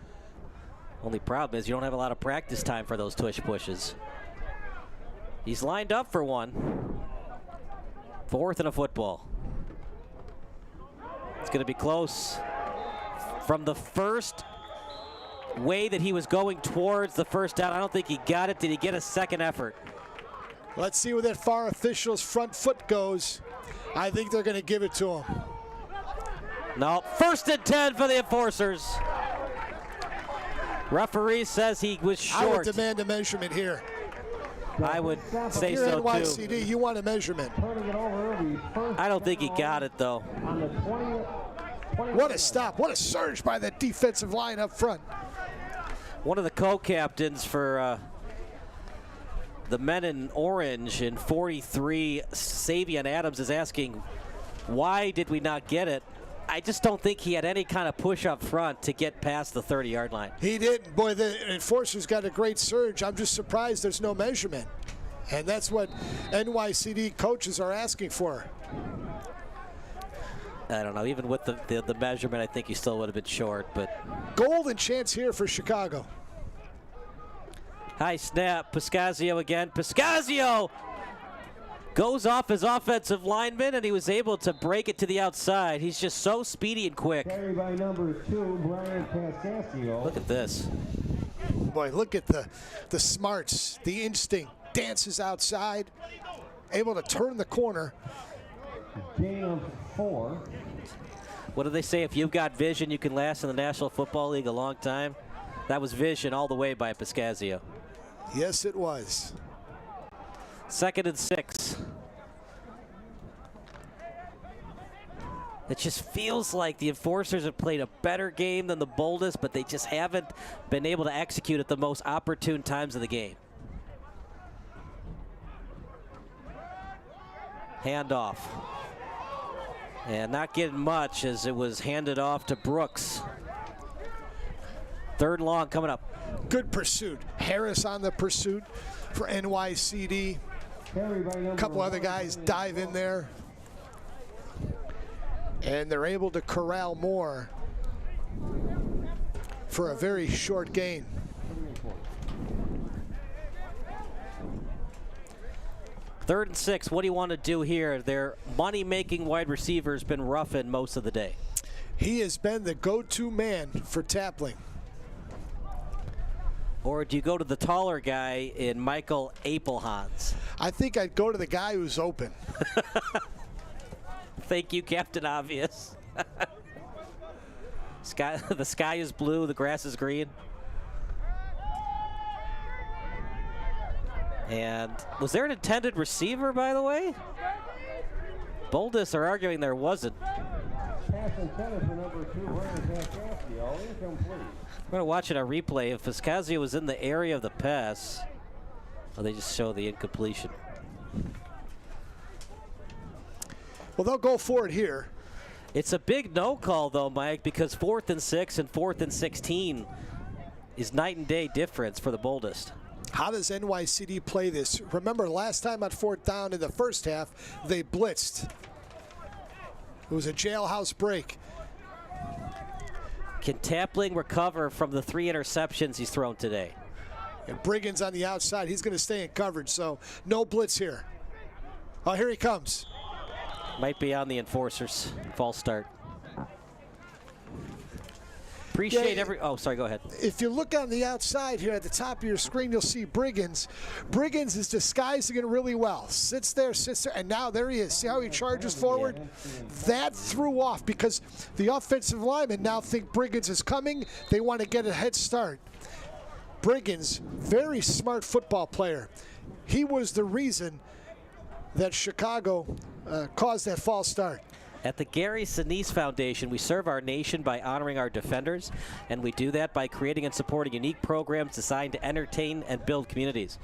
Only problem is you don't have a lot of practice time for those tush pushes. He's lined up for one. 4th and a football. It's going to be close. From the first way that he was going towards the first down, I don't think he got it. Did he get a second effort? Let's see where that far official's front foot goes. I think they're going to give it to him. No, 1st and 10 for the Enforcers. Referee says he was short. I would demand a measurement here. I would say so too. NYCD, you want a measurement. I don't think he got it, though. What a stop. What a surge by that defensive line up front. One of the co-captains for the men in orange in 43, Savion Adams, is asking, why did we not get it? I just don't think he had any kind of push up front to get past the 30-yard line. He didn't. Boy, the Enforcers got a great surge. I'm just surprised there's no measurement. And that's what NYCD coaches are asking for. I don't know. Even with the measurement, I think he still would have been short. But golden chance here for Chicago. High snap. Piscazio again. Piscazio goes off his offensive lineman, and he was able to break it to the outside. He's just so speedy and quick. Carried by number 2, Brian Piscazio. Look at this. Boy, look at the smarts, the instinct. Dances outside, able to turn the corner. Gain of 4. What do they say? If you've got vision, you can last in the National Football League a long time. That was vision all the way by Piscazio. Yes, it was. 2nd and 6. It just feels like the Enforcers have played a better game than the Boldest, but they just haven't been able to execute at the most opportune times of the game. Handoff. And not getting much as it was handed off to Brooks. 3rd and long coming up. Good pursuit. Harris on the pursuit for NYCD. A couple other guys dive in there. And they're able to corral more for a very short gain. Third and 6, what do you want to do here? Their money-making wide receiver has been roughing most of the day. He has been the go-to man for tackling. Or do you go to the taller guy in Michael Apelhans? I think I'd go to the guy who's open. Thank you, Captain Obvious. The sky is blue, the grass is green. And was there an intended receiver, by the way? Boldest are arguing there wasn't. pass intended for number 2, Ryan Zascasio, incomplete. We're going to watch it on replay. If Zascasio was in the area of the pass, well, they just show the incompletion. Well, they'll go for it here. It's a big no call, though, Mike, because 4th and 6 and 4th and 16 is night and day difference for the Boldest. How does NYCD play this? Remember, last time on 4th down in the first half, they blitzed. It was a jailhouse break. Can Tapling recover from the 3 interceptions he's thrown today? And Briggs on the outside. He's going to stay in coverage, so no blitz here. Oh, here he comes. Might be on the enforcers. False start. Appreciate oh, sorry, go ahead. If you look on the outside here at the top of your screen, you'll see Briggs. Briggs is disguising it really well. Sits there, and now there he is. See how he charges forward? That threw off because the offensive linemen now think Briggs is coming. They want to get a head start. Briggs, very smart football player. He was the reason that Chicago caused that false start. At the Gary Sinise Foundation, we serve our nation by honoring our defenders, and we do that by creating and supporting unique programs designed to entertain and build communities.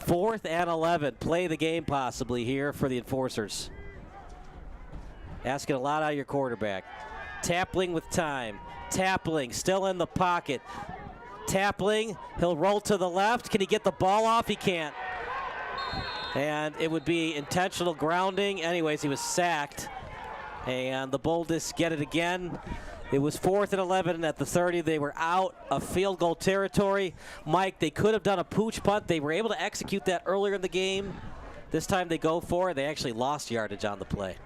4th and 11, play the game possibly here for the enforcers. Asking a lot out of your quarterback. Tapling with time. Tapling still in the pocket. Tapling, he'll roll to the left. Can he get the ball off? He can't. And it would be intentional grounding. Anyways, he was sacked. And the Boldest get it again. It was 4th and 11, and at the 30, they were out of field goal territory. Mike, they could have done a pooch punt. They were able to execute that earlier in the game. This time they go for it. They actually lost yardage on the play.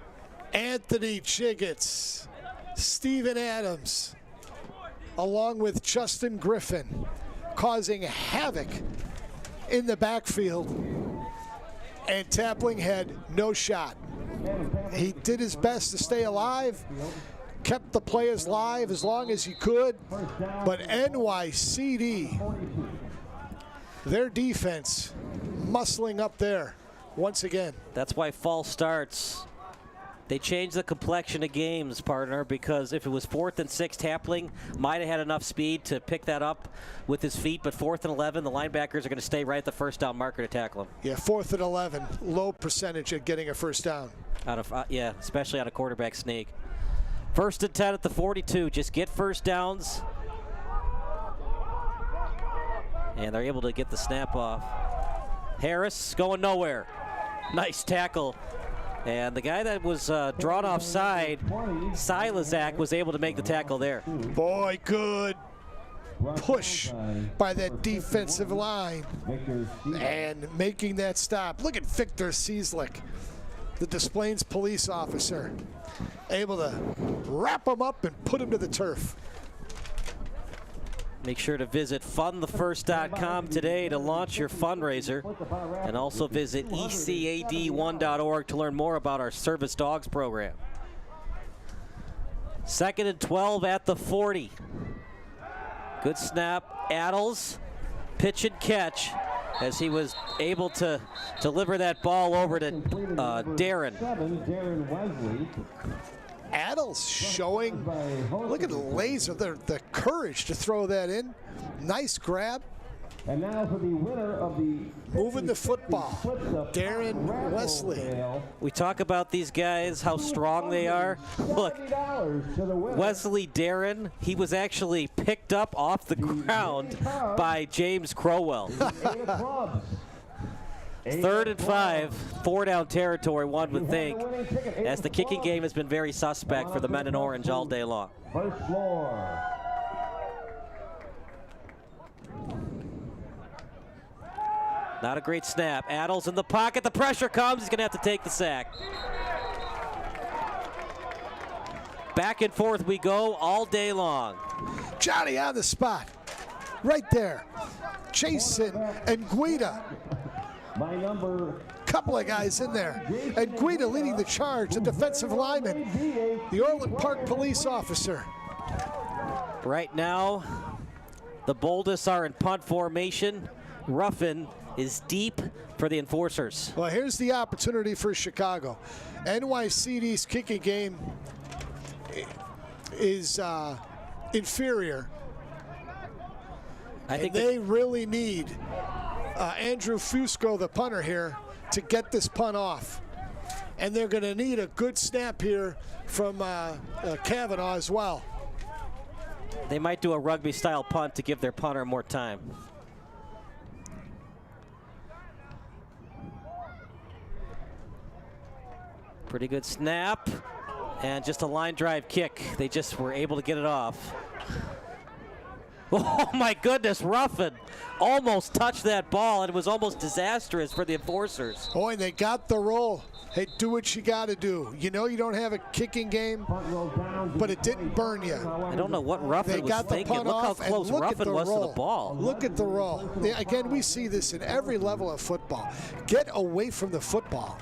Anthony Chiggets, Steven Adams, along with Justin Griffin, causing havoc in the backfield. And Tapling had no shot. He did his best to stay alive, kept the players live as long as he could, but NYCD, their defense, muscling up there once again. That's why false starts. They changed the complexion of games, partner, because if it was 4th and 6, Tapling might have had enough speed to pick that up with his feet, but 4th and 11, the linebackers are going to stay right at the first down marker to tackle him. Yeah, 4th and 11, low percentage at getting a first down. Out of yeah, especially on a quarterback sneak. 1st and 10 at the 42. Just get first downs. And they're able to get the snap off. Harris going nowhere. Nice tackle. And the guy that was drawn offside, Silazak, was able to make the tackle there. Boy, good push by that defensive line and making that stop. Look at Victor Cieslik, the Des Plaines police officer, able to wrap him up and put him to the turf. Make sure to visit fundthefirst.com today to launch your fundraiser, and also visit ecad1.org to learn more about our service dogs program. 2nd and 12 at the 40. Good snap. Adels, pitch and catch, as he was able to deliver that ball over to Darren. Adels showing, look at the laser, the courage to throw that in. Nice grab. And now for the winner of the moving the football, Darren Wesley. We talk about these guys, how strong they are. Look, Wesley Darren, he was actually picked up off the ground by James Crowell. 3rd and 5, 4-down territory, one would think, as the kicking game has been very suspect for the men in orange all day long. First floor. Not a great snap. Adels in the pocket. The pressure comes. He's going to have to take the sack. Back and forth we go all day long. Johnny on the spot. Right there. Jason and Guida. My number. Couple of guys in there. And Guida leading the charge, the defensive lineman, the Orland Park police officer. Right now, the Boldest are in punt formation. Ruffin is deep for the enforcers. Well, here's the opportunity for Chicago. NYCD's kicking game is inferior. I think they really need Andrew Fusco, the punter here, to get this punt off. And they're going to need a good snap here from Kavanaugh as well. They might do a rugby-style punt to give their punter more time. Pretty good snap, and just a line drive kick. They just were able to get it off. Oh my goodness, Ruffin almost touched that ball, and it was almost disastrous for the Enforcers. Oh, and they got the roll. Hey, do what you got to do. You know you don't have a kicking game, but it didn't burn you. I don't know what Ruffin was thinking. Look how close Ruffin was to the ball. Look at the roll. Again, we see this in every level of football. Get away from the football.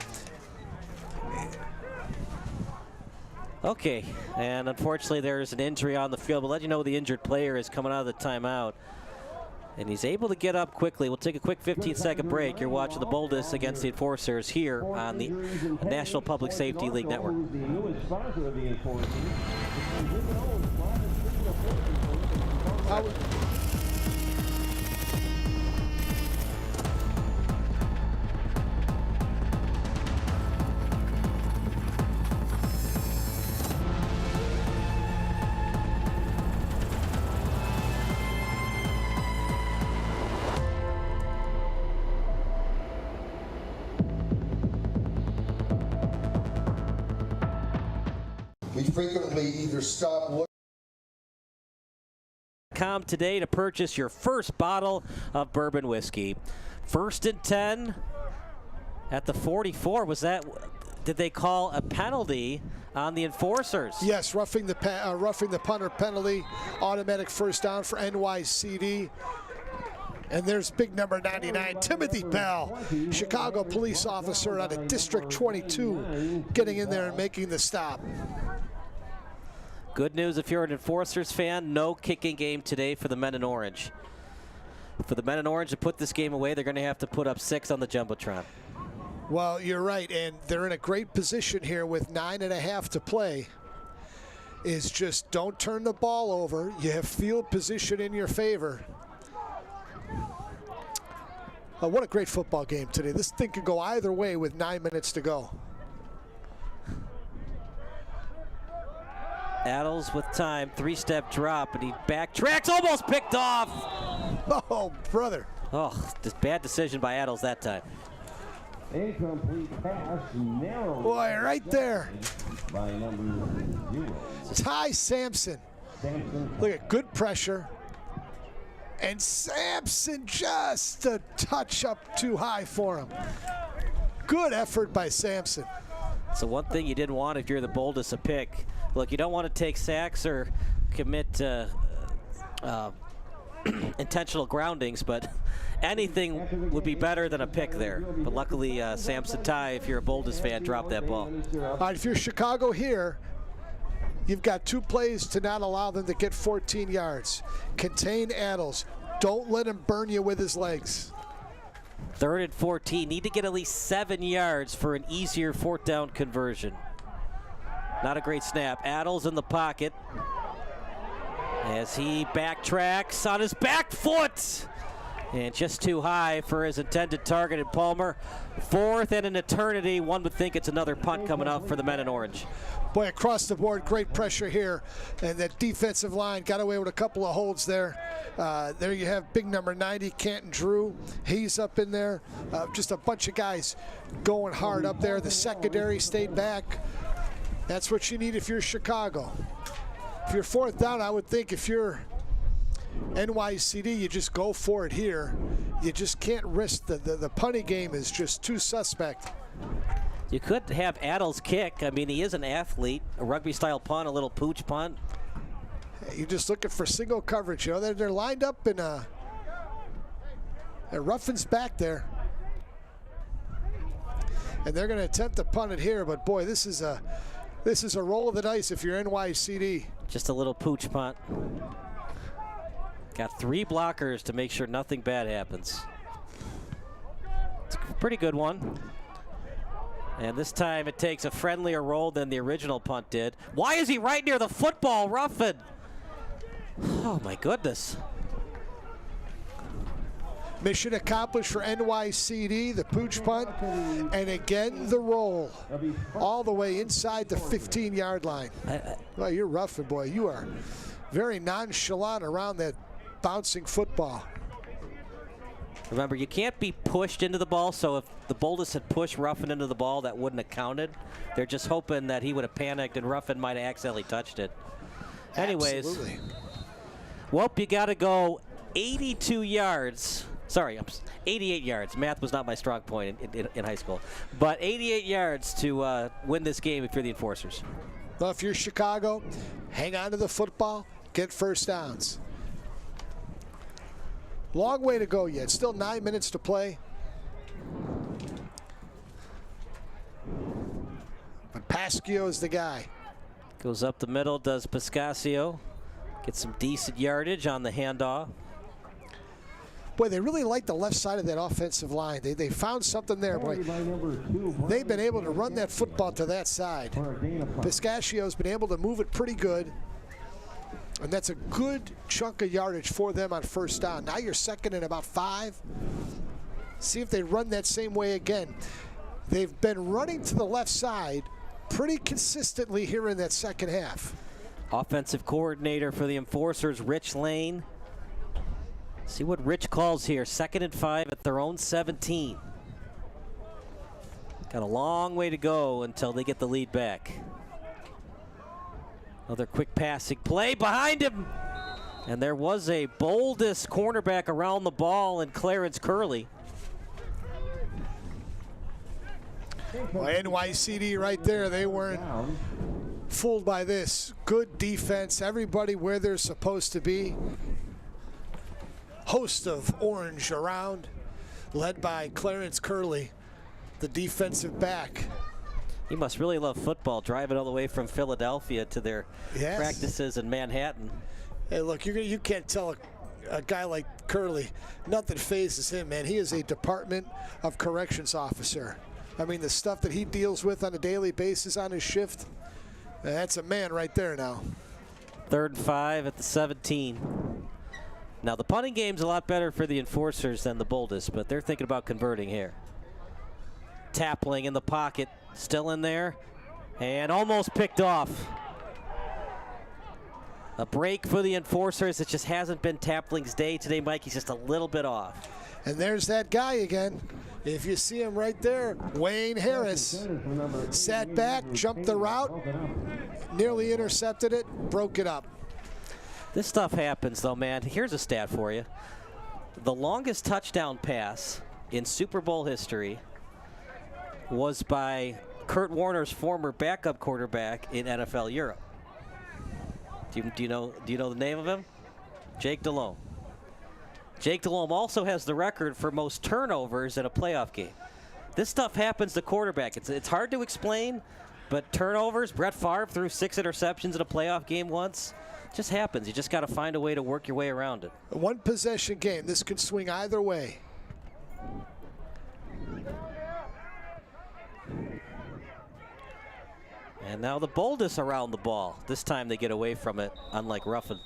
Okay, and unfortunately there's an injury on the field. We'll let you know the injured player is coming out of the timeout. And he's able to get up quickly. We'll take a quick 15-second break. You're watching the Boldest against the Enforcers here on the National Public Safety League Network. We frequently either stop looking today to purchase your first bottle of bourbon whiskey. 1st and 10 at the 44. Was that, did they call a penalty on the Enforcers? Yes, roughing the punter penalty, automatic first down for NYCD. And there's big number 99, Timothy Bell, Chicago police officer out of District 22, getting in there and making the stop. Good news if you're an Enforcers fan, no kicking game today for the men in orange. For the men in orange to put this game away, they're going to have to put up 6 on the Jumbotron. Well, you're right, and they're in a great position here with 9.5 to play. Is just don't turn the ball over. You have field position in your favor. What a great football game today. This thing could go either way with 9 minutes to go. Adels with time, 3-step drop, and he backtracks, almost picked off. Oh, brother. Oh, just bad decision by Adels that time. Incomplete pass, narrow. Boy, right there. By number 0. Ty Sampson. Look at good pressure. And Sampson just a touch up too high for him. Good effort by Sampson. So one thing you didn't want if you're the Boldest, a pick. Look, you don't want to take sacks or commit intentional groundings, but anything would be better than a pick there. But luckily, Sampson Ty, if you're a Boldest fan, dropped that ball. All right, if you're Chicago here, you've got 2 plays to not allow them to get 14 yards. Contain Adels. Don't let him burn you with his legs. 3rd and 14. Need to get at least 7 yards for an easier 4th down conversion. Not a great snap. Adels in the pocket as he backtracks on his back foot. And just too high for his intended target in Palmer. 4th and an eternity. One would think it's another punt coming up for the men in orange. Boy, across the board, great pressure here. And that defensive line got away with a couple of holds there. There you have big number 90, Canton Drew. He's up in there. Just a bunch of guys going hard up there. The secondary stayed back. That's what you need if you're Chicago. If you're 4th down, I would think if you're NYCD, you just go for it here. You just can't risk the punting game is just too suspect. You could have Adels kick. I mean, he is an athlete. A rugby-style punt, a little pooch punt. You're just looking for single coverage. You know, they're lined up in Ruffin's back there. And they're going to attempt to punt it here, but boy, this is a roll of the dice if you're NYCD. Just a little pooch punt. Got 3 blockers to make sure nothing bad happens. It's a pretty good one. And this time it takes a friendlier roll than the original punt did. Why is he right near the football, Ruffin? Oh, my goodness. Mission accomplished for NYCD, the pooch punt, and again the roll, all the way inside the 15-yard line. Well, you're Ruffin, boy. You are very nonchalant around that bouncing football. Remember, you can't be pushed into the ball, so if the Boldest had pushed Ruffin into the ball, that wouldn't have counted. They're just hoping that he would have panicked and Ruffin might have accidentally touched it. Anyways, Absolutely. Well, you got to go 82 yards. Sorry, 88 yards. Math was not my strong point in high school. But 88 yards to win this game if you're the Enforcers. Well, if you're Chicago, hang on to the football, get first downs. Long way to go yet. Still 9 minutes to play. But Pasquio's the guy. Goes up the middle, does Pascasio. Gets some decent yardage on the handoff. Boy, they really like the left side of that offensive line. They found something there, boy. They've been able to run that football to that side. Pascassio's been able to move it pretty good. And that's a good chunk of yardage for them on first down. Now you're second and about 5. See if they run that same way again. They've been running to the left side pretty consistently here in that second half. Offensive coordinator for the Enforcers, Rich Lane. See what Rich calls here. 2nd and 5 at their own 17. Got a long way to go until they get the lead back. Another quick passing play behind him. And there was a Boldest cornerback around the ball in Clarence Curley. Well, NYCD right there, they weren't fooled by this. Good defense, everybody where they're supposed to be. Host of orange around, led by Clarence Curley, the defensive back. He must really love football, driving all the way from Philadelphia to their practices in Manhattan. Hey, look, you can't tell a guy like Curley, nothing phases him, man. He is a Department of Corrections officer. I mean, the stuff that he deals with on a daily basis on his shift, that's a man right there now. 3rd and 5 at the 17. Now, the punting game's a lot better for the Enforcers than the Boldest, but they're thinking about converting here. Tapling in the pocket, still in there, and almost picked off. A break for the Enforcers. It just hasn't been Tapling's day today, Mike. He's just a little bit off. And there's that guy again. If you see him right there, Wayne Harris sat back, jumped the route, nearly intercepted it, broke it up. This stuff happens, though, man. Here's a stat for you. The longest touchdown pass in Super Bowl history was by Kurt Warner's former backup quarterback in NFL Europe. Do you know the name of him? Jake Delhomme. Jake Delhomme also has the record for most turnovers in a playoff game. This stuff happens to quarterback. It's hard to explain, but turnovers, Brett Favre threw 6 interceptions in a playoff game once. It just happens. You just got to find a way to work your way around it. A one-possession game. This could swing either way. And now the Boldest around the ball. This time they get away from it, unlike Ruffin.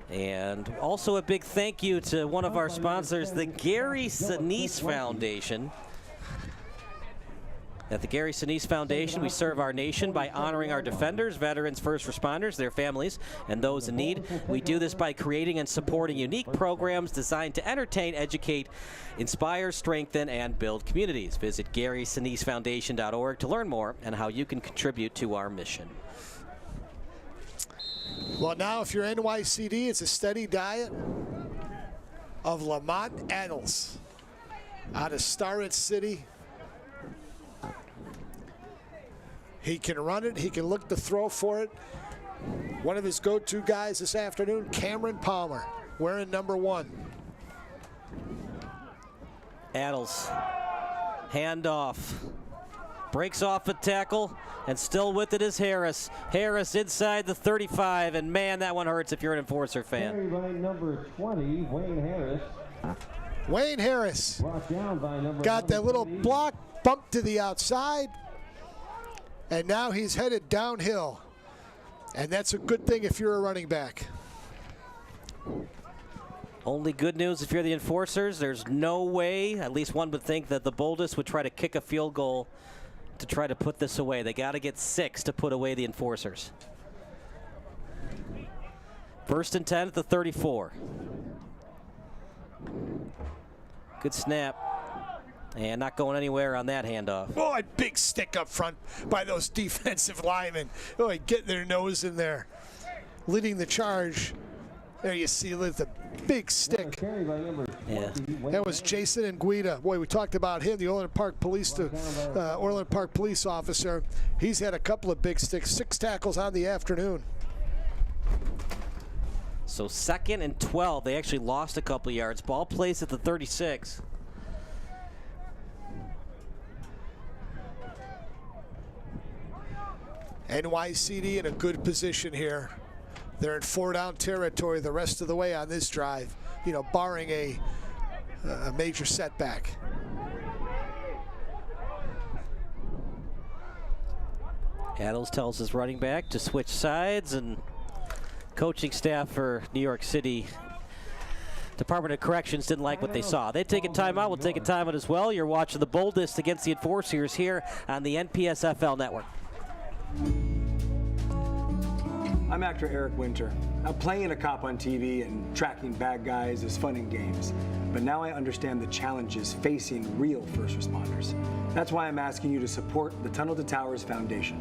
And also a big thank you to one of our sponsors, the Gary Sinise Foundation. At the Gary Sinise Foundation, we serve our nation by honoring our defenders, veterans, first responders, their families, and those in need. We do this by creating and supporting unique programs designed to entertain, educate, inspire, strengthen, and build communities. Visit GarySiniseFoundation.org to learn more and how you can contribute to our mission. Well, now if you're NYCD, it's a steady diet of Lamont Adels out of Starrett City. He can run it. He can look to throw for it. One of his go-to guys this afternoon, Cameron Palmer, wearing number 1. Adels, handoff, breaks off a tackle, and still with it is Harris. Harris inside the 35, and man, that one hurts if you're an Enforcer fan. Carried by number 20, Wayne Harris. Wayne Harris got that little block, bump to the outside, and now he's headed downhill. And that's a good thing if you're a running back. Only good news if you're the Enforcers. There's no way, at least one would think, that the Boldest would try to kick a field goal to try to put this away. They got to get 6 to put away the Enforcers. 1st and 10 at the 34. Good snap. And not going anywhere on that handoff. Boy, big stick up front by those defensive linemen. Boy, getting their nose in there. Leading the charge. There you see the big stick. Yeah. That was Jason Nguida. Boy, we talked about him, the Orland Park Police officer. He's had a couple of big sticks, 6 tackles on the afternoon. So 2nd and 12. They actually lost a couple yards. Ball placed at the 36. NYCD in a good position here. They're in 4-down territory the rest of the way on this drive, you know, barring a major setback. Adels tells his running back to switch sides, and coaching staff for New York City Department of Corrections didn't like what they saw. They'd take a timeout. We'll take a timeout as well. You're watching the Boldest against the Enforcers here on the NPSFL network. I'm actor Eric Winter. Now, playing a cop on TV and tracking bad guys is fun in games, but now I understand the challenges facing real first responders. That's why I'm asking you to support the Tunnel to Towers Foundation.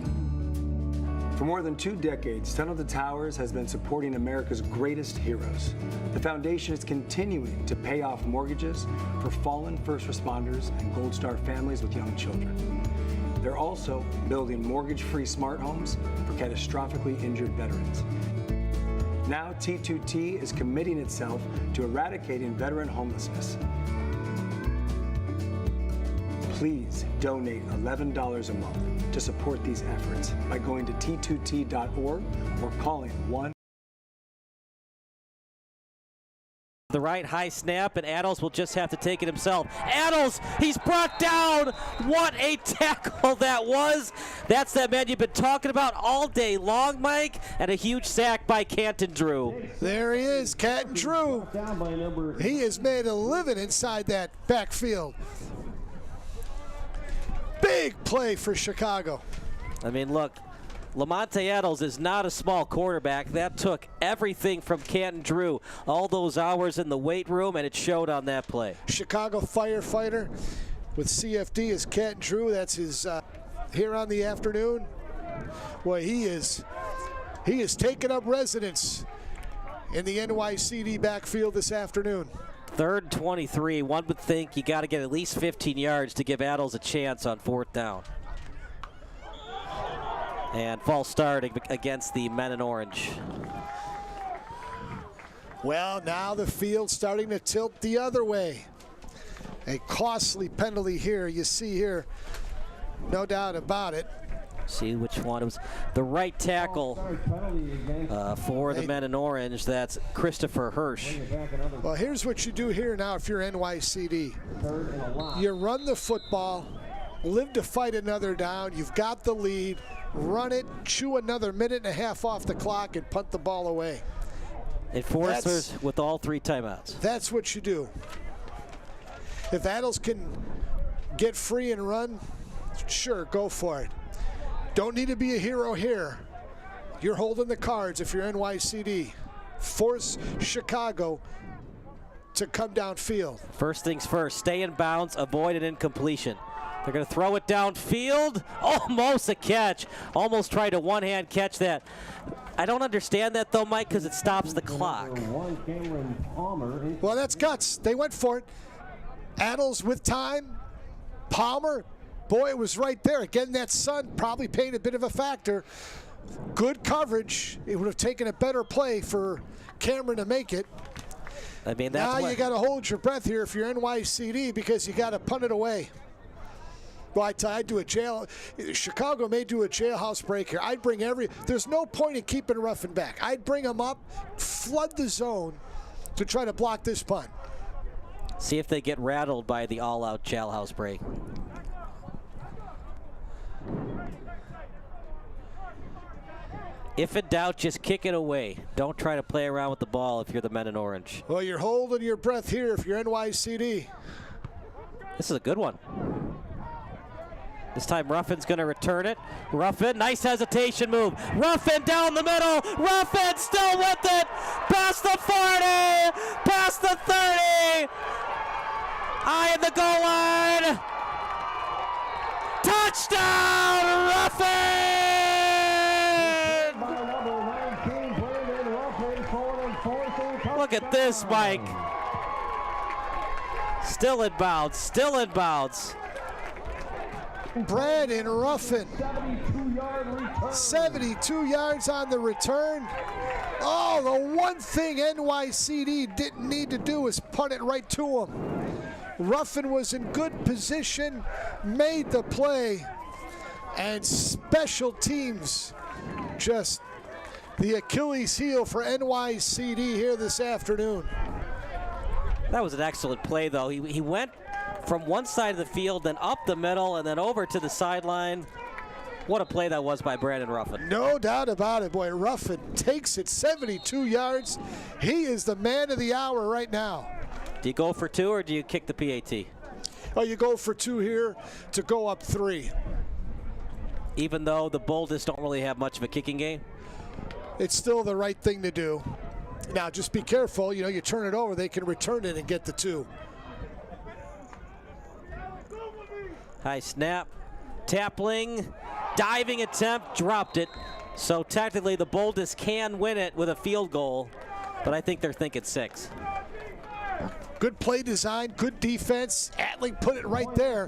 For more than 2 decades, Tunnel to Towers has been supporting America's greatest heroes. The foundation is continuing to pay off mortgages for fallen first responders and Gold Star families with young children. They're also building mortgage-free smart homes for catastrophically injured veterans. Now T2T is committing itself to eradicating veteran homelessness. Please donate $11 a month to support these efforts by going to t2t.org or calling 1. The right high snap, and Adels will just have to take it himself. Adels, he's brought down. What a tackle that was. That's that man you've been talking about all day long, Mike, and a huge sack by Canton Drew. There he is, Canton Drew. He has made a living inside that backfield. Big play for Chicago. I mean, look, Lamonte Adels is not a small quarterback. That took everything from Canton Drew, all those hours in the weight room, and it showed on that play. Chicago firefighter with CFD is Canton Drew. That's his here on the afternoon. Boy, he is taking up residence in the NYCD backfield this afternoon. 3rd and 23. One would think you got to get at least 15 yards to give Adels a chance on 4th down. And false start against the men in orange. Well, now the field's starting to tilt the other way. A costly penalty here. You see here, no doubt about it. See which one. It was the right tackle for the men in orange. That's Christopher Hirsch. Well, here's what you do here now if you're NYCD. You run the football, live to fight another down. You've got the lead. Run it, chew another minute and a half off the clock, and punt the ball away. Enforcers with all 3 timeouts. That's what you do. If Adels can get free and run, sure, go for it. Don't need to be a hero here. You're holding the cards if you're NYCD. Force Chicago to come downfield. First things first, stay in bounds, avoid an incompletion. They're going to throw it downfield. Almost a catch. Almost tried a one-hand catch that. I don't understand that, though, Mike, because it stops the clock. Well, that's guts. They went for it. Adels with time. Palmer, boy, it was right there. Again, that sun probably played a bit of a factor. Good coverage. It would have taken a better play for Cameron to make it. I mean, that's now you got to hold your breath here if you're NYCD because you got to punt it away. Well, I'd do a Chicago may do a jailhouse break here. I'd bring there's no point in keeping Ruffin back. I'd bring him up, flood the zone to try to block this punt. See if they get rattled by the all-out jailhouse break. If in doubt, just kick it away. Don't try to play around with the ball if you're the men in orange. Well, you're holding your breath here if you're NYCD. This is a good one. This time Ruffin's going to return it. Ruffin, nice hesitation move. Ruffin down the middle. Ruffin still with it. Past the 40. Past the 30. Eye in the goal line. Touchdown, Ruffin! Look at this, Mike. Still in bounds, still in bounds. Brandon Ruffin, 72 yards on the return. Oh, the one thing NYCD didn't need to do was punt it right to him. Ruffin was in good position, made the play, and special teams just the Achilles heel for NYCD here this afternoon. That was an excellent play, though. He went from one side of the field, then up the middle, and then over to the sideline. What a play that was by Brandon Ruffin. No doubt about it, boy. Ruffin takes it 72 yards. He is the man of the hour right now. Do you go for 2 or do you kick the PAT? Oh, you go for 2 here to go up 3. Even though the Boldest don't really have much of a kicking game? It's still the right thing to do. Now, just be careful. You know, you turn it over, they can return it and get the 2. High snap. Tapling. Diving attempt. Dropped it. So technically the Boldest can win it with a field goal, but I think they're thinking 6. Good play design, good defense. Atling put it right there.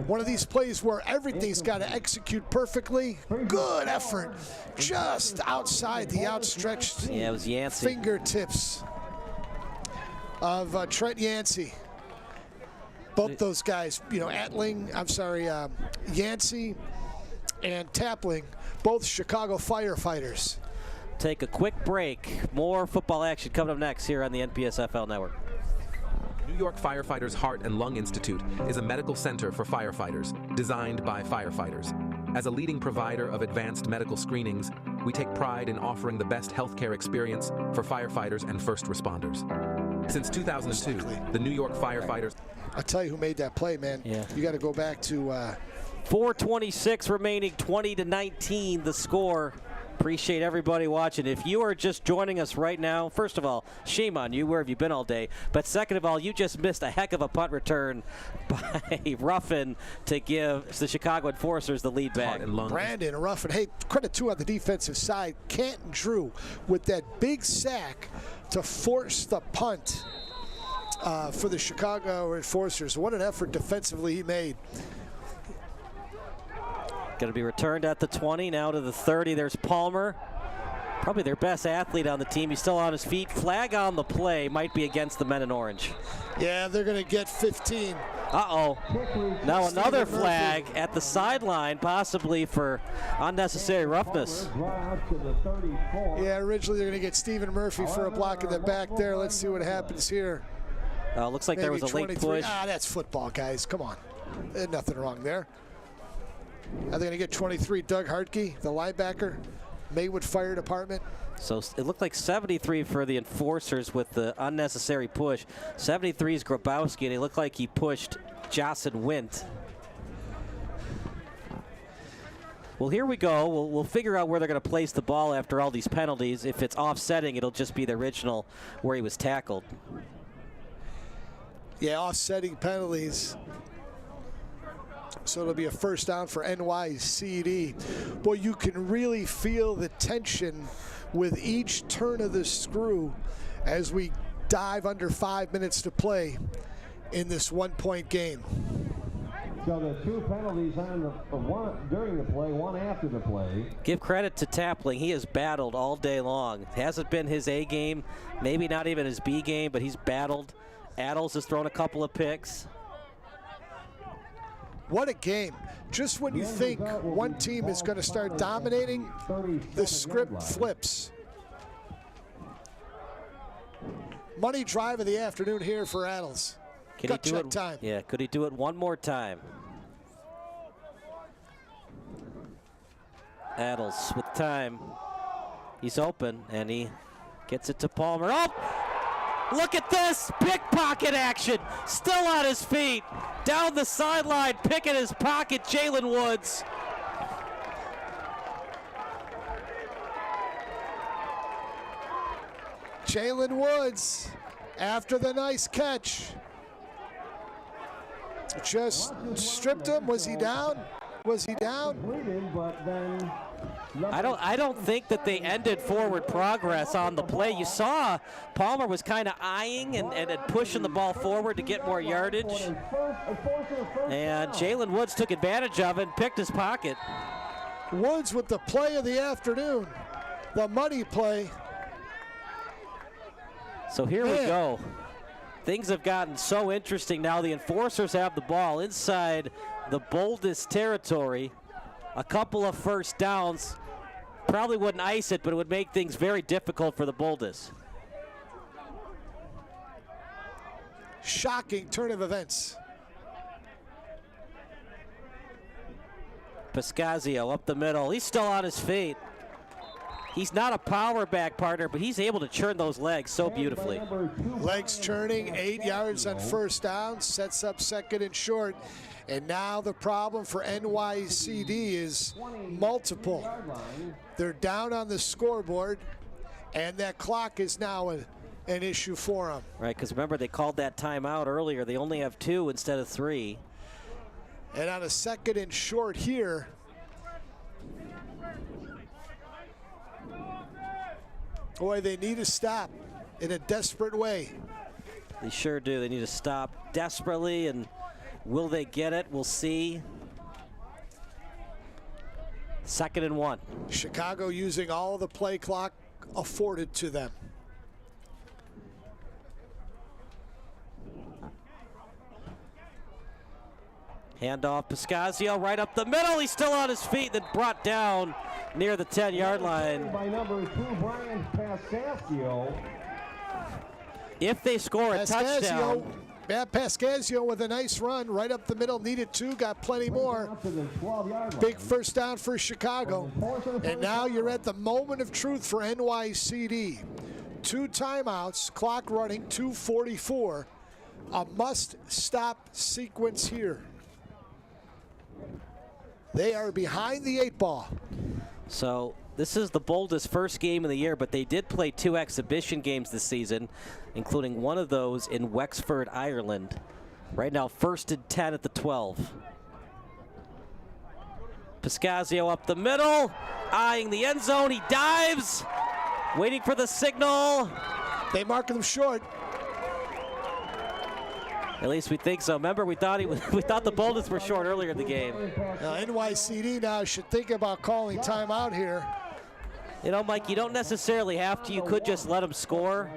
One of these plays where everything's got to execute perfectly. Good effort. Just outside the outstretched it was Yancey. Fingertips of Trent Yancey. Both those guys, you know, Yancey and Tapling, both Chicago firefighters. Take a quick break. More football action coming up next here on the NPSFL Network. New York Firefighters Heart and Lung Institute is a medical center for firefighters, designed by firefighters. As a leading provider of advanced medical screenings, we take pride in offering the best healthcare experience for firefighters and first responders. Since 2002, the New York Firefighters... I'll tell you who made that play, man. Yeah. You got to go back to... 4:26 remaining, 20-19 the score. Appreciate everybody watching. If you are just joining us right now, first of all, shame on you. Where have you been all day? But second of all, you just missed a heck of a punt return by Ruffin to give the Chicago Enforcers the lead back. Brandon Ruffin. Hey, credit too on the defensive side. Canton Drew with that big sack to force the punt for the Chicago Enforcers. What an effort defensively he made. Going to be returned at the 20, now to the 30. There's Palmer, probably their best athlete on the team. He's still on his feet. Flag on the play, might be against the men in orange. Yeah, they're going to get 15. Uh-oh. Now another flag at the sideline, possibly for unnecessary roughness. Yeah, originally they're going to get Stephen Murphy for a block in the back there. Let's see what happens here. Looks like Maybe there was a late push. That's football, guys. Come on. There's nothing wrong there. Are they going to get 23, Doug Hartke, the linebacker, Maywood Fire Department? So it looked like 73 for the Enforcers with the unnecessary push. 73 is Grabowski, and it looked like he pushed Jocelyn Wint. Well, here we go. We'll figure out where they're going to place the ball after all these penalties. If it's offsetting, it'll just be the original where he was tackled. Yeah, offsetting penalties. So it'll be a first down for NYCD. Boy, you can really feel the tension with each turn of the screw as we dive under 5 minutes to play in this one-point game. So the 2 penalties on one during the play, 1 after the play. Give credit to Tapling. He has battled all day long. It hasn't been his A game, maybe not even his B game, but he's battled. Adels has thrown a couple of picks. What a game. Just when you think one team is going to start dominating, the script flips. Money drive of the afternoon here for Adels. Can he do it? Time. Yeah, could he do it one more time? Adels with time. He's open, and he gets it to Palmer. Oh! Look at this! Pickpocket action! Still on his feet. Down the sideline, picking his pocket, Jalen Woods. Jalen Woods, after the nice catch, just stripped him. Was he down? Was he down? I don't think that they ended forward progress on the play. You saw Palmer was kind of eyeing and pushing the ball forward to get more yardage. And Jalen Woods took advantage of it and picked his pocket. Woods with the play of the afternoon, the money play. So here we go. Things have gotten so interesting now. The Enforcers have the ball inside the Boldest territory. A couple of first downs. Probably wouldn't ice it, but it would make things very difficult for the Boldest. Shocking turn of events. Pascazio up the middle. He's still on his feet. He's not a power back partner, but he's able to churn those legs so beautifully. Legs churning, 8 yards on first down, sets up second and short. And now the problem for NYCD is multiple. They're down on the scoreboard, and that clock is now an issue for them. Right, because remember, they called that timeout earlier. They only have 2 instead of 3. And on a second and short here, boy, they need to stop in a desperate way. They sure do. They need to stop desperately, and will they get it? We'll see. 2nd and 1. Chicago using all the play clock afforded to them. Handoff, Pascazio right up the middle. He's still on his feet, then brought down near the 10-yard line. By number 2, Brian Pascazio. If they score a touchdown. Pascazio with a nice run right up the middle, needed 2, got plenty more. Big first down for Chicago. And now you're at the moment of truth for NYCD. 2 timeouts, clock running, 2:44. A must-stop sequence here. They are behind the 8 ball. So this is the Boldest first game of the year, but they did play 2 exhibition games this season, including one of those in Wexford, Ireland. Right now, 1st and 10 at the 12. Pascazio up the middle, eyeing the end zone. He dives, waiting for the signal. They mark him short. At least we think so. Remember, we thought the Boldest were short earlier in the game. NYCD now should think about calling timeout here. You know, Mike, you don't necessarily have to. You could just let them score.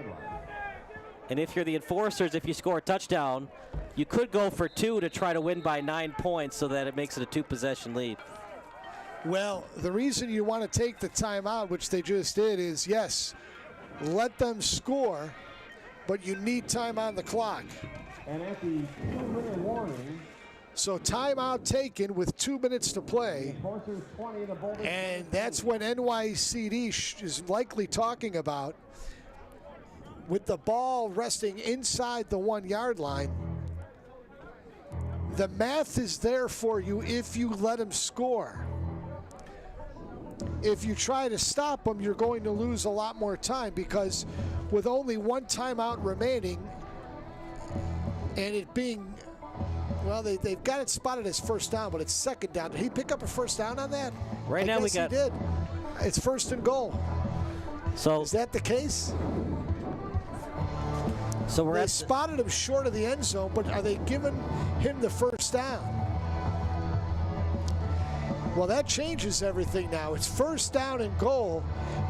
And if you're the Enforcers, if you score a touchdown, you could go for 2 to try to win by 9 points so that it makes it a 2-possession lead. Well, the reason you want to take the timeout, which they just did, is yes, let them score, but you need time on the clock. And at the 2-minute warning, so timeout taken with 2 minutes to play. And that's when NYCD is likely talking about, with the ball resting inside the 1-yard line, the math is there for you if you let them score. If you try to stop them, you're going to lose a lot more time, because with only 1 timeout remaining, and it being, well, they've got it spotted as first down, but it's 2nd down. Did he pick up a first down on that? Right now we got. He did. It's 1st and goal. So is that the case? So they spotted him short of the end zone, but are they giving him the first down? Well, that changes everything now. It's 1st down and goal.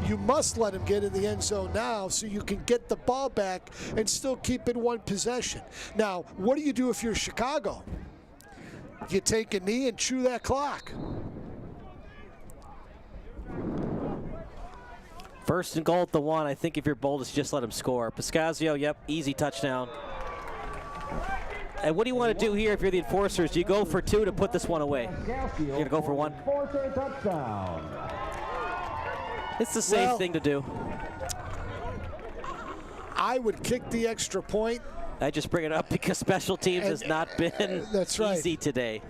You must let him get in the end zone now so you can get the ball back and still keep it 1 possession. Now, what do you do if you're Chicago? You take a knee and chew that clock. 1st and goal at the 1. I think if you're Boldest, just let him score. Pascazio, yep, easy touchdown. And what do you want to do here if you're the enforcers? Do you go for 2 to put this one away? You're going to go for 1? Enforcer touchdown. It's the safe thing to do. I would kick the extra point. I just bring it up because special teams has not been easy today.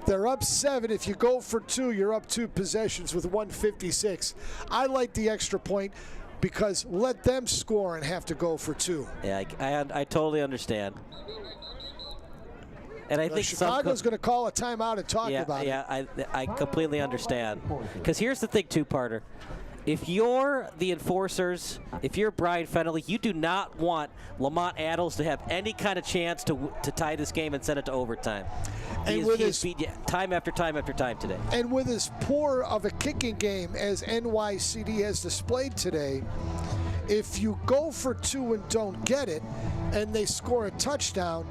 They're up 7. If you go for 2, you're up 2 possessions with 1:56. I like the extra point because let them score and have to go for 2. Yeah, I totally understand. And I think Chicago's going to call a timeout and talk about it. Yeah, I completely understand. Because here's the thing, two-parter. If you're the enforcers, if you're Brian Fennelly, you do not want Lamont Adles to have any kind of chance to tie this game and send it to overtime. He has beat you time after time after time today. And with as poor of a kicking game as NYCD has displayed today, if you go for 2 and don't get it, and they score a touchdown,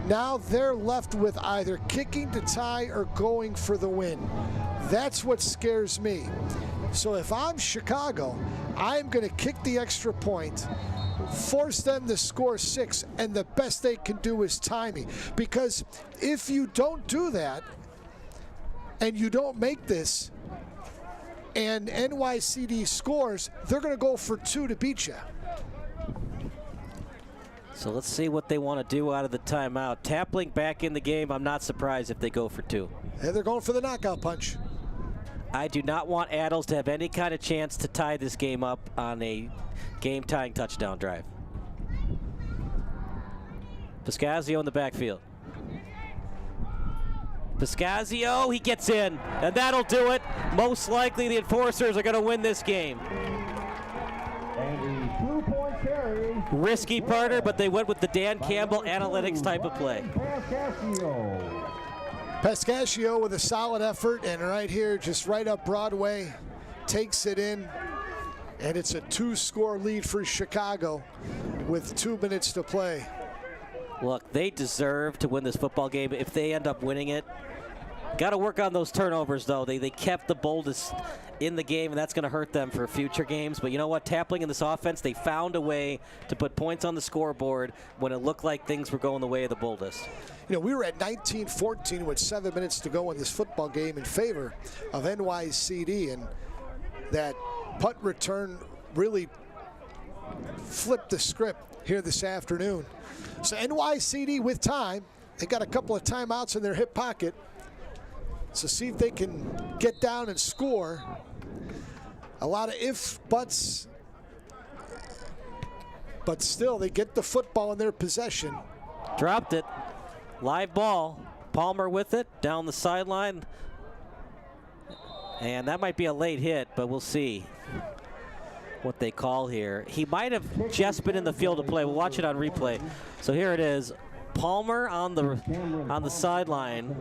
now they're left with either kicking to tie or going for the win. That's what scares me. So if I'm Chicago, I'm going to kick the extra point, force them to score 6, and the best they can do is tie me. Because if you don't do that, and you don't make this, and NYCD scores, they're going to go for 2 to beat you. So let's see what they want to do out of the timeout. Tapling back in the game, I'm not surprised if they go for 2. And they're going for the knockout punch. I do not want Adles to have any kind of chance to tie this game up on a game-tying touchdown drive. Piscazio in the backfield. Piscazio, he gets in, and that'll do it. Most likely the enforcers are going to win this game. And a 2-point carry. Risky parter, but they went with the Dan Campbell analytics type of play. Piscazio with a solid effort, and right here, just right up Broadway, takes it in, and it's a 2-score lead for Chicago with 2 minutes to play. Look, they deserve to win this football game if they end up winning it. Got to work on those turnovers, though. They kept the Boldest in the game, and that's going to hurt them for future games. But you know what? Tapling in this offense, they found a way to put points on the scoreboard when it looked like things were going the way of the Boldest. You know, we were at 19-14 with 7 minutes to go in this football game in favor of NYCD, and that punt return really flipped the script here this afternoon. So NYCD with time, they got a couple of timeouts in their hip pocket. So see if they can get down and score. A lot of ifs, buts, but still they get the football in their possession. Dropped it. Live ball. Palmer with it down the sideline. And that might be a late hit, but we'll see what they call here. He might have just been in the field of play. We'll watch it on replay. So here it is. Palmer on the sideline.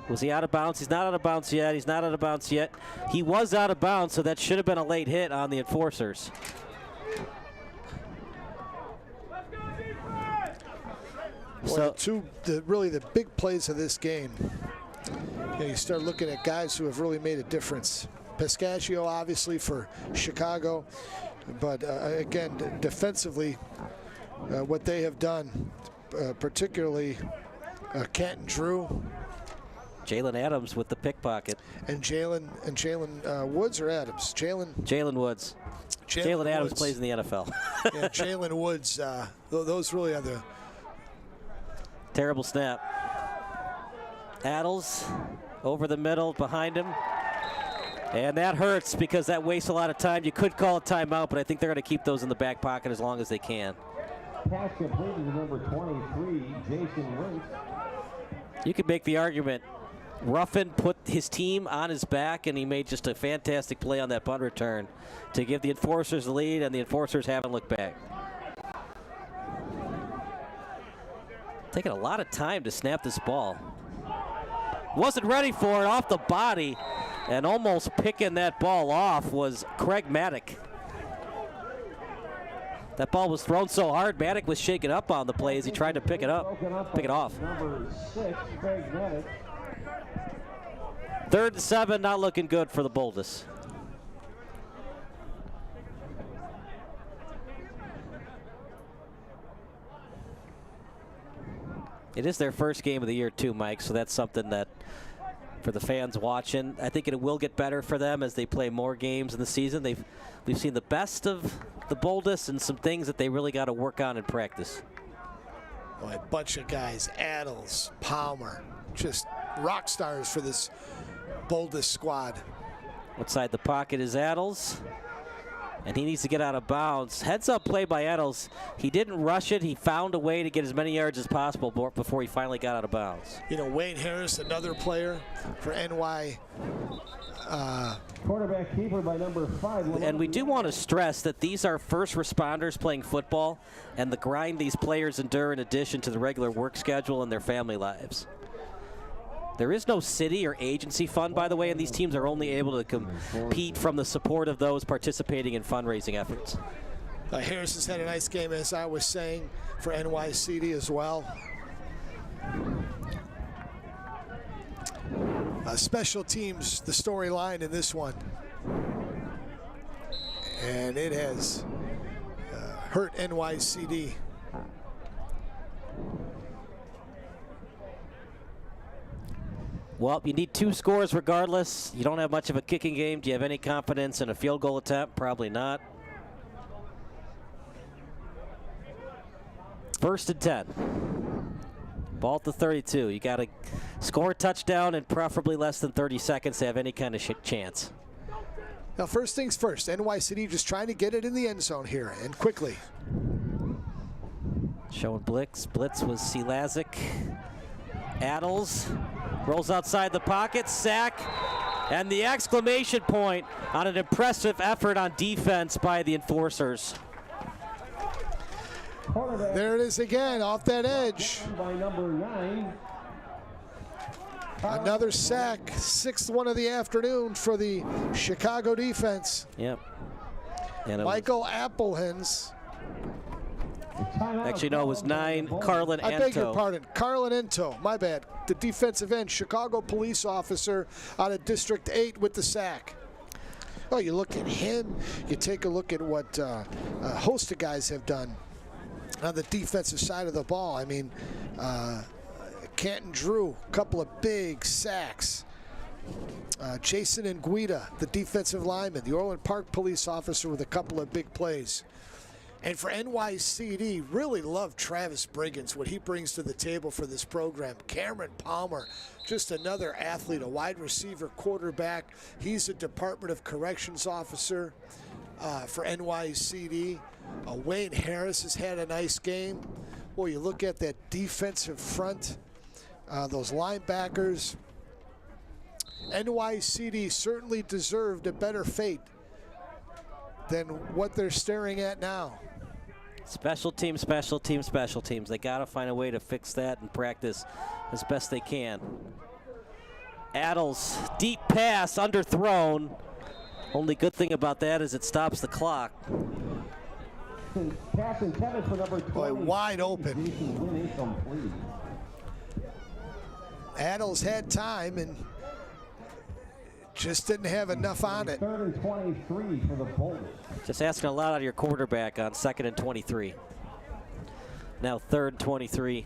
Was he out of bounds? He's not out of bounds yet. He's not out of bounds yet. He was out of bounds, so that should have been a late hit on the enforcers. So really the big plays of this game. You start looking at guys who have really made a difference. Piscazio, obviously, for Chicago. But, again, defensively, what they have done, particularly Canton Drew. Jalen Adams with the pickpocket. And Jalen Woods or Adams? Jalen Woods. Jalen Adams plays in the NFL. Yeah, Jalen Woods. Those really are the... Terrible snap. Adles over the middle behind him. And that hurts because that wastes a lot of time. You could call a timeout, but I think they're going to keep those in the back pocket as long as they can. Pass completed to number 23, Jason Wentz. You could make the argument. Ruffin put his team on his back, and he made just a fantastic play on that punt return to give the enforcers the lead, and the enforcers haven't looked back. Taking a lot of time to snap this ball. Wasn't ready for it, off the body, and almost picking that ball off was Craig Maddock. That ball was thrown so hard, Maddock was shaken up on the play as he tried to pick it off. Number 6, Craig Maddock. 3rd and 7, not looking good for the Boldest. It is their first game of the year too, Mike, so that's something that for the fans watching, I think it will get better for them as they play more games in the season. We've seen the best of the Boldest and some things that they really got to work on in practice. Oh, a bunch of guys, Adels, Palmer, just rock stars for this Boldest squad. Outside the pocket is Adels, and he needs to get out of bounds. Heads up play by Adels. He didn't rush it. He found a way to get as many yards as possible before he finally got out of bounds. You know, Wayne Harris, another player for NY. Quarterback keeper by number 5. And we do want to stress that these are first responders playing football, and the grind these players endure in addition to the regular work schedule and their family lives. There is no city or agency fund, by the way, and these teams are only able to compete from the support of those participating in fundraising efforts. Harris has had a nice game, as I was saying, for NYCD as well. Special teams, the storyline in this one. And it has hurt NYCD. Well, you need 2 scores regardless. You don't have much of a kicking game. Do you have any confidence in a field goal attempt? Probably not. 1st and 10. Ball at the 32. You got to score a touchdown in preferably less than 30 seconds to have any kind of chance. Now, first things first, NYCD just trying to get it in the end zone here, and quickly. Showing blitz. Blitz was Silazik. Adels rolls outside the pocket, sack, and the exclamation point on an impressive effort on defense by the enforcers. There it is again, off that edge. By number 9. Another sack, 6th one of the afternoon for the Chicago defense. Yep. And Michael Applehans. Actually, no, it was 9, Carlin Ento. I beg your pardon, Carlin Ento, my bad. The defensive end, Chicago police officer out of District 8 with the sack. Oh, you look at him, you take a look at what a host of guys have done on the defensive side of the ball. I mean, Canton Drew, a couple of big sacks. Jason Nguida, the defensive lineman, the Orland Park police officer with a couple of big plays. And for NYCD, really love Travis Briggins, what he brings to the table for this program. Cameron Palmer, just another athlete, a wide receiver, quarterback. He's a Department of Corrections officer for NYCD. Wayne Harris has had a nice game. Well, you look at that defensive front, those linebackers. NYCD certainly deserved a better fate than what they're staring at now. Special teams, special teams, special teams. They got to find a way to fix that and practice as best they can. Adels, deep pass, underthrown. Only good thing about that is it stops the clock. Boy, wide open. Adels had time and just didn't have enough on it. 3rd and 23 for the Boldest. Just asking a lot out of your quarterback on 2nd and 23. Now 3rd and 23.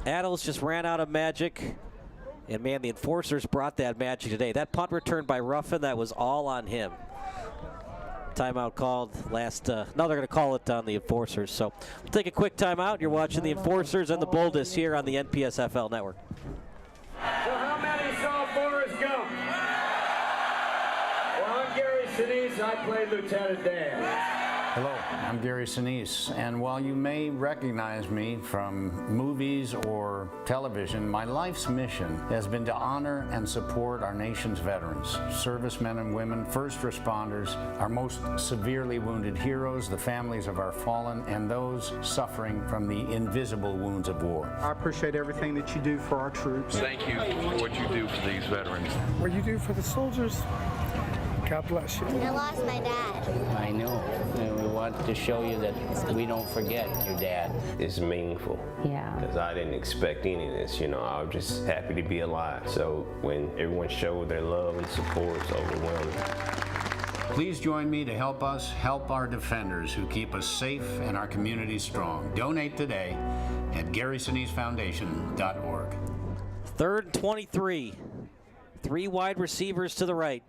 Adels just ran out of magic. And man, the enforcers brought that magic today. That punt return by Ruffin, that was all on him. Timeout called last, now they're going to call it on the enforcers. So we'll take a quick timeout. You're watching the enforcers and the Boldest here on the NPSFL network. So how many saw Forrest Gump? Well, I'm Gary Sinise. I played Lieutenant Dan. Hello, I'm Gary Sinise, and while you may recognize me from movies or television, my life's mission has been to honor and support our nation's veterans, servicemen and women, first responders, our most severely wounded heroes, the families of our fallen, and those suffering from the invisible wounds of war. I appreciate everything that you do for our troops. Thank you for what you do for these veterans. What you do for the soldiers, God bless you. I lost my dad. I know. And we want to show you that we don't forget your dad. It's meaningful. Yeah. Because I didn't expect any of this, you know. I was just happy to be alive. So when everyone showed their love and support, it's overwhelming. Please join me to help us help our defenders who keep us safe and our communities strong. Donate today at GarySineseFoundation.org. 3rd and 23. 3 wide receivers to the right.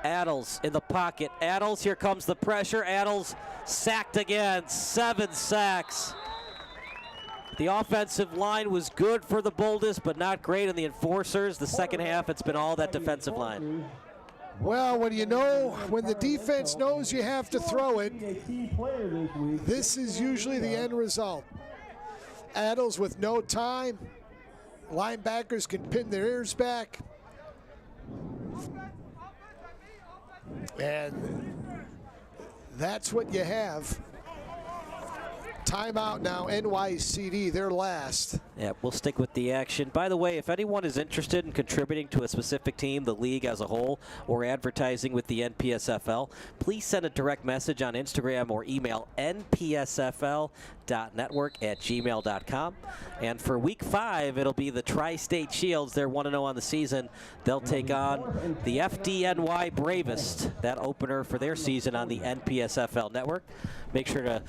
Adles in the pocket. Adles, here comes the pressure. Adles sacked again. 7 sacks. The offensive line was good for the Boldest, but not great in the Enforcers. The second half, it's been all that defensive line. Well, when the defense knows you have to throw it, this is usually the end result. Adles with no time. Linebackers can pin their ears back. And that's what you have. Timeout now, NYCD, they're last. Yeah, we'll stick with the action. By the way, if anyone is interested in contributing to a specific team, the league as a whole, or advertising with the NPSFL, please send a direct message on Instagram or email npsfl.network@gmail.com. And for week 5, it'll be the Tri-State Shields. They're 1-0 on the season. They'll take on the FDNY Bravest, that opener for their season on the NPSFL network. Make sure to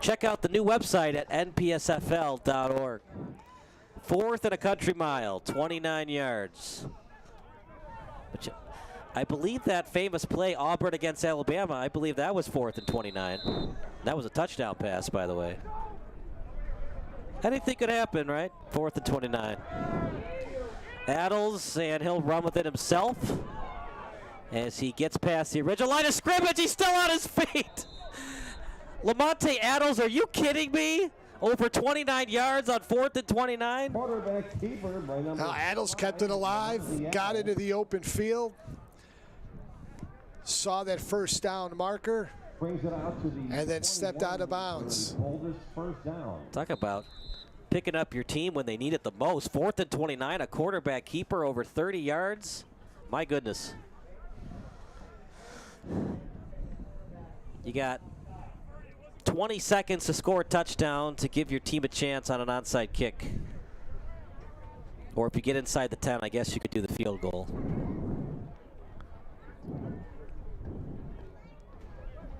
check out the new website at npsfl.org. 4th and a country mile, 29 yards. I believe that famous play, Auburn against Alabama, I believe that was 4th and 29. That was a touchdown pass, by the way. Anything could happen, right? 4th and 29. Adles, and he'll run with it himself. As he gets past the original line of scrimmage, he's still on his feet. Lamonte Adles, are you kidding me? Over 29 yards on 4th and 29. Now Adles kept it alive, got into the open field, saw that first down marker, and then stepped out of bounds. Talk about picking up your team when they need it the most. 4th and 29, a quarterback keeper over 30 yards. My goodness. You got 20 seconds to score a touchdown to give your team a chance on an onside kick. Or if you get inside the 10, I guess you could do the field goal.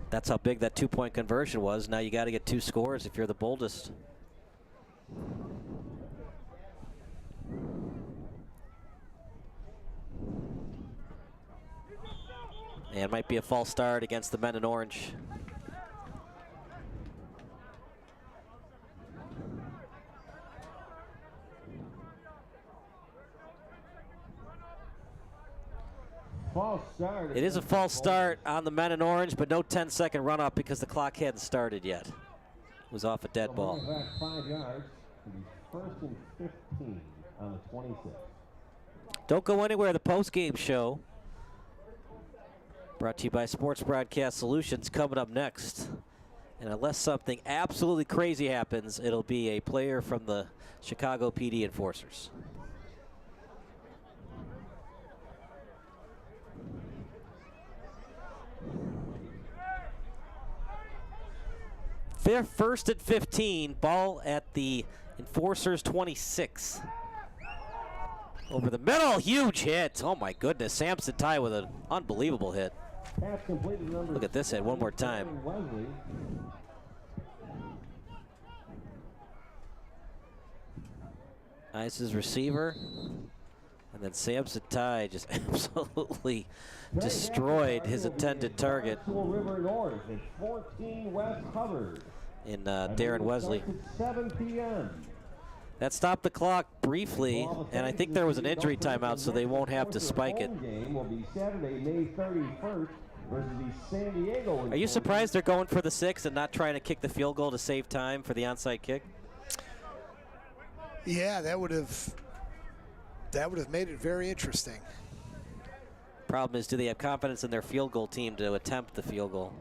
That's how big that 2-point conversion was. Now you got to get 2 scores if you're the Boldest. And it might be a false start against the men in orange. It is a false start on the men in orange, but no 10-second run-up because the clock hadn't started yet. It was off a dead ball. Back 5 yards. 1st and 15 on the 26. Don't go anywhere. The post-game show, brought to you by Sports Broadcast Solutions, coming up next. And unless something absolutely crazy happens, it'll be a player from the Chicago PD Enforcers. They're 1st and 15, ball at the Enforcers 26. Over the middle, huge hit. Oh my goodness, Samson Ty with an unbelievable hit. Look at this hit one more time. Nice's receiver. And then Samson Ty just absolutely destroyed his intended target. In Darren Wesley. 7 p.m. That stopped the clock briefly, and I think there was an injury timeout, so they won't have to spike it. Game will be Saturday, May 31st versus the San Diego. Are you surprised they're going for the 6 and not trying to kick the field goal to save time for the onside kick? Yeah, that would have made it very interesting. Problem is, do they have confidence in their field goal team to attempt the field goal?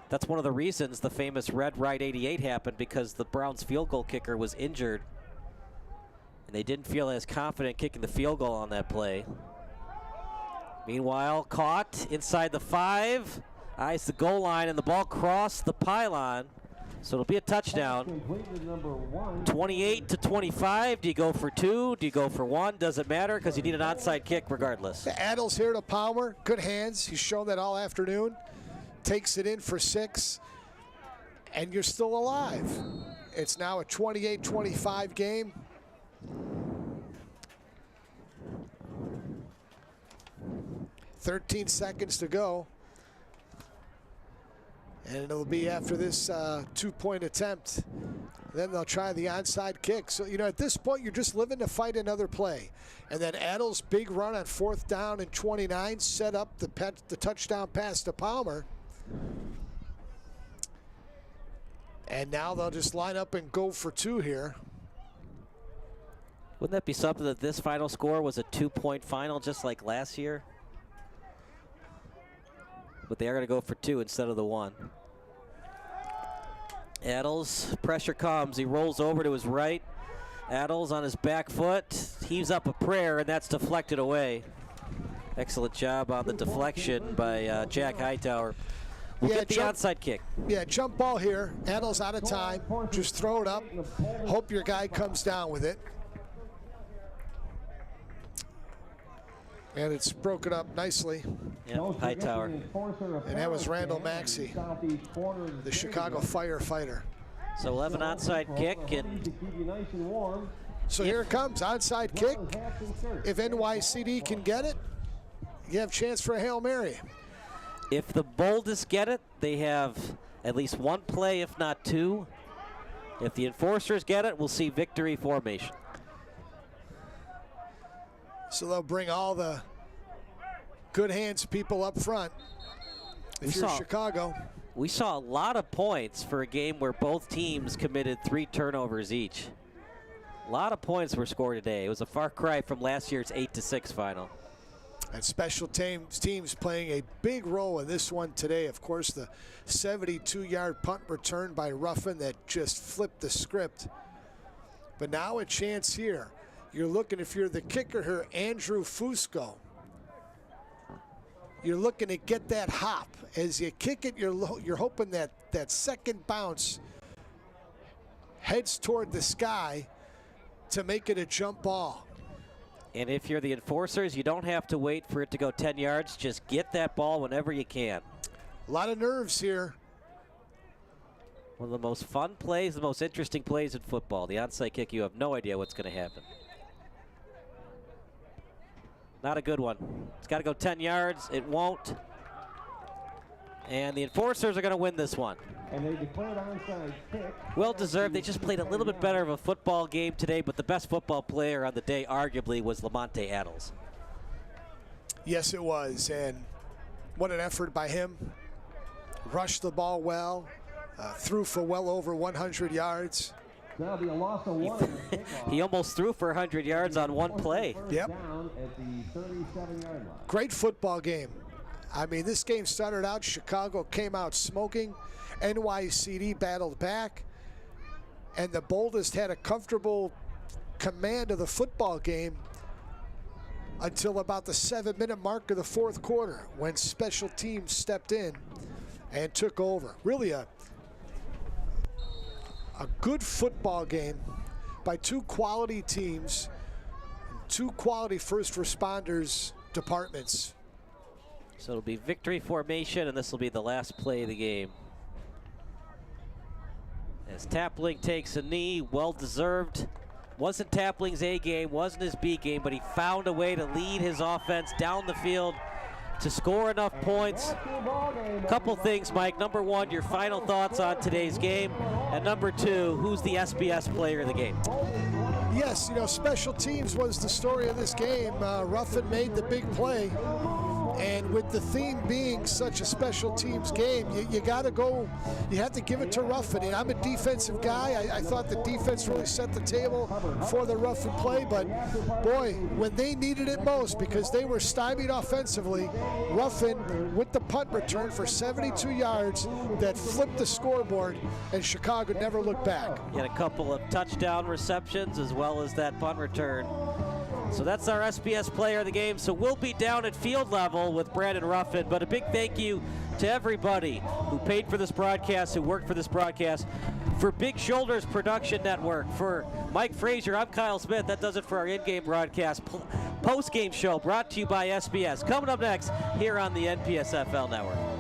That's one of the reasons the famous Red Right 88 happened, because the Browns field goal kicker was injured and they didn't feel as confident kicking the field goal on that play. Meanwhile, caught inside the 5, eyes the goal line, and the ball crossed the pylon So it'll be a touchdown. 28-25. Do you go for 2? Do you go for 1? Doesn't matter because you need an onside kick regardless. Addles here to Palmer. Good hands. He's shown that all afternoon. Takes it in for 6. And you're still alive. It's now a 28-25 game. .13 seconds to go. And it'll be after this 2-point attempt. Then they'll try the onside kick. So, you know, at this point, you're just living to fight another play. And then Addles' big run on 4th down and 29 set up the touchdown pass to Palmer. And now they'll just line up and go for 2 here. Wouldn't that be something that this final score was a 2-point final just like last year? But they are going to go for 2 instead of the 1. Addles, pressure comes. He rolls over to his right. Addles on his back foot, heaves up a prayer, and that's deflected away. Excellent job on the deflection by Jack Hightower. We'll get the onside kick. Yeah, jump ball here. Addles out of time. Just throw it up. Hope your guy comes down with it. And it's broken up nicely. Yep, Hightower. And that was Randall Maxey, the Chicago firefighter. So we'll have an onside kick. And so here it comes, onside kick. If NYCD can get it, you have a chance for a Hail Mary. If the Boldest get it, they have at least 1 play, if not 2. If the Enforcers get it, we'll see victory formation. So they'll bring all the good hands people up front. If you're Chicago. We saw a lot of points for a game where both teams committed 3 turnovers each. A lot of points were scored today. It was a far cry from last year's 8-6 final. And special teams playing a big role in this one today. Of course, the 72-yard punt return by Ruffin that just flipped the script. But now a chance here. You're looking, if you're the kicker here, Andrew Fusco, you're looking to get that hop. As you kick it, you're hoping that that second bounce heads toward the sky to make it a jump ball. And if you're the Enforcers, you don't have to wait for it to go 10 yards. Just get that ball whenever you can. A lot of nerves here. One of the most fun plays, the most interesting plays in football. The onside kick, you have no idea what's going to happen. Not a good one. It's got to go 10 yards. It won't. And the Enforcers are going to win this one. And they declared onside kick. Well deserved. They just played a little bit better of a football game today, but the best football player on the day arguably was Lamonte Addles. Yes, it was. And what an effort by him. Rushed the ball well. Threw for well over 100 yards. That'll be a loss of 1. He almost threw for 100 yards on 1 play. Yep. Down at the 37-yard line. Great football game. I mean, this game started out, Chicago came out smoking. NYCD battled back. And the Boldest had a comfortable command of the football game until about the 7-minute mark of the 4th quarter when special teams stepped in and took over. Really a good football game by 2 quality teams, 2 quality first responders departments. So it'll be victory formation, and this will be the last play of the game. As Tapling takes a knee, well deserved. Wasn't Tapling's A game, wasn't his B game, but he found a way to lead his offense down the field to score enough points. Couple things, Mike. Number 1, your final thoughts on today's game. And number 2, who's the SBS player of the game? Yes, you know, special teams was the story of this game. Ruffin made the big play. And with the theme being such a special teams game, you got to go, you have to give it to Ruffin. And I'm a defensive guy. I thought the defense really set the table for the Ruffin play. But, boy, when they needed it most, because they were stymied offensively, Ruffin with the punt return for 72 yards that flipped the scoreboard, and Chicago never looked back. He had a couple of touchdown receptions as well as that punt return. So that's our SBS player of the game. So we'll be down at field level with Brandon Ruffin. But a big thank you to everybody who paid for this broadcast, who worked for this broadcast. For Big Shoulders Production Network, for Mike Frazier, I'm Kyle Smith. That does it for our in-game broadcast. Post-game show brought to you by SBS. Coming up next here on the NPSFL Network.